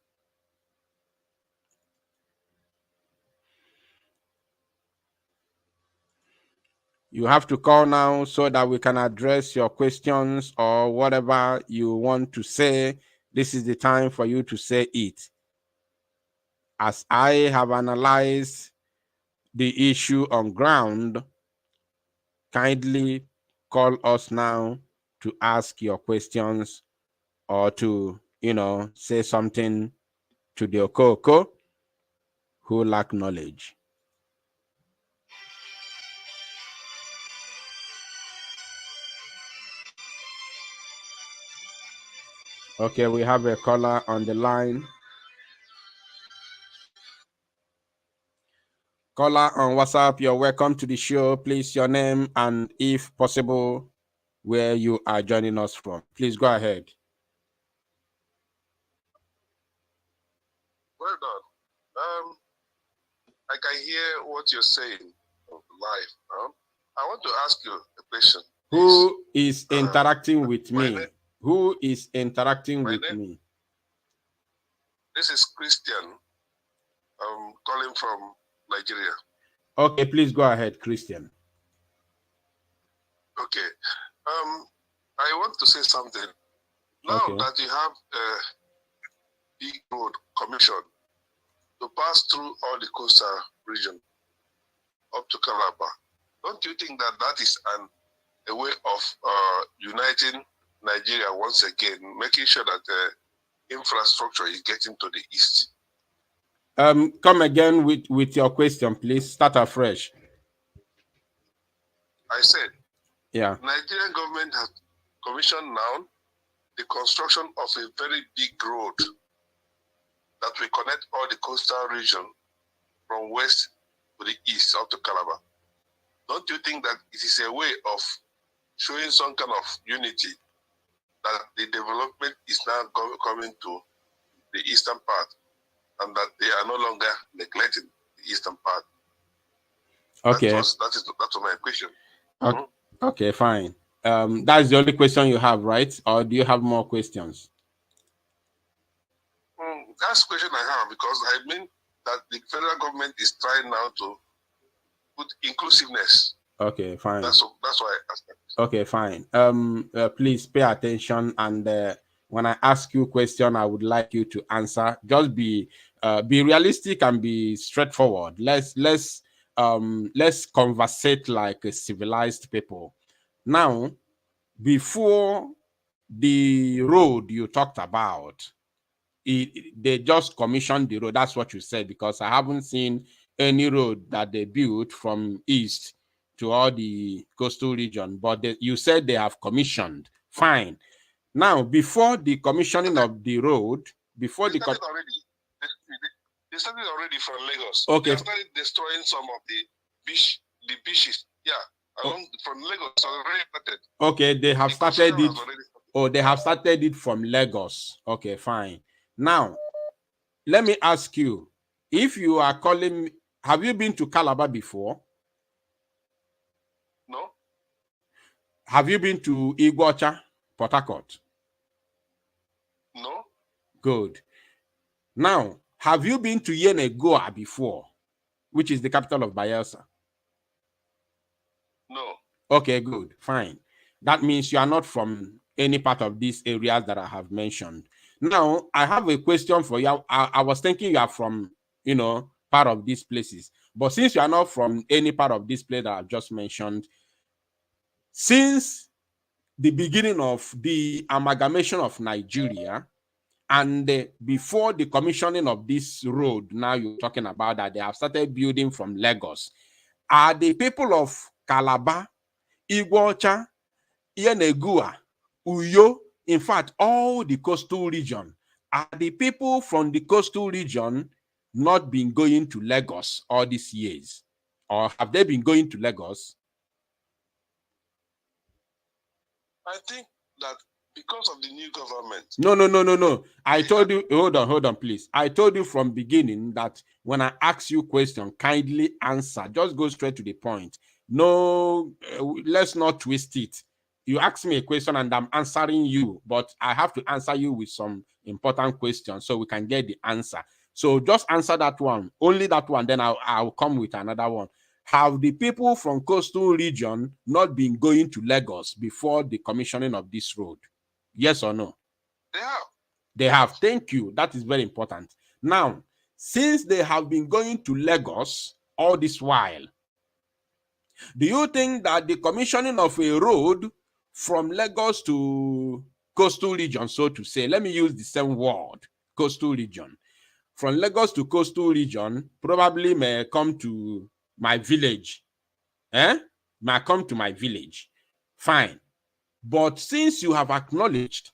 You have to call now so that we can address your questions or whatever you want to say. This is the time for you to say it. As I have analyzed the issue on ground, kindly call us now to ask your questions or to, say something to the Okoko who lack knowledge. Okay, we have a caller on the line. Caller on WhatsApp, you're welcome to the show. Please, your name and, if possible, where you are joining us from. Please go ahead. Well done. I can hear what you're saying live. I want to ask you a question. Who is interacting with me? Who is interacting with me? This is Christian. I'm calling from Nigeria. Okay, please go ahead, Christian. Okay. I want to say something. Now that you have a big road commission to pass through all the coastal region up to Calabar, don't you think that that is a way of uniting Nigeria once again, making sure that the infrastructure is getting to the east? Come again with your question, please. Start afresh. I said, yeah, Nigerian government has commissioned now the construction of a very big road that will connect all the coastal region from west to the east up to Calabar. Don't you think that it is a way of showing some kind of unity, that the development is now coming to the eastern part and that they are no longer neglecting the eastern part? Okay. That was my question. Okay, okay, fine. That's the only question you have, right? Or do you have more questions? That's the question I have, because I mean that the federal government is trying now to put inclusiveness. Okay, fine. That's why I asked that. Okay, fine. Please pay attention, and when I ask you a question, I would like you to answer. Just be realistic and be straightforward. Let's conversate like a civilized people. Now, before the road you talked about, they just commissioned the road. That's what you said, because I haven't seen any road that they built from east to all the coastal region. But you said they have commissioned. Fine. Now, before the commissioning of the road, before they started already. They started already from Lagos. Okay. They started destroying some of the beaches. Yeah, along from Lagos already started. Okay, they have started it. Oh, they have started it from Lagos. Okay, fine. Now, let me ask you, if you are calling, have you been to Calabar before? No. Have you been to Iguacha, Port Harcourt? No. Good. Now, have you been to Yenagoa before, which is the capital of Bayelsa? No. Okay, good, fine. That means you are not from any part of these areas that I have mentioned. Now, I have a question for you. I was thinking you are from, part of these places. But since you are not from any part of this place that I've just mentioned, since the beginning of the amalgamation of Nigeria, and before the commissioning of this road, now you're talking about that they have started building from Lagos, are the people of Calabar, Iguacha, Yenagoa, Uyo, in fact, all the coastal region, are the people from the coastal region not been going to Lagos all these years? Or have they been going to Lagos? I think that because of the new government. No. I told you, hold on, please. I told you from beginning that when I ask you question, kindly answer. Just go straight to the point. No, let's not twist it. You ask me a question and I'm answering you, but I have to answer you with some important questions so we can get the answer. So just answer that one, only that one, then I'll come with another one. Have the people from coastal region not been going to Lagos before the commissioning of this road? Yes or no? They have. They have. Thank you. That is very important. Now, since they have been going to Lagos all this while, do you think that the commissioning of a road from Lagos to coastal region, so to say, let me use the same word, coastal region, from Lagos to coastal region, probably may come to my village? May come to my village. Fine. But since you have acknowledged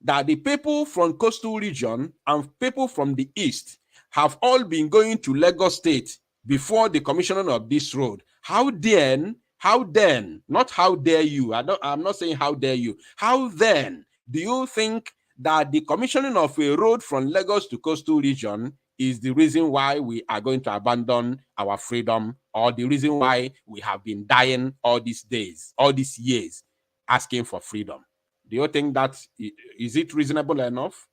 that the people from coastal region and people from the east have all been going to Lagos State before the commissioning of this road. How then, not how dare you, I'm not saying how dare you, how then do you think that the commissioning of a road from Lagos to coastal region is the reason why we are going to abandon our freedom, or the reason why we have been dying all these days, all these years, asking for freedom? Do you think that is it reasonable enough?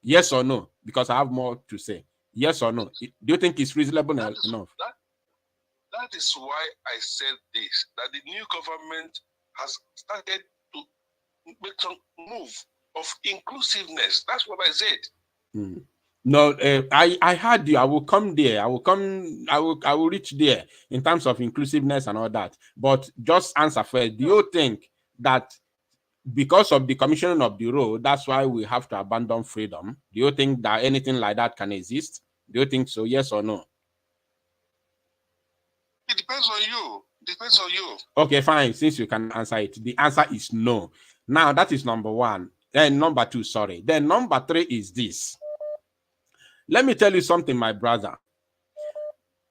Yes or no? Because I have more to say. Yes or no? Do you think it's reasonable enough? That is why I said this, that the new government has started to make some move of inclusiveness. That's what I said. No, I heard you. I will come there. I will reach there in terms of inclusiveness and all that. But just answer first. Do you think that because of the commissioning of the road, that's why we have to abandon freedom? Do you think that anything like that can exist? Do you think so? Yes or no? It depends on you. Depends on you. Okay, fine. Since you can answer it, the answer is no. Now, that is number one. Then number two, sorry. Then number three is this. Let me tell you something, my brother.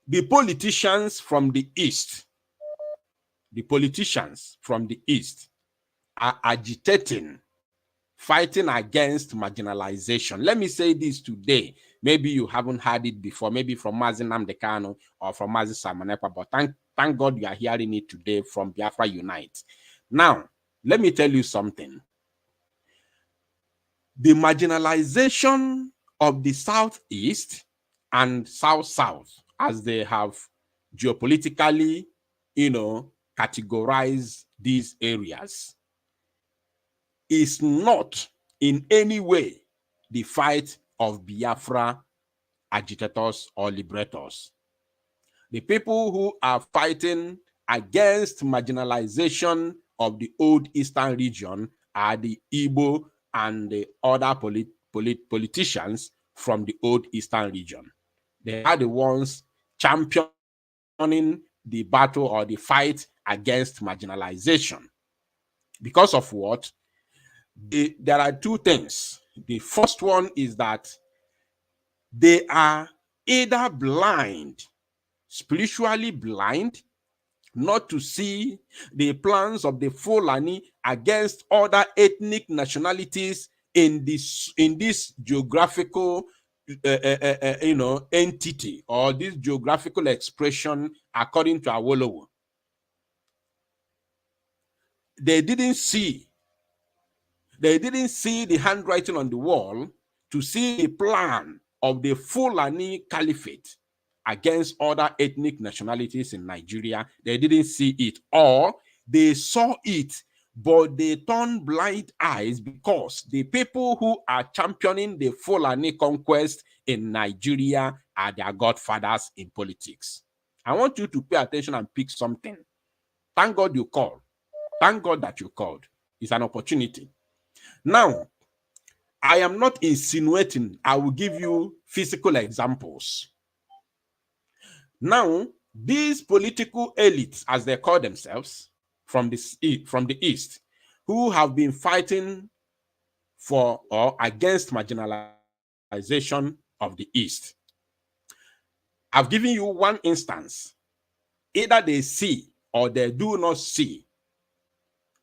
The politicians from the East are agitating, fighting against marginalization. Let me say this today. Maybe you haven't heard it before, maybe from Mazi Nnamdi Kanu or from Mazi Simon Ekpa, but thank God you are hearing it today from Biafra Unite. Now, let me tell you something. The marginalization of the Southeast and South-South, as they have geopolitically, categorized these areas, is not in any way the fight of Biafra agitators or liberators. The people who are fighting against marginalization of the old Eastern region are the Igbo and the other politicians from the old Eastern region. They are the ones championing the battle or the fight against marginalization. Because of what? There are two things. The first one is that they are either blind, spiritually blind, not to see the plans of the Fulani against other ethnic nationalities in this geographical entity, or this geographical expression, according to Awolowo. They didn't see the handwriting on the wall to see the plan of the Fulani Caliphate against other ethnic nationalities in Nigeria. They didn't see it, or they saw it, but they turned blind eyes because the people who are championing the Fulani conquest in Nigeria are their godfathers in politics. I want you to pay attention and pick something. Thank God you called. Thank God that you called. It's an opportunity. Now, I am not insinuating. I will give you physical examples. Now, these political elites, as they call themselves, from the East, who have been fighting for or against marginalization of the East. I've given you one instance. Either they see or they do not see,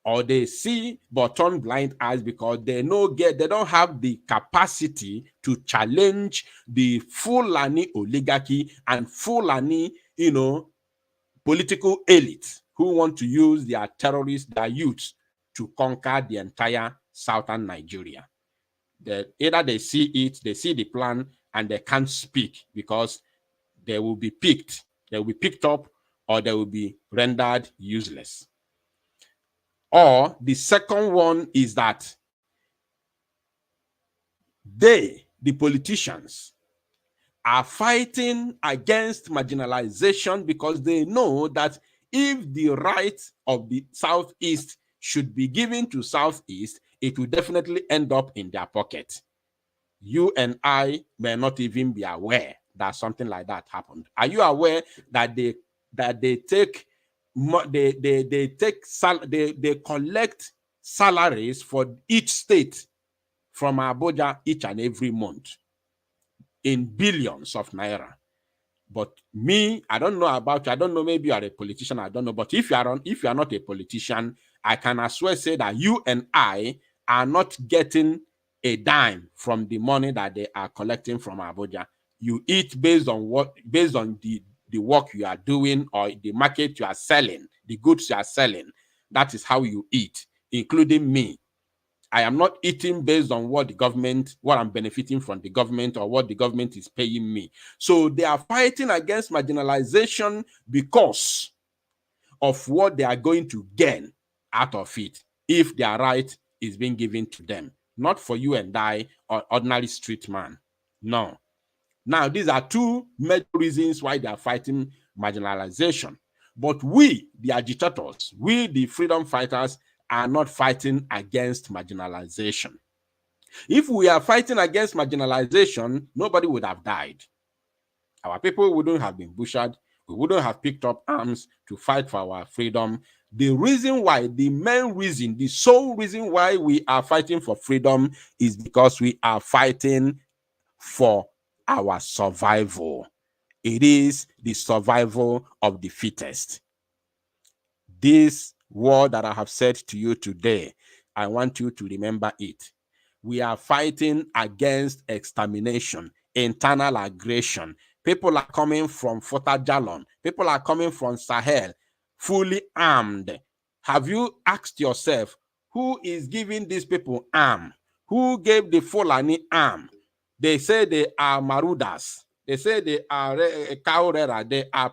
or they see but turn blind eyes because they don't have the capacity to challenge the Fulani oligarchy and Fulani, political elite who want to use their terrorists, their youths, to conquer the entire southern Nigeria. Either they see it, they see the plan, and they can't speak because they will be picked up, or they will be rendered useless. Or the second one is that the politicians, are fighting against marginalization because they know that if the right of the Southeast should be given to Southeast, it will definitely end up in their pocket. You and I may not even be aware that something like that happened. Are you aware that they collect salaries for each state from Abuja each and every month in billions of naira. But me, I don't know about you. I don't know, maybe you are a politician, I don't know. But if you are not a politician, I can as well say that you and I are not getting a dime from the money that they are collecting from Abuja. You eat based on the work you are doing or the market you are selling, the goods you are selling. That is how you eat, including me. I am not eating based on what I'm benefiting from the government or what the government is paying me. So they are fighting against marginalization because of what they are going to gain out of it if their right is being given to them. Not for you and I or ordinary street man. No. Now, these are two major reasons why they are fighting marginalization. But we, the agitators, we, the freedom fighters, are not fighting against marginalization. If we are fighting against marginalization, nobody would have died. Our people wouldn't have been butchered. We wouldn't have picked up arms to fight for our freedom. The main reason, the sole reason why we are fighting for freedom is because we are fighting for our survival. It is the survival of the fittest. This word that I have said to you today, I want you to remember it. We are fighting against extermination, internal aggression. People are coming from Fota Jalon. People are coming from Sahel, fully armed. Have you asked yourself, who is giving these people arm? Who gave the Fulani arm? They say they are Marudas. They say they are Kaurera. They are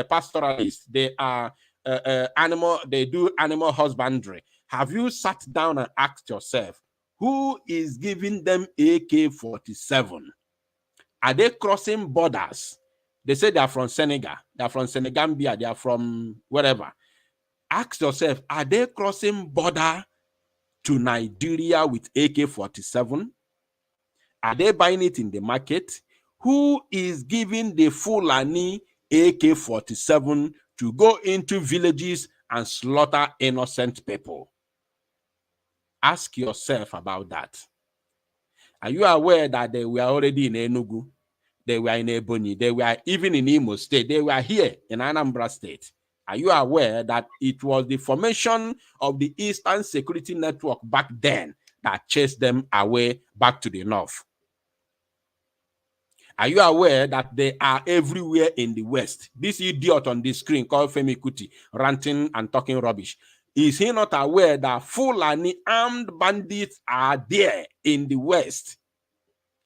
pastoralists. They are they do animal husbandry. Have you sat down and asked yourself, who is giving them AK-47? Are they crossing borders? They say they are from Senegal. They are from Senegambia. They are from wherever. Ask yourself, are they crossing border to Nigeria with AK-47? Are they buying it in the market? Who is giving the Fulani AK-47 to go into villages and slaughter innocent people? Ask yourself about that. Are you aware that they were already in Enugu? They were in Ebonyi. They were even in Imo State. They were here in Anambra State. Are you aware that it was the formation of the Eastern Security Network back then that chased them away back to the north? Are you aware that they are everywhere in the West? This idiot on the screen called Suen Kuti, ranting and talking rubbish. Is he not aware that Fulani armed bandits are there in the West,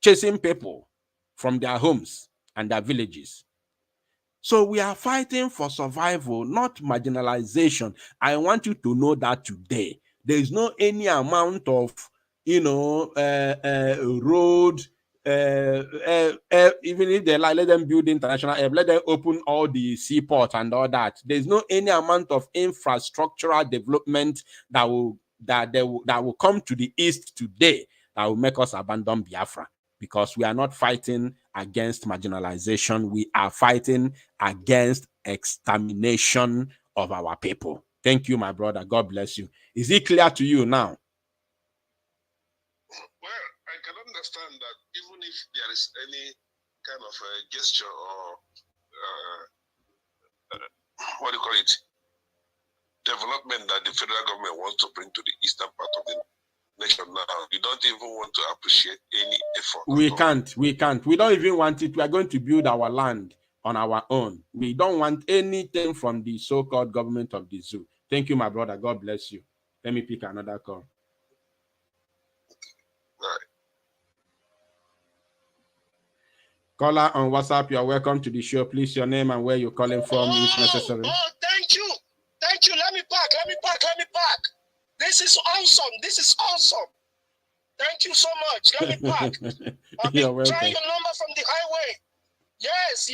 chasing people from their homes and their villages? So we are fighting for survival, not marginalization. I want you to know that today. There is no any amount of, road, even if they like, let them build international air, let them open all the seaports and all that. There's no any amount of infrastructural development that will come to the East today that will make us abandon Biafra, because we are not fighting against marginalization. We are fighting against extermination of our people. Thank you, my brother. God bless you. Is it clear to you now? Well, I can understand that even if there is any kind of a gesture or what do you call it, development that the federal government wants to bring to the eastern part of the nation now, you don't even want to appreciate any effort. We can't. We don't even want it. We are going to build our land on our own. We don't want anything from the so-called government of the zoo. Thank you, my brother. God bless you. Let me pick another call. Right. Caller on WhatsApp, you are welcome to the show. Please, your name and where you're calling from if necessary. Oh, thank you. Thank you. Let me back. This is awesome. Thank you so much. Let me back. I've been trying your number from the highway. Yes.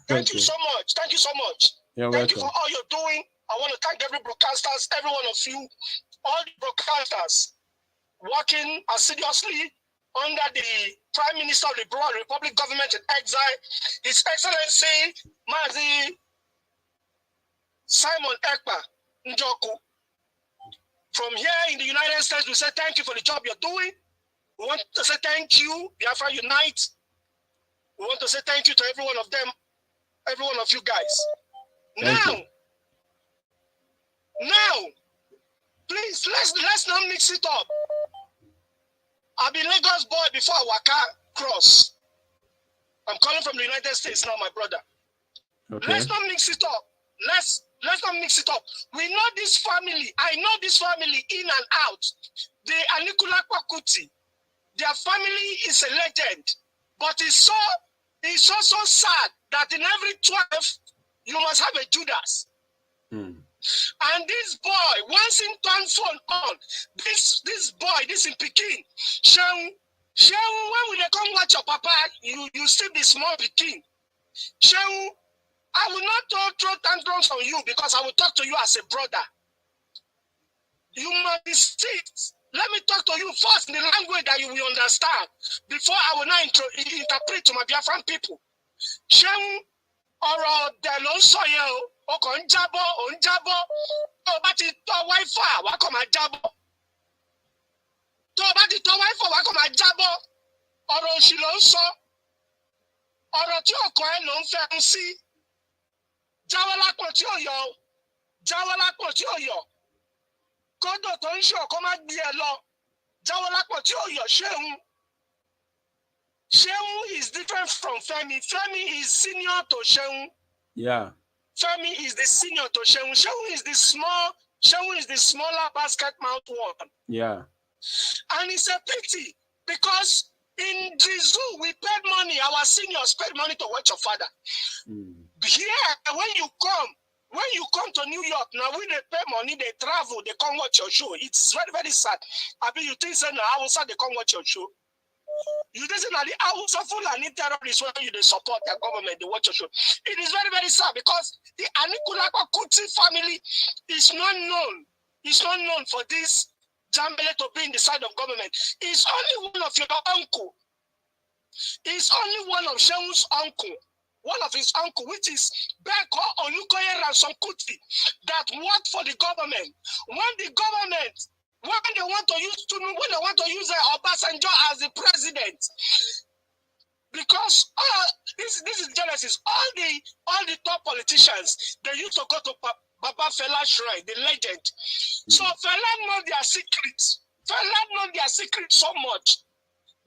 Thank you so much. You're thank you welcome. for all you're doing. I want to thank every broadcasters, every one of you, all the broadcasters working assiduously under the Prime Minister of the Broad Republic government in exile, His Excellency Mazi Simon Ekpa Njoku. From here in the United States, we say thank you for the job you're doing. We want to say thank you, Biafra Unite. We want to say thank you to every one of them, every one of you guys. Now, please, let's not mix it up. I've been Lagos boy before Waka cross. I'm calling from the United States now, my brother. Okay. Let's not mix it up. Let's not mix it up. We know this family. I know this family in and out. The Suen Kuti, their family is a legend. But it's so sad that in every 12, you must have a Judas. And this boy, once in turn phone on, this boy, this in Peking, Shen, when they come watch your papa, you see the small Peking. Shen, I will not throw tantrums on you because I will talk to you as a brother. You must be strict. Let me talk to you first in the language that you will understand before I will now interpret to my Biafran people. Shen, ọ̀rọ̀ dẹ̀ ló ń sọ yẹn o kàn ń jábọ́ tó o bá ti tọ́ Wi-Fi wá kàn máa jábọ́ tó o bá ti tọ́ Wi-Fi wá kàn máa jábọ́ ọ̀rọ̀ òṣì ló ń sọ ọ̀rọ̀ tí ọkọ ẹ ló ń fẹ́ ń sí jáwọ́ lápò tí ò yọ jáwọ́ lápò tí ò yọ kódò tó ń ṣe ọkọ má gbé ẹ lọ jáwọ́ lápò tí ò yọ Shehu is different from Femi. Femi is senior to Shehu. Yeah. Femi is the senior to Shehu. Shehu is the smaller basket mouth one. Yeah. And it's a pity because in the zoo we paid money. Our seniors paid money to watch your father. Here, when you come to New York, now when they pay money, they travel, they come watch your show. It's very, very sad. I mean, you think so now, how they come watch your show? You listen at the Hausa Fulani terrorists when you support their government, they watch your show. It is very, very sad because the Suen Kuti family is not known. It's not known for this Jambele to be in the side of government. It's only one of your uncle. It's only one of Shehu's uncle. One of his uncle, which is Beko Olukoye Suen Kuti, that worked for the government. When they want to use Obasanjo as the president, because this is genesis. All the top politicians, they used to go to Baba Fela shrine, the legend. So Fela know their secrets. Fela know their secrets so much.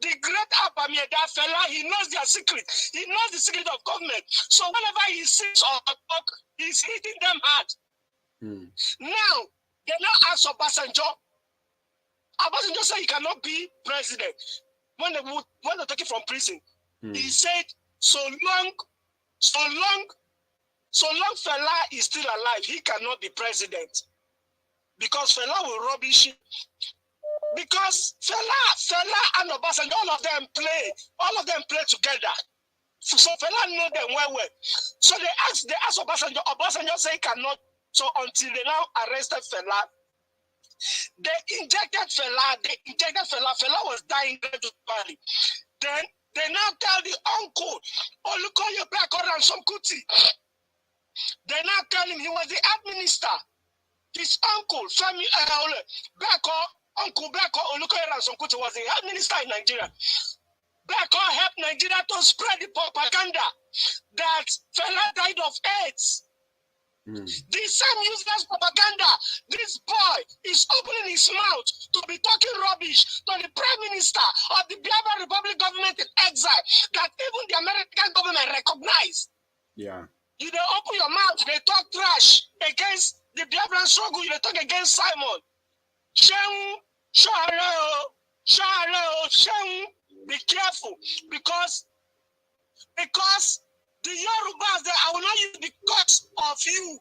The great Abamieda Fela, he knows their secret. He knows the secret of government. So whenever he sits or talk, he's hitting them hard. Now they now ask Obasanjo. Obasanjo said he cannot be president when they take him from prison. He said, so long Fela is still alive, he cannot be president because Fela will rubbish him. Because Fela and Obasanjo, all of them play together. So Fela know them well. So they asked Obasanjo. Obasanjo said he cannot. So until they now arrested Fela. They injected Fela. Fela was dying gradually. Then they now tell the uncle, Olukoye Suen Kuti. They now tell him he was the head minister. His uncle, Femi Uncle Beko Olukoye Suen Kuti was the head minister in Nigeria. Beko helped Nigeria to spread the propaganda that Fela died of AIDS. The same useless propaganda. This boy is opening his mouth to be talking rubbish to the Prime Minister of the Biafra Republic government in exile that even the American government recognize. Yeah. You don't open your mouth, they talk trash against the Biafran struggle, they talk against Simon. Be careful because the Yorubas, I will not use because of you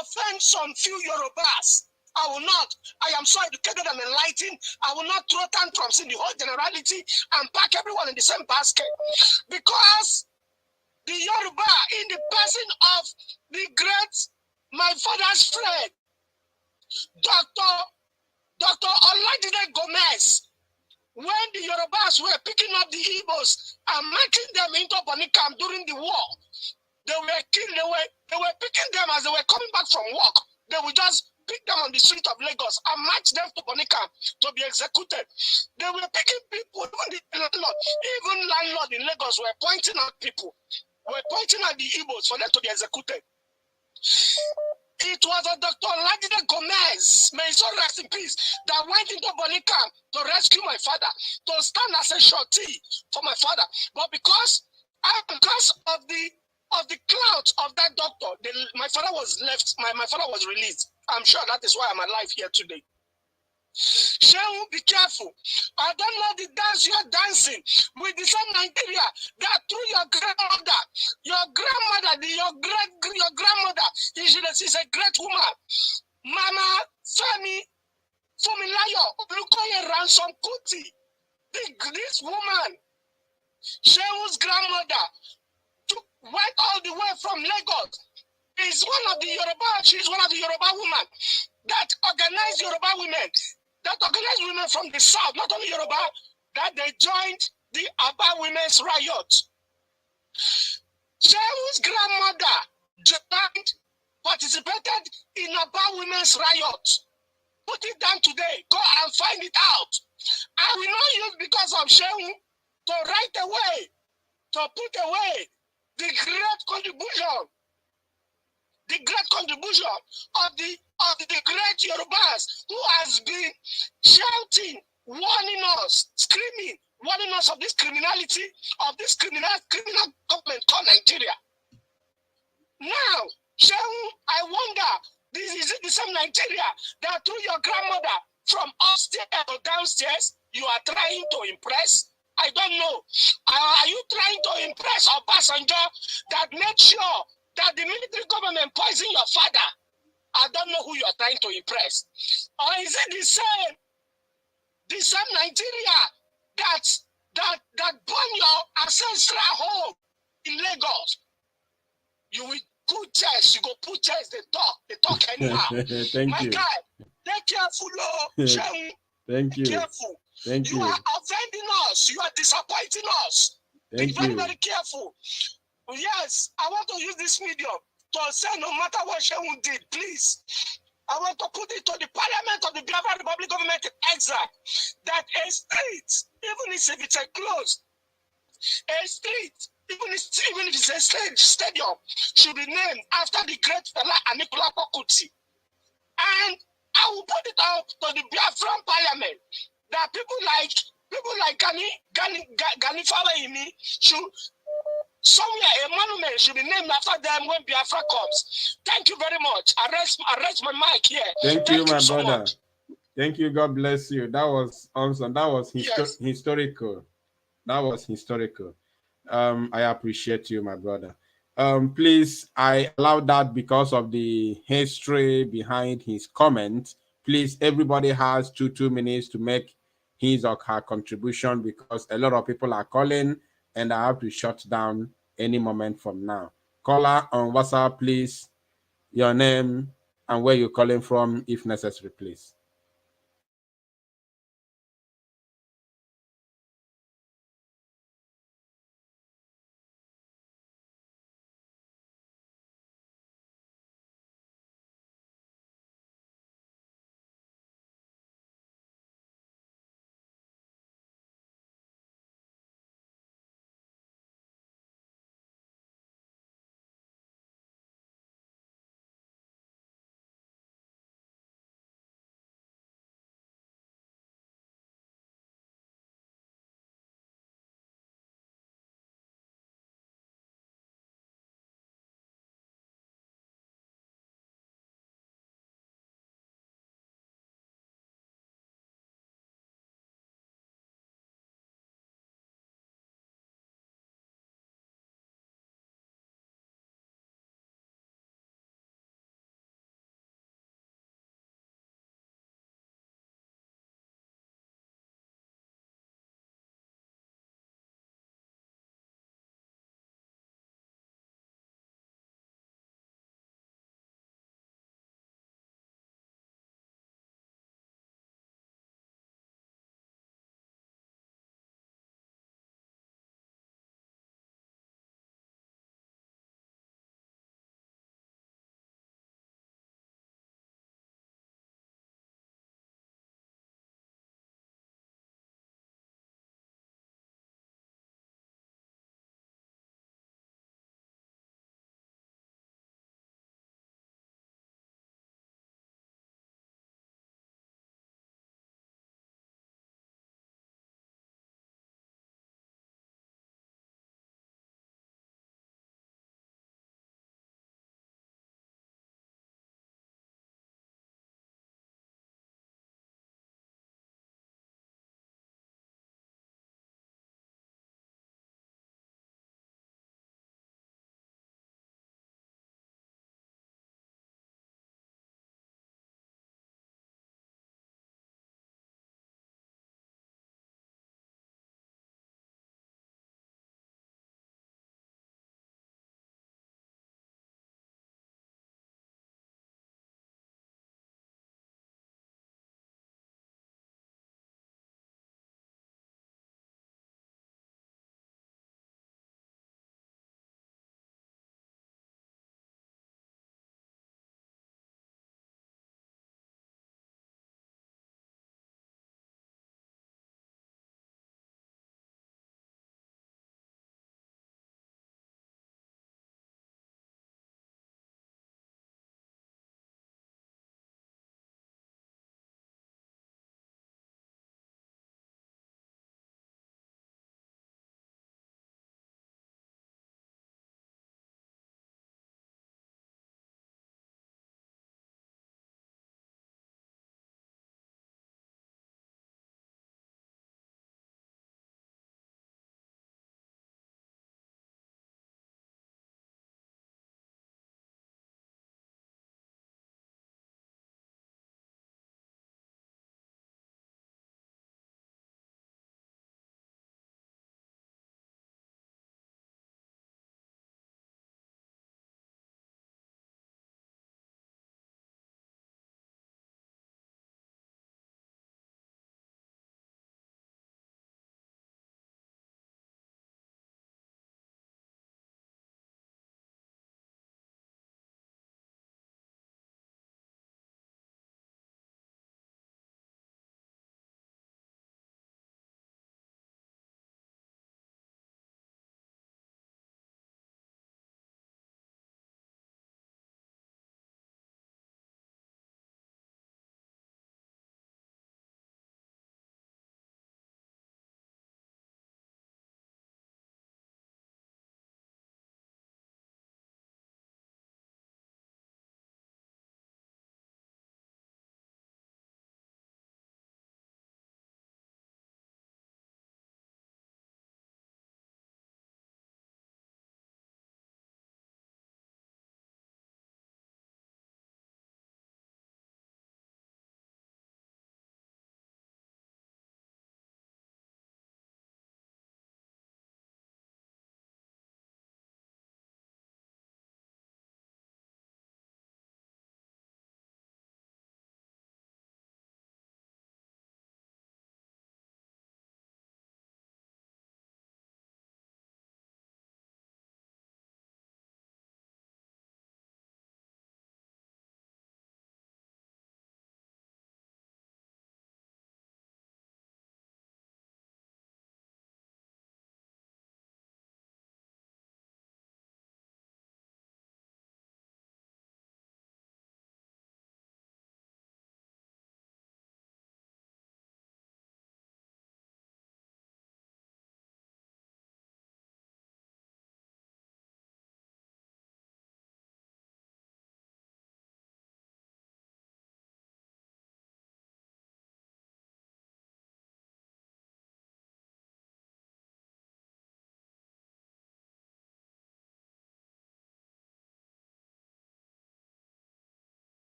offend some few Yorubas. I will not. I am so educated and enlightened. I will not throw tantrums in the whole generality and pack everyone in the same basket. Because the Yoruba, in the person of the great, my father's friend, Dr. Oladide Gomez, when the Yorubas were picking up the Igbos and making them into Bonicam during the war, they were picking them as they were coming back from work. They would just pick them on the street of Lagos and march them to Bonica to be executed. They were picking people, even landlord in Lagos were pointing at people, were pointing at the Igbos for them to be executed. It was a Dr. Ladide Gomez, may so rest in peace, that went into Bonica to rescue my father, to stand as a shorty for my father. But because of the clout of that doctor, my father was left, my father was released. I'm sure that is why I'm alive here today. Shehu, be careful. I don't know the dance you are dancing with the same Nigeria that through your grandmother, your grandmother, she's a great woman. Mama Femi Fumilayo Olukoye Ransom Kuti, this woman, Shehu's grandmother, went all the way from Lagos. She's one of the Yoruba women that organized Yoruba women. That organized women from the south, not only Yoruba, that they joined the Aba Women's Riot. Shehu's grandmother participated in Aba Women's Riot. Put it down today. Go and find it out. I will not use because of Shehu to write away, to put away the great contribution of the great Yorubas who has been shouting, warning us, screaming, warning us of this criminality, of this criminal government called Nigeria. Now, Shehu, I wonder, is it the same Nigeria that through your grandmother from upstairs or downstairs you are trying to impress? I don't know. Are you trying to impress Obasanjo that made sure that the military government poisoned your father? I don't know who you are trying to impress. Or is it the same Nigeria that burned your ancestral home in Lagos? You will put chest, you go put chest, they talk anyhow. Thank you. My guy, take careful, Shehu. Thank you. Be careful. Thank you. You are offending us. You are disappointing us. Thank Be very, you. very careful. Yes, I want to use this medium to say no matter what Shehu did, please. I want to put it to the Parliament of the Biafra Republic government in exile that a street, even if it's a closed, a street, even if it's a stadium, should be named after the great fella Suen Kuti. And I will put it out to the Biafran Parliament that people like Gani Fawayimi should somewhere a monument should be named after them when Biafra comes. Thank you very much. I rest my mic here. Thank you, my so brother. much. Thank you. God bless you. That was awesome. That was historical. That was historical. I appreciate you, my brother. Please, I allowed that because of the history behind his comment. Please, everybody has 2 minutes to make his or her contribution because a lot of people are calling and I have to shut down any moment from now. Caller on WhatsApp, please, your name and where you're calling from if necessary, please.